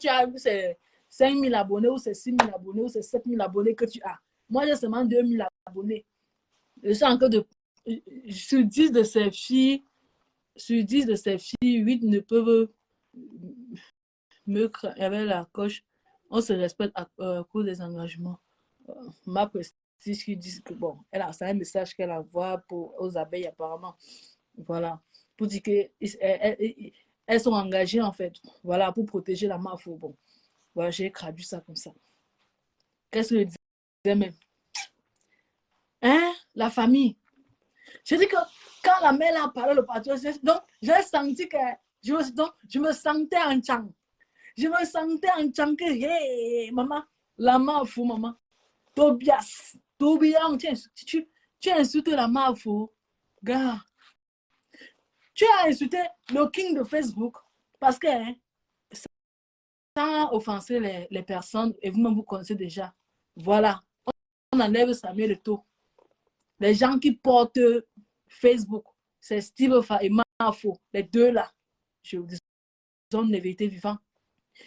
as eu ces 5 000 abonnés ou ces 6 000 abonnés ou ces 7 000 abonnés que tu as. Moi, j'ai seulement 2 000 abonnés. Je suis encore sur 10 de ces filles, 8 ne peuvent me avec la coche. On se respecte à cause des engagements. Ma prestige qui dit que bon, c'est un message qu'elle envoie aux abeilles apparemment. Voilà. Pour dire qu'elles sont engagées en fait. Voilà, pour protéger la mafia. Bon, voilà, j'ai traduit ça comme ça. Qu'est-ce que je disais même? Hein? La famille. Je dis que quand la mère a parlé, le patron, donc j'ai senti que je me sentais en chang. Je me sentais en chang que, hey, maman, la mafia, maman. Tobias, tu as insulté la mafia. Gars. Tu as insulté le king de Facebook parce que, hein, sans offenser les personnes, et vous-même vous connaissez déjà, voilà, on enlève Samuel Eto'o. Les gens qui portent Facebook, c'est Steve Fa et Mafo, les deux là, je vous dis, sont des vérités vivantes.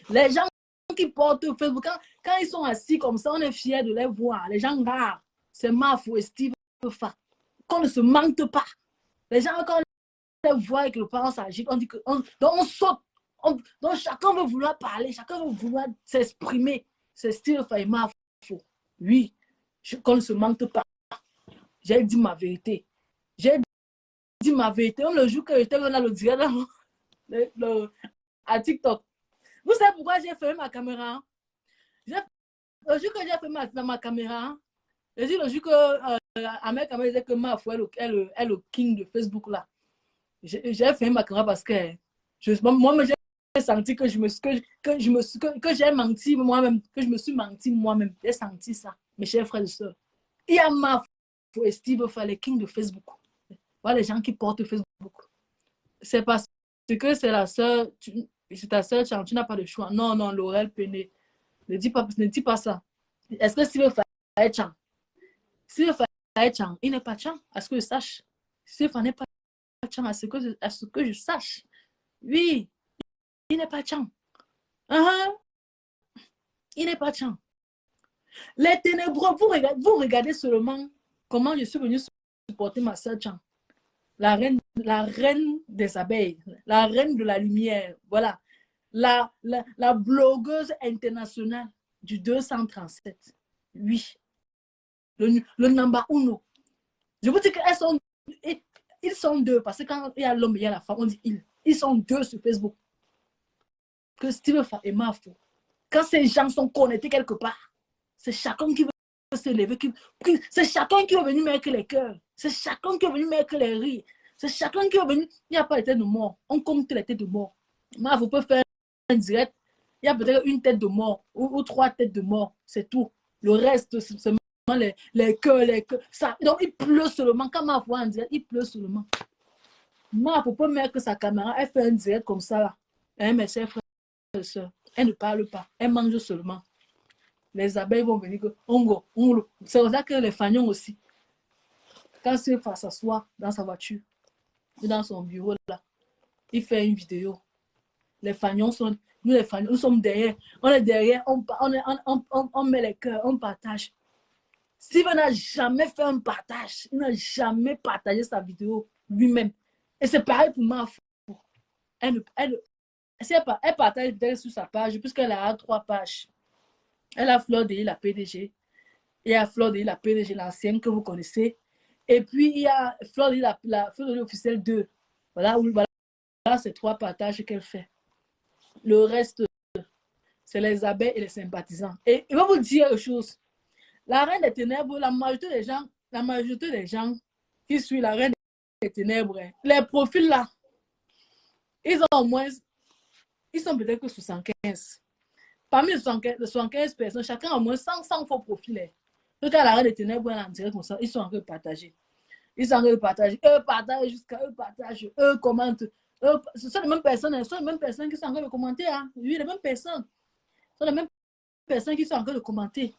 Les gens qui portent Facebook, quand ils sont assis comme ça, on est fiers de les voir. Les gens rares, c'est Mafo et Steve Fa. Qu'on ne se mente pas. Les gens, quand voit avec le parent s'agit, on dit que on saute, donc chacun veut vouloir parler, chacun veut vouloir s'exprimer. C'est style Faïma. Oui, qu'on ne se mente pas. J'ai dit ma vérité. J'ai dit ma vérité. Même le jour que j'étais dans le direct à TikTok. Vous savez pourquoi j'ai fermé ma caméra? Le jour que j'ai fermé ma caméra, j'ai dit le jour que Ahmed Kamel disait que ma foi est le king de Facebook là. J'ai fait ma caméra parce que moi j'ai senti que j'ai menti moi-même, que je me suis menti moi-même. J'ai senti ça, mes chers frères et sœurs. Il y a ma et Steve les king de Facebook. Voilà les gens qui portent Facebook. C'est parce que c'est la sœur, c'est ta sœur, tu n'as pas de choix. Non, Laurel Péné. Ne dis pas ça. Est-ce que Steve est Chang? Steve est Chang, il n'est pas Chang, à ce que je sache. Steve n'est pas à ce que je sache. Oui, il n'est pas Chang. Il n'est pas Chang. Les ténébreux, vous regardez seulement comment je suis venue supporter ma soeur Chang. La reine des abeilles, la reine de la lumière, voilà. La blogueuse internationale du 237. Oui. Le number uno. Je vous dis ils sont deux, parce que quand il y a l'homme et il y a la femme, on dit ils. Ils sont deux sur Facebook. Que Steve Fa et Mafo. Quand ces gens sont connectés quelque part, c'est chacun qui veut se lever, c'est chacun qui veut venir mettre les cœurs, c'est chacun qui veut venir mettre les rires, c'est chacun qui veut venir. Il n'y a pas de tête de mort. On compte les têtes de mort. Mafo peut faire un direct. Il y a peut-être une tête de mort ou 3 têtes de mort. C'est tout. Le reste, c'est seulement les cœurs. Ça. Donc, il pleut seulement. Quand Mafo en direct, il pleut seulement. Mafo peut mettre sa caméra. Elle fait un direct comme ça. Là. Hein, mes chers frères et sœurs. Elle ne parle pas. Elle mange seulement. Les abeilles vont venir. C'est pour ça que les fagnons aussi. Quand il va s'asseoir dans sa voiture ou dans son bureau, là, il fait une vidéo. Les fagnons sont, nous les fagnons, nous sommes derrière. On est derrière, on met les cœurs, on partage. Steven n'a jamais fait un partage. Il n'a jamais partagé sa vidéo lui-même. Et c'est pareil pour moi. Elle partage peut-être sur sa page, puisqu'elle a 3 pages. Elle a Fleur de Lys, la PDG. Il y a Fleur de Lys, la PDG, l'ancienne que vous connaissez. Et puis, il y a Fleur de Lys, la Fleur de Lys officielle 2. Voilà, c'est 3 partages qu'elle fait. Le reste, c'est les abeilles et les sympathisants. Et il va vous dire une chose. La Reine des Ténèbres, la majorité des gens qui suivent la Reine des Ténèbres, les profils là, ils ont au moins, ils sont peut-être que 75. Parmi les 75 personnes, chacun a au moins 100 faux profils. Donc, à la Reine des Ténèbres, en direct comme ça, ils sont en train de partager. Ils sont en train de partager. Eux partagent jusqu'à eux partagent. Eux commentent. Ce sont les mêmes personnes. Ce sont les mêmes personnes qui sont en train de commenter. Hein. Oui, les mêmes personnes. Ce sont les mêmes personnes qui sont en train de commenter.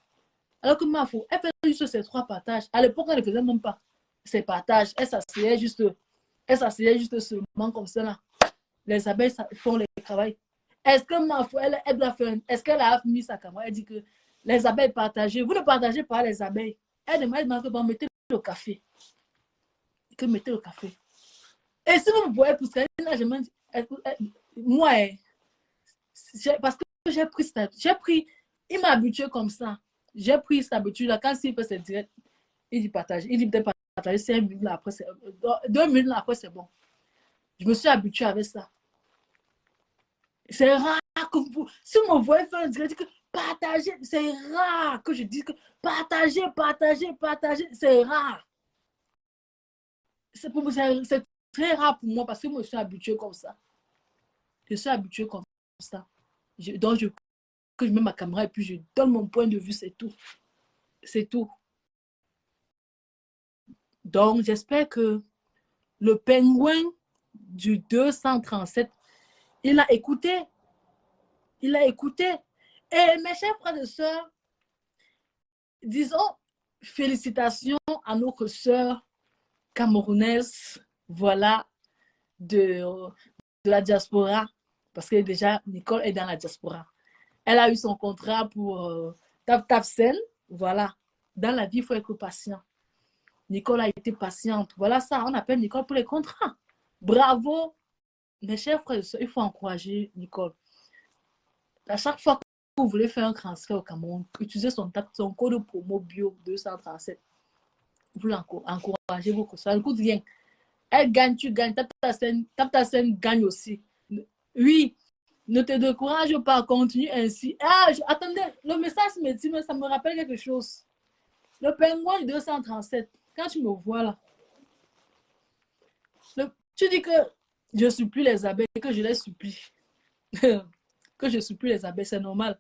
Alors que Mafo, elle fait juste ces 3 partages. À l'époque, elle ne faisait même pas ces partages. Elle s'asseyait juste seulement comme ça. Là. Les abeilles font le travail. Est-ce que Mafo, elle doit faire, est-ce qu'elle a mis sa caméra? Elle dit que les abeilles partagent. Vous ne partagez pas les abeilles. Elle demande que mettez le café. Que mettez le café. Et si vous voyez, parce que je me dis, moi, parce que j'ai pris, il m'a habitué comme ça. J'ai pris cette habitude-là. Quand il fait ses directs, il dit partage. Il dit peut-être partager 5 minutes là, après, 2 minutes là, après, c'est bon. Je me suis habitué avec ça. C'est rare que vous, si vous me voyez faire un direct, que partager, c'est rare que je dise que partager, c'est rare. C'est très rare pour moi parce que moi, je suis habitué comme ça. Je suis habitué comme ça. Donc, que je mets ma caméra et puis je donne mon point de vue, c'est tout. C'est tout. Donc, j'espère que le pingouin du 237, il a écouté. Il a écouté. Et mes chers frères et sœurs, disons félicitations à notre sœur camerounaise, voilà, de la diaspora, parce que déjà, Nicole est dans la diaspora. Elle a eu son contrat pour Tap Sen, voilà. Dans la vie, il faut être patient. Nicole a été patiente. Voilà ça, on appelle Nicole pour les contrats. Bravo, mes chers frères et sœurs, il faut encourager Nicole. À chaque fois que vous voulez faire un transfert au Cameroun, utilisez son code promo bio 237. Vous l'encouragez beaucoup. Ça ne coûte rien. Elle gagne, tu gagnes. Tap ta scène gagne aussi. Oui, ne te décourage pas, continue ainsi. Attendez, le message me dit, mais ça me rappelle quelque chose. Le pingouin 237, quand tu me vois là, tu dis que je supplie les abeilles, que je les supplie. Que je supplie les abeilles, c'est normal.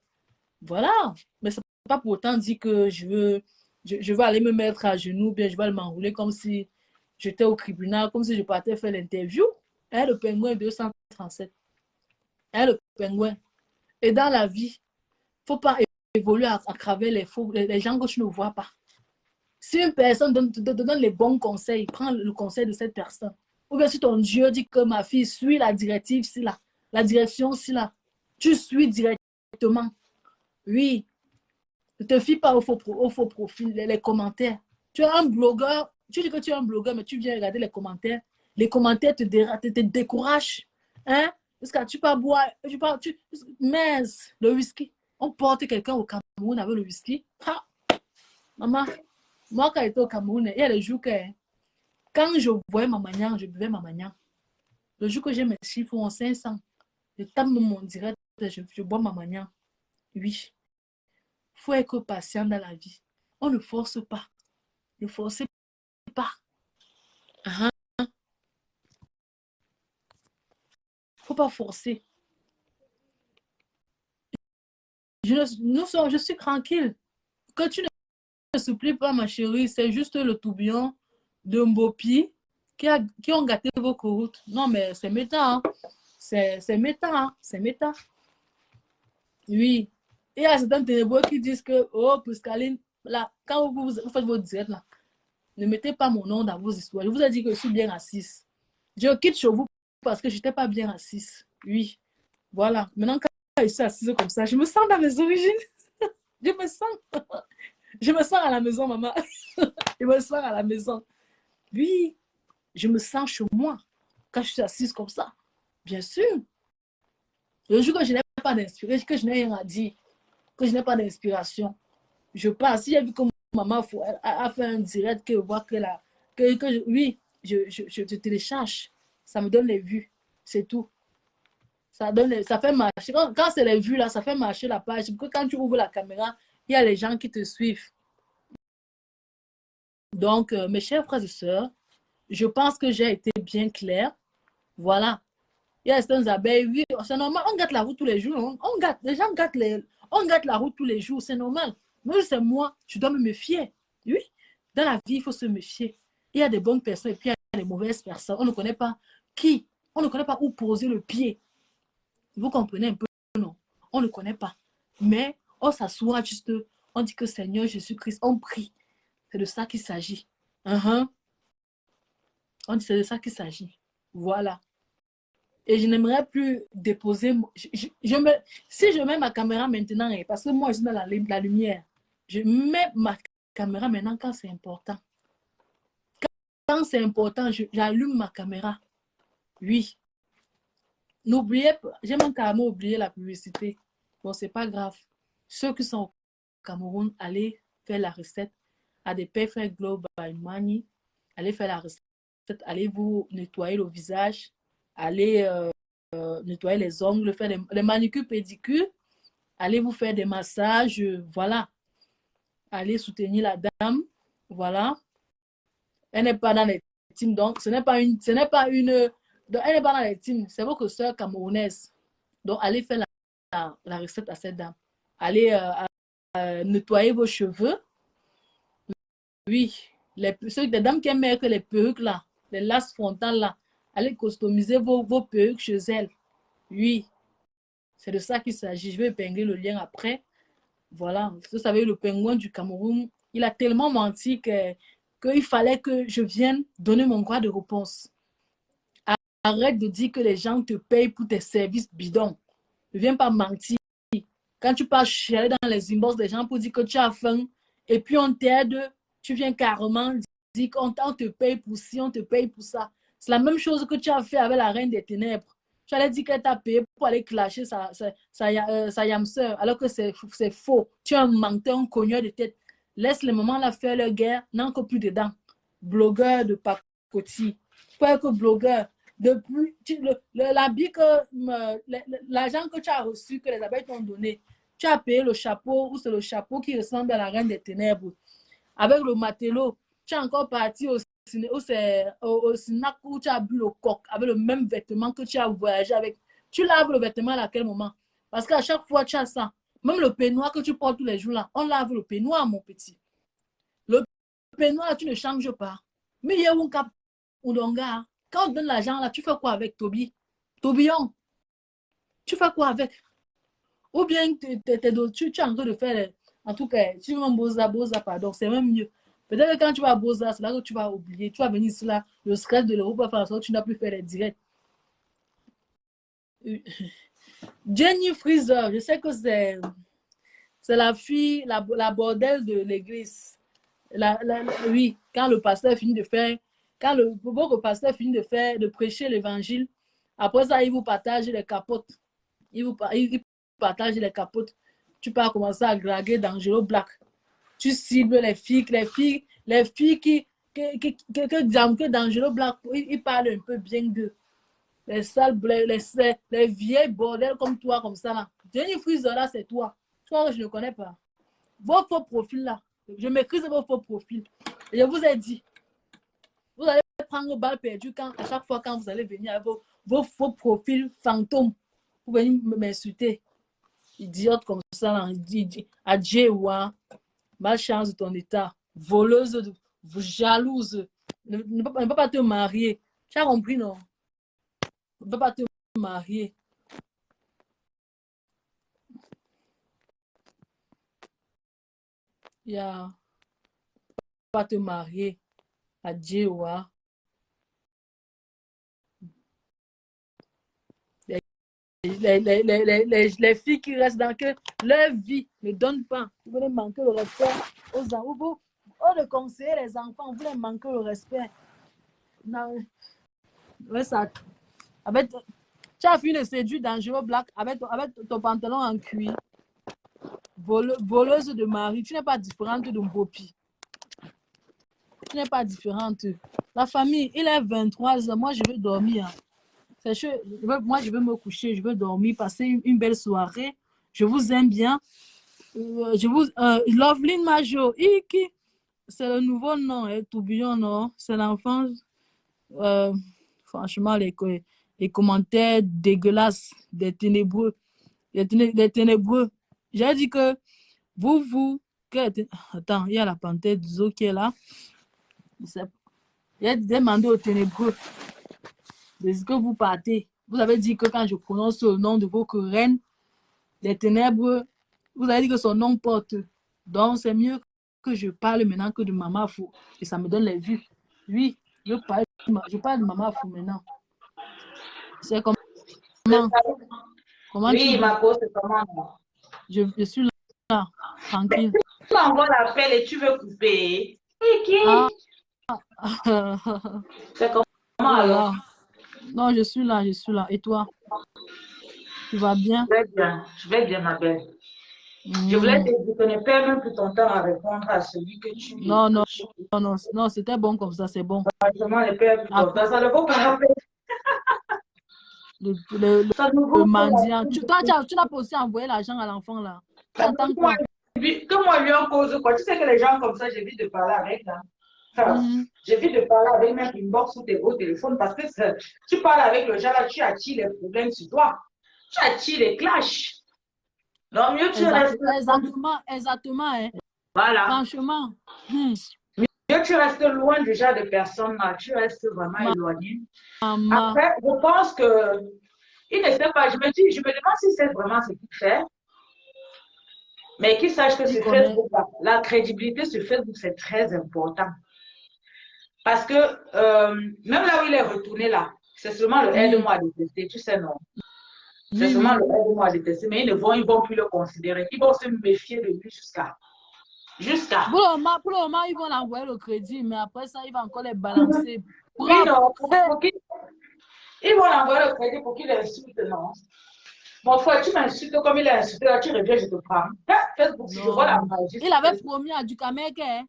Voilà, mais c'est pas pour autant dire que je veux aller me mettre à genoux, bien je vais m'enrouler comme si j'étais au tribunal, comme si je partais faire l'interview. Le pingouin 237. Le pingouin. Et dans la vie, il ne faut pas évoluer à travers les gens que tu ne vois pas. Si une personne te donne les bons conseils, prends le conseil de cette personne. Ou bien si ton Dieu dit que ma fille suit la directive, si là, la direction, si là, tu suis directement. Oui. Ne te fie pas au faux profil, les commentaires. Tu es un blogueur, tu dis que tu es un blogueur, mais tu viens regarder les commentaires. Les commentaires te découragent. Hein? Parce que tu peux boire, mince, le whisky. On porte quelqu'un au Cameroun avec le whisky. Ha! Maman, moi quand j'étais au Cameroun, il y a des jours que quand je voyais ma manière, je buvais ma manière. Le jour que j'ai mes chiffres en 500, je tape mon direct, je bois ma manière. Oui. Il faut être patient dans la vie. On ne force pas. Ne forcez pas. Il ne faut pas forcer. Je suis tranquille. Que tu ne supplies pas, ma chérie, c'est juste le tourbillon de Mbopi qui ont gâté vos routes. Non, mais c'est méta. Hein. C'est méta. Hein. C'est méta. Oui. Et il y a certains ténébreux qui disent que, oh, Pascaline, là, quand vous faites votre diète, là, ne mettez pas mon nom dans vos histoires. Je vous ai dit que je suis bien assise. Je quitte chez vous parce que je n'étais pas bien assise. Oui. Voilà. Maintenant, quand je suis assise comme ça, je me sens dans mes origines. Je me sens, je me sens à la maison, maman. Je me sens à la maison. Oui, je me sens chez moi quand je suis assise comme ça. Bien sûr. Le jour que je n'ai pas d'inspiration, que je n'ai rien à dire, que je n'ai pas d'inspiration, je passe. Si j'ai vu que maman a fait un direct, que je vois que là, oui, je télécharge. Ça me donne les vues. C'est tout. Ça fait marcher. Quand c'est les vues là, ça fait marcher la page. Parce que quand tu ouvres la caméra, il y a les gens qui te suivent. Donc, mes chers frères et sœurs, je pense que j'ai été bien claire. Voilà. Il y a certaines abeilles, oui, c'est normal. On gâte la route tous les jours. Les gens gâtent on gâte la route tous les jours, c'est normal. Mais c'est moi, je dois me méfier. Oui. Dans la vie, il faut se méfier. Il y a des bonnes personnes et puis il y a des mauvaises personnes. On ne connaît pas qui. On ne connaît pas où poser le pied. Vous comprenez un peu, non? On ne connaît pas. Mais on s'assoit juste, on dit que Seigneur Jésus-Christ, on prie. C'est de ça qu'il s'agit. On dit c'est de ça qu'il s'agit. Voilà. Et je n'aimerais plus déposer. Si je mets ma caméra maintenant, parce que moi je suis dans la lumière, je mets ma caméra maintenant quand c'est important. Quand c'est important, j'allume ma caméra. Oui. N'oubliez pas, j'ai même carrément oublié la publicité. Bon, c'est pas grave. Ceux qui sont au Cameroun, allez faire la recette. À des Perfect Glow by Mani. Allez faire la recette. Allez vous nettoyer le visage. Allez nettoyer les ongles, faire les manicures, pédicures. Allez vous faire des massages. Voilà. Allez soutenir la dame. Voilà. Elle n'est pas dans les teams. Donc, ce n'est pas une. Donc, elle n'est pas dans les teams. C'est votre soeur camerounaise. Donc, allez faire la recette à cette dame. Allez nettoyer vos cheveux. Oui. Les dames qui aiment que les perruques là, les lasses frontales là, allez customiser vos perruques chez elles. Oui. C'est de ça qu'il s'agit. Je vais épingler le lien après. Voilà. Vous savez, le pingouin du Cameroun, il a tellement menti qu'il fallait que je vienne donner mon droit de réponse. Arrête de dire que les gens te payent pour tes services bidons. Ne viens pas mentir. Quand tu pars chialer dans les inbox des gens pour dire que tu as faim et puis on t'aide, tu viens carrément dire qu'on te paye pour ci, on te paye pour ça. C'est la même chose que tu as fait avec la reine des ténèbres. Tu allais dire qu'elle t'a payé pour aller clasher sa yam sœur, alors que c'est faux. Tu es un menteur, un cogneur de tête. Laisse les mamans la faire leur guerre, n'en que plus dedans. Blogueur de pacotille. Pas que blogueur. Depuis l'habit l'argent que tu as reçu, que les abeilles t'ont donné, tu as payé le chapeau, ou c'est le chapeau qui ressemble à la reine des ténèbres. Avec le matelot, tu es encore parti au snack où tu as bu le coq avec le même vêtement que tu as voyagé avec. Tu laves le vêtement à quel moment? Parce qu'à chaque fois, tu as ça. Même le peignoir que tu portes tous les jours là, on lave le peignoir, mon petit. Le peignoir, tu ne changes pas. Mais il y a un cap ou longa. Quand on donne l'argent là, tu fais quoi avec Toby? Tobillon, tu fais quoi avec? Ou bien tu es en train de faire, en tout cas, tu vas Boza, pardon, c'est même mieux. Peut-être que quand tu vas à Boza, c'est là que tu vas oublier. Tu vas venir ici là, le stress de l'Europe va faire en sorte que tu n'as plus fait les directs. Jenny Freezer, je sais que c'est la fille, la bordelle de l'église. Oui, quand le pasteur finit de faire, votre pasteur finit de prêcher l'évangile, après ça, il vous partage les capotes. Il partage les capotes. Tu peux commencer à draguer D'Angelo Black. Tu cibles les filles que D'Angelo Black, il parle un peu bien d'eux. Les sales, les vieilles bordels comme toi, comme ça là. Jenny Freezer là, c'est toi. Toi, je ne connais pas. Vos faux profils là, je maîtrise vos faux profils. Et je vous ai dit, vous allez prendre balle perdue à chaque fois quand vous allez venir avec vos faux profils fantômes pour venir m'insulter. Idiote comme ça, là, adieu, ouais. Malchance de ton état, voleuse, jalouse, ne peut pas te marier. Tu as compris, non? Ne peut pas te marier. Yeah. Pas te marier. Adieu, ouais. les filles qui restent dans que leur vie ne donne pas. Vous voulez manquer le respect aux enfants. Vous de conseiller les enfants, vous voulez manquer le respect. Non. Ouais, ça. Avec, tu as fini de séduire dangereux black avec ton pantalon en cuir. Voleuse de mari, tu n'es pas différente de Mbopi. Tu n'es pas différente. La famille, il est 23 h. Moi, je veux dormir. C'est chaud. Moi, je veux me coucher. Je veux dormir, passer une belle soirée. Je vous aime bien. Loveline Majo. Iki. C'est le nouveau nom. Tourbillon, non? C'est l'enfant. Franchement, les commentaires dégueulasses des ténébreux. Les ténébreux. J'ai dit que attends, il y a la panthère du zoo qui est là. Il a demandé aux ténébreux de que vous partez. Vous avez dit que quand je prononce le nom de vos reines, les ténèbres, vous avez dit que son nom porte. Donc, c'est mieux que je parle maintenant que de Maman Fou. Et ça me donne les vues. Oui, je parle de Maman Fou maintenant. C'est comment? Comment oui, tu veux? ma cause, c'est comment? Je suis là, tranquille. Tu m'envoies l'appel et tu veux couper. Ah. C'est comment alors? Non, je suis là. Et toi? Tu vas bien? Je vais bien, ma belle. Je voulais te dire que ne perds même plus ton temps à répondre à celui que tu... Non, c'était bon comme ça, c'est bon. Franchement, ne perds plus ton temps, ça ne vaut pas la peine. Le mendiant. Tu n'as pas aussi envoyé l'argent à l'enfant là. Tu entends quoi? Que moi lui en cause quoi. Tu sais que les gens comme ça, j'évite de parler avec là. J'évite de parler avec même inbox ou au téléphone parce que tu parles avec le gens là, tu attires les problèmes sur toi. Tu attires les clashs. Non, mieux tu restes. Exactement. Hein. Voilà. Franchement. Mieux tu restes loin du genre de personnes là. Tu restes vraiment éloigné. Après, je pense que il ne sait pas. Je me demande si c'est vraiment ce qu'il fait. Mais qu'il sache que sur Facebook, la crédibilité sur Facebook, c'est très important. Parce que même là où il est retourné là, c'est seulement le aide-moi à détester, tu sais, non? C'est seulement le aide-moi à détester, mais ils vont plus le considérer. Ils vont se méfier de lui jusqu'à. Pour le moment, ils vont l'envoyer le crédit, mais après ça, il va encore les balancer. Oui, non, ils vont l'envoyer le crédit pour qu'il insulte, non? Mon frère, tu m'insultes comme il a insulté, là, tu reviens, je te prends. Facebook, je vois la magie. Il avait promis à Dukameke, hein?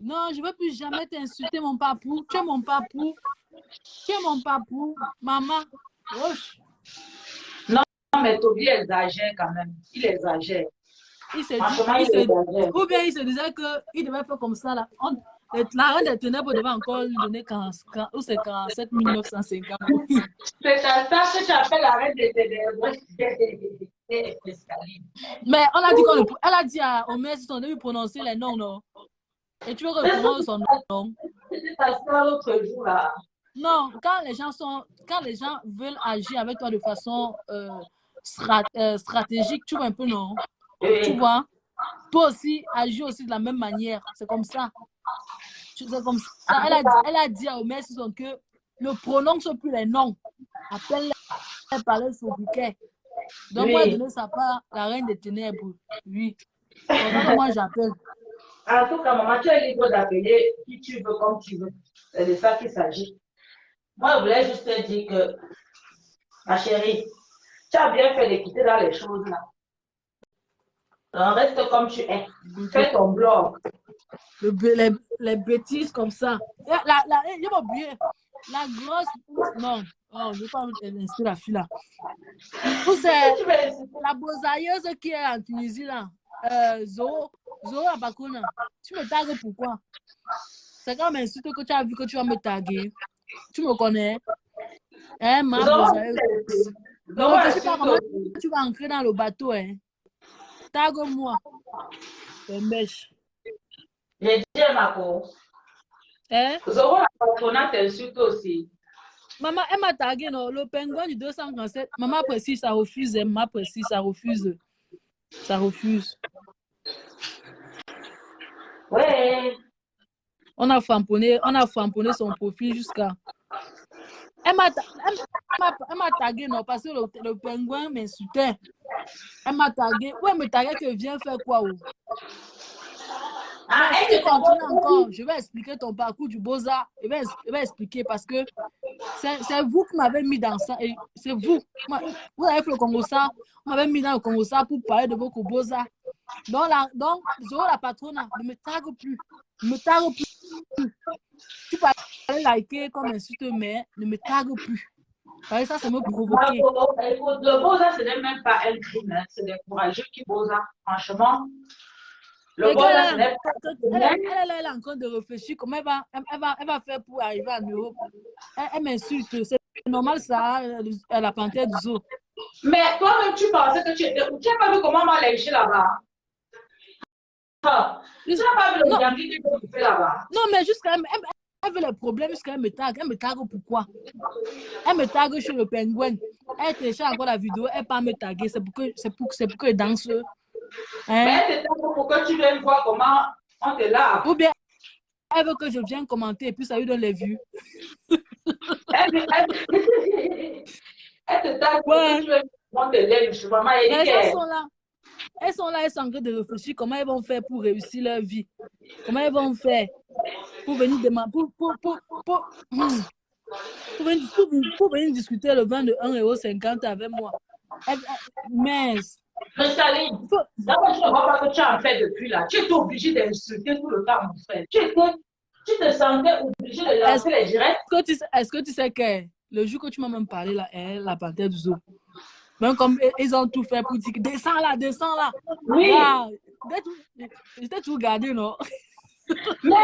Non, je ne veux plus jamais t'insulter, mon papou. Tu es mon papou. Maman. Oche. Non, mais Toby exagère quand même. Il exagère. Il se ou bien il se disait qu'il devait faire comme ça, là. La reine des ténèbres devait encore lui donner 47 950. C'est ça que tu appelles la reine des ténèbres. Mais elle a dit à Omer si on devait prononcer les noms, non? Et tu veux reprendre son nom? C'était ça l'autre jour, là. Non, quand les gens veulent agir avec toi de façon stratégique, tu vois un peu, non? Tu vois? Toi aussi, agis aussi de la même manière. C'est comme ça. C'est comme ça. Elle a dit à Omer Sisson que ne prononce plus les noms. Appelle-les par leur sobriquet. Donc, moi, donner sa part, la reine des ténèbres. Oui. C'est pour ça que moi, j'appelle. En tout cas, maman, tu es libre d'appeler qui tu veux, comme tu veux. C'est de ça qu'il s'agit. Moi, je voulais juste te dire que, ma chérie, tu as bien fait d'écouter dans les choses là. Donc, reste comme tu es. Fais ton blog. Les bêtises comme ça. Il m'a oublié. La grosse. Non. Oh, je ne veux pas insister la fille là. C'est la bosailleuse qui est en Tunisie là. Zoro Abakuna. Tu me tagues pourquoi? C'est quand même insulte que tu as vu que tu vas me taguer. Tu me connais? Hein, ma bosailleuse. Ne réfléchis pas comment tu vas entrer dans le bateau, hein. Tague-moi. Mèche. J'ai dit à ma cause. Hein? Zoro Abakuna t'insulte aussi. Maman, elle m'a tagué, non? Le pingouin du 237. Maman précise, ça refuse. Maman précise, ça refuse. Ça refuse. Ouais. On a framponné son profil jusqu'à. Elle m'a tagué, non, parce que le pingouin m'insultait. Elle m'a tagué. Ouais, elle me taguait que viens faire quoi? Mais si tu continues encore, je vais expliquer ton parcours du Beaux-Arts. Je vais expliquer parce que c'est vous qui m'avez mis dans ça. C'est vous. Vous avez fait le Congo-Ça. Vous m'avez mis dans le Congo-Ça pour parler de vos Beaux-Arts. Donc, Zo, la patronne, ne me tague plus. Ne me tague plus. Tu peux aller liker comme insulte, mais ne me tague plus. Parce que ça me provoquer. Le Beaux-Arts, ce n'est même pas un crime. Hein. C'est des courageux qui Beaux-Arts. Franchement. Le Beaux-Arts, ce n'est pas elle est en train de réfléchir comment elle va faire pour arriver en Europe. Elle m'insulte. C'est normal ça, la panthère du zoo. Mais toi-même, tu pensais que tu étais où? Tu n'as pas vu comment on m'a léché là-bas? Tu n'as pas vu le gambit que tu fais là-bas? Non, mais jusqu'à elle veut les problèmes jusqu'à elle me tague. Elle me tague pourquoi? Elle me tague sur le pingouin. Elle télécharge encore la vidéo, elle pas me taguer. C'est pour que je danse. Hein? Mais elle te tague pour que tu viennes voir comment on te lave. Ou bien elle veut que je vienne commenter et puis ça lui donne les vues. Elle te tague pour que tu viennes voir te lève. Maman, elles sont là, elles sont en train de réfléchir comment elles vont faire pour réussir leur vie. Comment elles vont faire pour venir demander, pour venir discuter le vin de 1,50 € avec moi. Mais Saline, d'abord, tu ne vois pas que tu as en fait depuis là. Tu étais obligé d'insulter tout le temps, mon frère. Tu te sentais obligé de lancer les directs. Est-ce que tu sais que le jour que tu m'as même parlé, là, la panthère du zoo, même comme ils ont tout fait pour dire descends là. Oui. J'étais tout gardé, non? Mais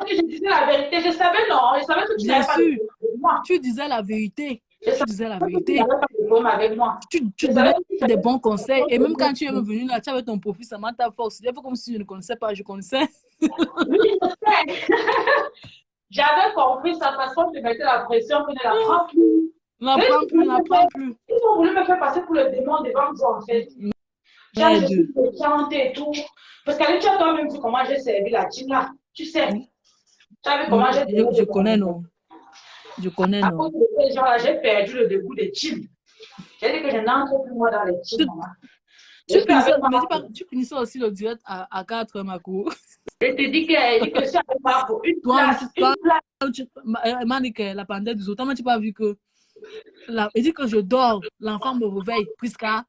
je disais la vérité. Je savais, non. Je savais que tu n'avais pas de problème avec moi. Tu disais la vérité. Tu disais la vérité. Tu n'avais pas de problème avec moi. Tu donnais des bons conseils. Et même quand tu es venu là, tu avais ton profil, ça m'a ta force. C'est comme si je ne connaissais pas, je connaissais. Oui, je sais. J'avais compris sa façon de mettre la pression que ne la prends plus. N'apprends plus. Ils ont voulu me faire passer pour le démon devant vous, en fait. J'ai suis méchante et tout. Parce que tu as toi-même vu comment j'ai servi la team là. Tu sais. Tu as vu comment j'ai servi. Je connais, non. Je connais, non. À cause de ces gens-là, j'ai perdu le début des teams. J'ai dit que je n'entre plus moi dans les teams. Tu finissais aussi le direct à 4 heures, ma cour. Je te dis que si avec moi pour une place. Elle m'a dit que la pandémie du autant, mais tu n'as pas vu que. Elle dit que je dors, l'enfant me réveille. Puisqu'à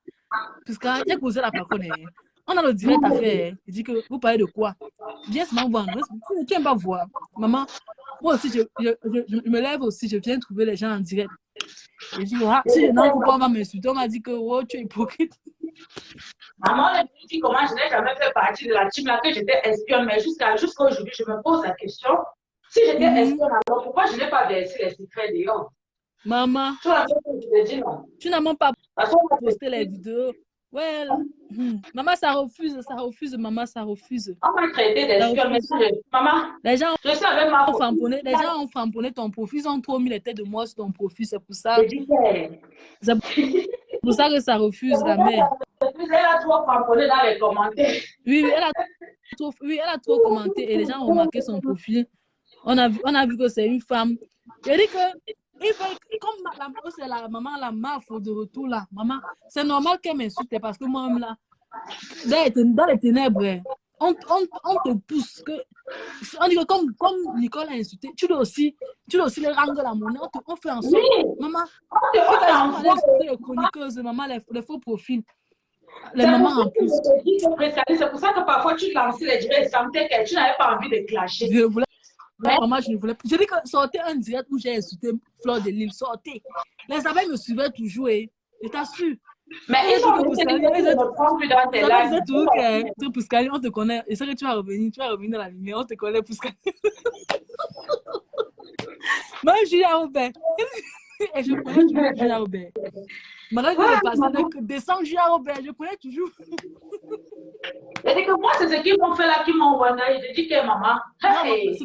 j'ai posé la parole. On a le direct à faire. Il dit que vous parlez de quoi? Viens seulement voir. Tu n'aimes pas voir. Maman, moi aussi, je me lève aussi, je viens trouver les gens en direct. Je dis, si je n'en pas, on va m'insulter. On m'a dit que oh, tu es hypocrite. Maman, elle me dit comment je n'ai jamais fait partie de la team là, que j'étais espionne. Mais jusqu'à aujourd'hui, je me pose la question. Si j'étais espionne, alors pourquoi je n'ai pas versé les secrets dehors? Maman, tu n'as même pas posté les vidéos. Ouais, maman, ça refuse, maman, ça refuse. On m'a traité d'espionne, maman. Les gens ont framponné ton profil, ils ont trop mis les têtes de moi sur ton profil, c'est pour ça. C'est pour ça que ça refuse, la mère. Elle a trop framponné dans les commentaires. Oui, elle a trop commenté et les gens ont remarqué son profil. On a vu que c'est une femme. Elle dit que comme c'est la maman, la maf de retour là, maman, c'est normal qu'elle m'insulte parce que moi-même là, dans les ténèbres, on te pousse. On dit que comme Nicole a insulté, tu dois aussi les rendre la monnaie, on fait en sorte. Oui. Maman, tu as insulté les chroniqueuses, maman, les faux profils. Les mamans en plus. C'est pour ça que parfois tu lançais les directs, que tu n'avais pas envie de clasher. Maman, je ne voulais plus. Je dis que sortez un direct où j'ai insulté Fleur de Lille. Sortez. Les abeilles me suivaient toujours. Je t'assure. Mais ils ont dit que ne prends plus dans tes lives. C'est tout que Pouskali, on te connaît. Et c'est que tu vas revenir dans la lumière. On te connaît, Pouskali. Moi, Julia Robert. Et je connais toujours Julia Robert. Maintenant que je passe, descends Julia Robert. Je connais toujours. Et que moi, c'est ce qu'ils m'ont fait là, qui m'ont envoyé. Je dis que maman. Hey.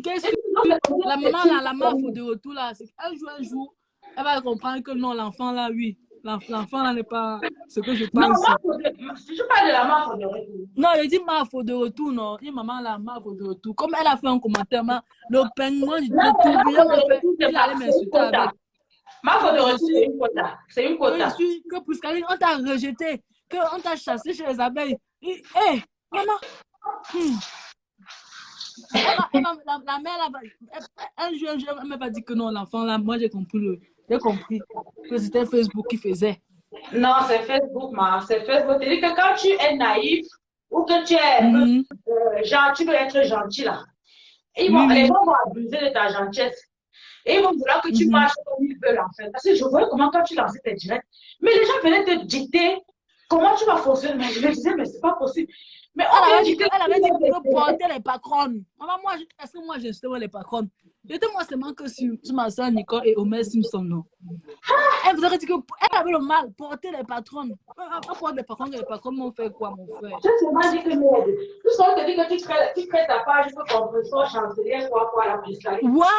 La maman, là, la maf de retour là, un jour, elle va comprendre que non, l'enfant là, oui. L'enfant là n'est pas ce que je pense. Non, je parle de la maf de retour. Non, je dis maf de retour, non. Je dis maman, la maf de retour. Comme elle a fait un commentaire, le pingouin, le tourbillon, il allait m'insulter avec. Ma faute de retour, c'est une quota. C'est une quota. Je suis que Pouskaline, on t'a rejeté, qu'on t'a chassé chez les abeilles. Hé, maman. La mère, un jour, elle m'a pas dit que non, l'enfant, là, moi, j'ai compris que c'était Facebook qui faisait. Non, c'est Facebook, ma. C'est Facebook. C'est-à-dire que quand tu es naïf ou que tu es genre, tu veux être gentil, là. Les gens vont abuser de ta gentillesse. Et ils vont vouloir que tu marches comme ils veulent, en fait. Parce que je voyais comment quand tu lançais tes directs, mais les gens venaient te dicter comment tu vas fonctionner. Mais je me disais, mais c'est pas possible. Mais elle avait dit que porter les patronnes. Maman, est-ce que moi, j'ai justement les patronnes? J'étais moi seulement que sur ma soeur Nicole et Omer Simpson, non. Elle vous aurait dit qu'elle avait le mal, porter les patronnes. On porte les patronnes m'ont fait quoi, mon frère? Je te dis que merde. Tout ça, on te dit que tu crées ta page pour compresseur, chancelier, quoi, la fiscalité. Voilà!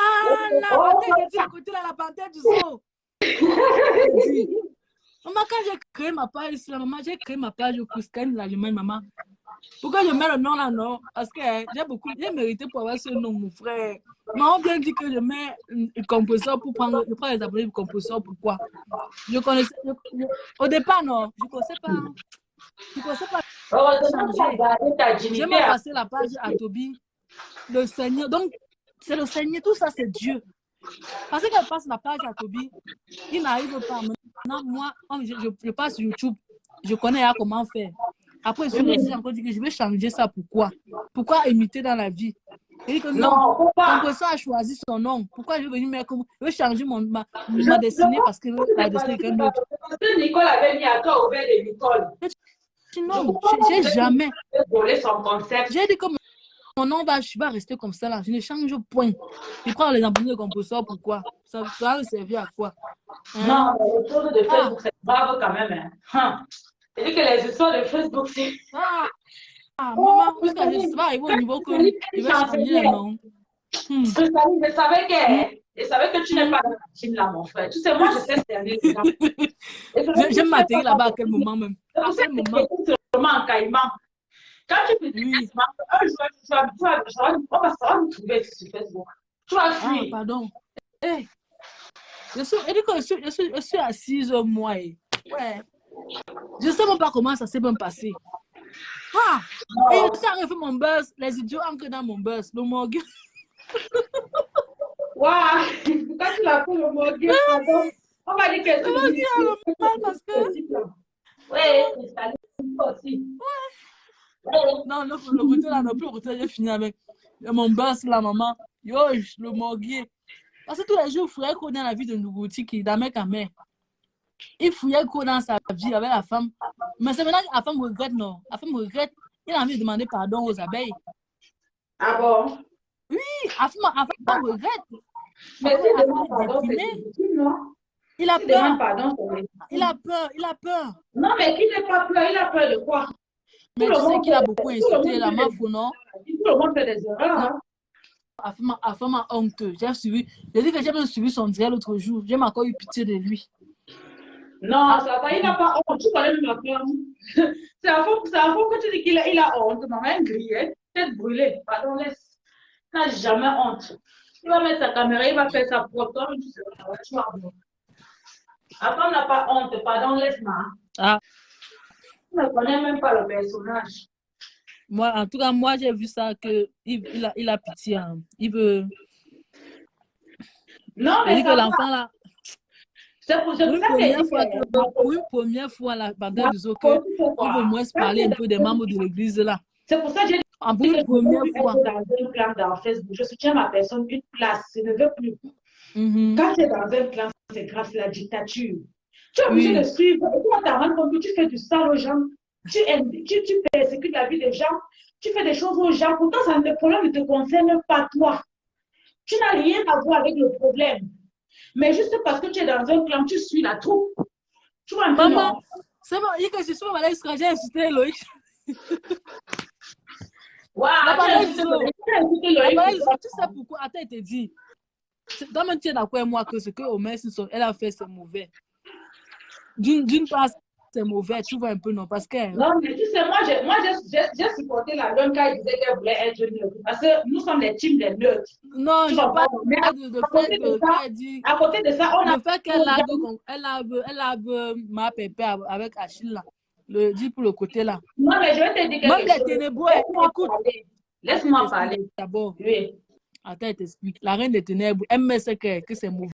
À côté là, la panthère du zoo. Maman, quand j'ai créé ma page, j'ai créé ma page au Pouskaline, l'Allemagne, maman. Pourquoi je mets le nom là, non? Parce que j'ai mérité pour avoir ce nom, mon frère. Maman bien dit que je mets un composeur pour prendre les abonnés du composeur. Pourquoi? Je connaissais. Au départ, non. Je ne connaissais pas. Je ne connaissais pas. J'ai même passé la page à Toby. Le Seigneur. Donc, c'est le Seigneur. Tout ça, c'est Dieu. Parce qu'elle passe la page à Toby, il n'arrive pas. Maintenant, moi, je passe sur YouTube. Je connais comment faire. Après, j'ai encore dit que je vais changer ça. Pourquoi imiter dans la vie? Il dit que non, Composeur a choisi son nom. Pourquoi je vais venir mettre comme... Je vais changer ma destinée parce que la destinée est quelqu'un d'autre. Parce que Nicole avait mis à toi au bel de Nicole. Non, j'ai jamais. Son concept. J'ai dit que mon nom va rester comme ça là. Je ne change point. Je prends les abonnés de Composeur. Pourquoi? Ça va me servir à quoi? Non, les choses de Facebook, c'est bravo quand même. C'est-à-dire que les histoires de Facebook, c'est... Maman, puisque je ne sais pas arriver au niveau que je vais changer le nom. Je savais que tu n'es pas dans la team là, mon frère. Tu sais, moi, je sais servir les gens. J'aime m'atterrir là-bas à quel moment même. À quel moment? En caïman. Quand tu fais un jour, on va nous trouver sur Facebook. Tu vas fuir. Pardon. Je suis assise, moi. Ouais. Je ne sais même pas comment ça s'est bien passé. Et ça a fait mon buzz. Les idiots entrent dans mon buzz. Le morgue. Waouh! Quand tu l'as fait le morgue, on va dire que c'est le mal parce que... Oui, ça aussi. Non, le côté là, le côté, j'ai fini avec mon buzz là, maman. Yo, le morgue. Parce que tous les jours, il faudrait qu'on ait la vie de Nougouti qui est d'un mec à mère. Il fouillait quoi dans sa vie avec la femme. Mais c'est maintenant que la femme regrette, non. La femme regrette. Il a envie de demander pardon aux abeilles. Ah bon? Oui, la femme regrette. Mais si demande pardon, c'est non? Il a peur. Pardon, il a peur. Non, mais qui n'a pas peur? Il a peur de quoi? Mais tu sais qu'il a beaucoup insulté la meuf ou non? Tout le monde fait des erreurs. La femme a honte. J'ai dit que j'ai même suivi son direct l'autre jour. J'ai encore eu pitié de lui. Non, ça va, il n'a pas honte. Tu connais même la femme. C'est à fond que tu dis qu'il a honte. Maman, grillée, tête brûlée. Pardon, laisse. Il n'a jamais honte. Il va mettre sa caméra, il va faire sa propre. Tu sais, tu vas voir. La femme n'a pas honte. Pardon, laisse-moi. Tu ne connais même pas le personnage. Moi, en tout cas, moi, j'ai vu ça qu'il a pitié. Hein. Il veut. Non, mais il dit que l'enfant là. C'est pour une première fois, la bande du zoo, qu'il veut moins parler un peu des membres de l'église là. C'est pour ça que j'ai dit une première fois. Dans un clan dans Facebook, je soutiens ma personne, une place, je ne veux plus. Quand tu es dans un clan, c'est grave, c'est la dictature. Tu es obligé de suivre. Et puis on t'a rendu compte que tu fais du sale aux gens. Tu persécutes la vie des gens. Tu fais des choses aux gens. Pourtant, le problème ne te concerne pas toi. Tu n'as rien à voir avec le problème. Mais juste parce que tu es dans un clan, tu suis la troupe. Tu vois un peu. Maman, c'est bon, il y a que je suis à Alex quand j'ai insulté Loïc. Waouh, tu sais pourquoi? Attends, il te dit. Dans mon tien, d'accord, moi, que ce que Omer Simpson, elle a fait, c'est mauvais. D'une part, c'est mauvais, tu vois un peu, non? Parce que... Non, mais tu sais, moi, j'ai supporté la donne quand il disait qu'elle voulait être neutre. Parce que nous sommes les teams des neutres. Non, je parle de fait que quand elle dit... À côté de ça, on a... Le fait qu'elle lave ma pépé avec Achille, là. Le dit pour le côté, là. Non, mais je vais te dire quelque chose. Même les ténébreux, écoute. Laisse-moi parler. D'abord. Oui. Attends, elle t'explique. La reine des ténèbres, elle met ce que c'est mauvais.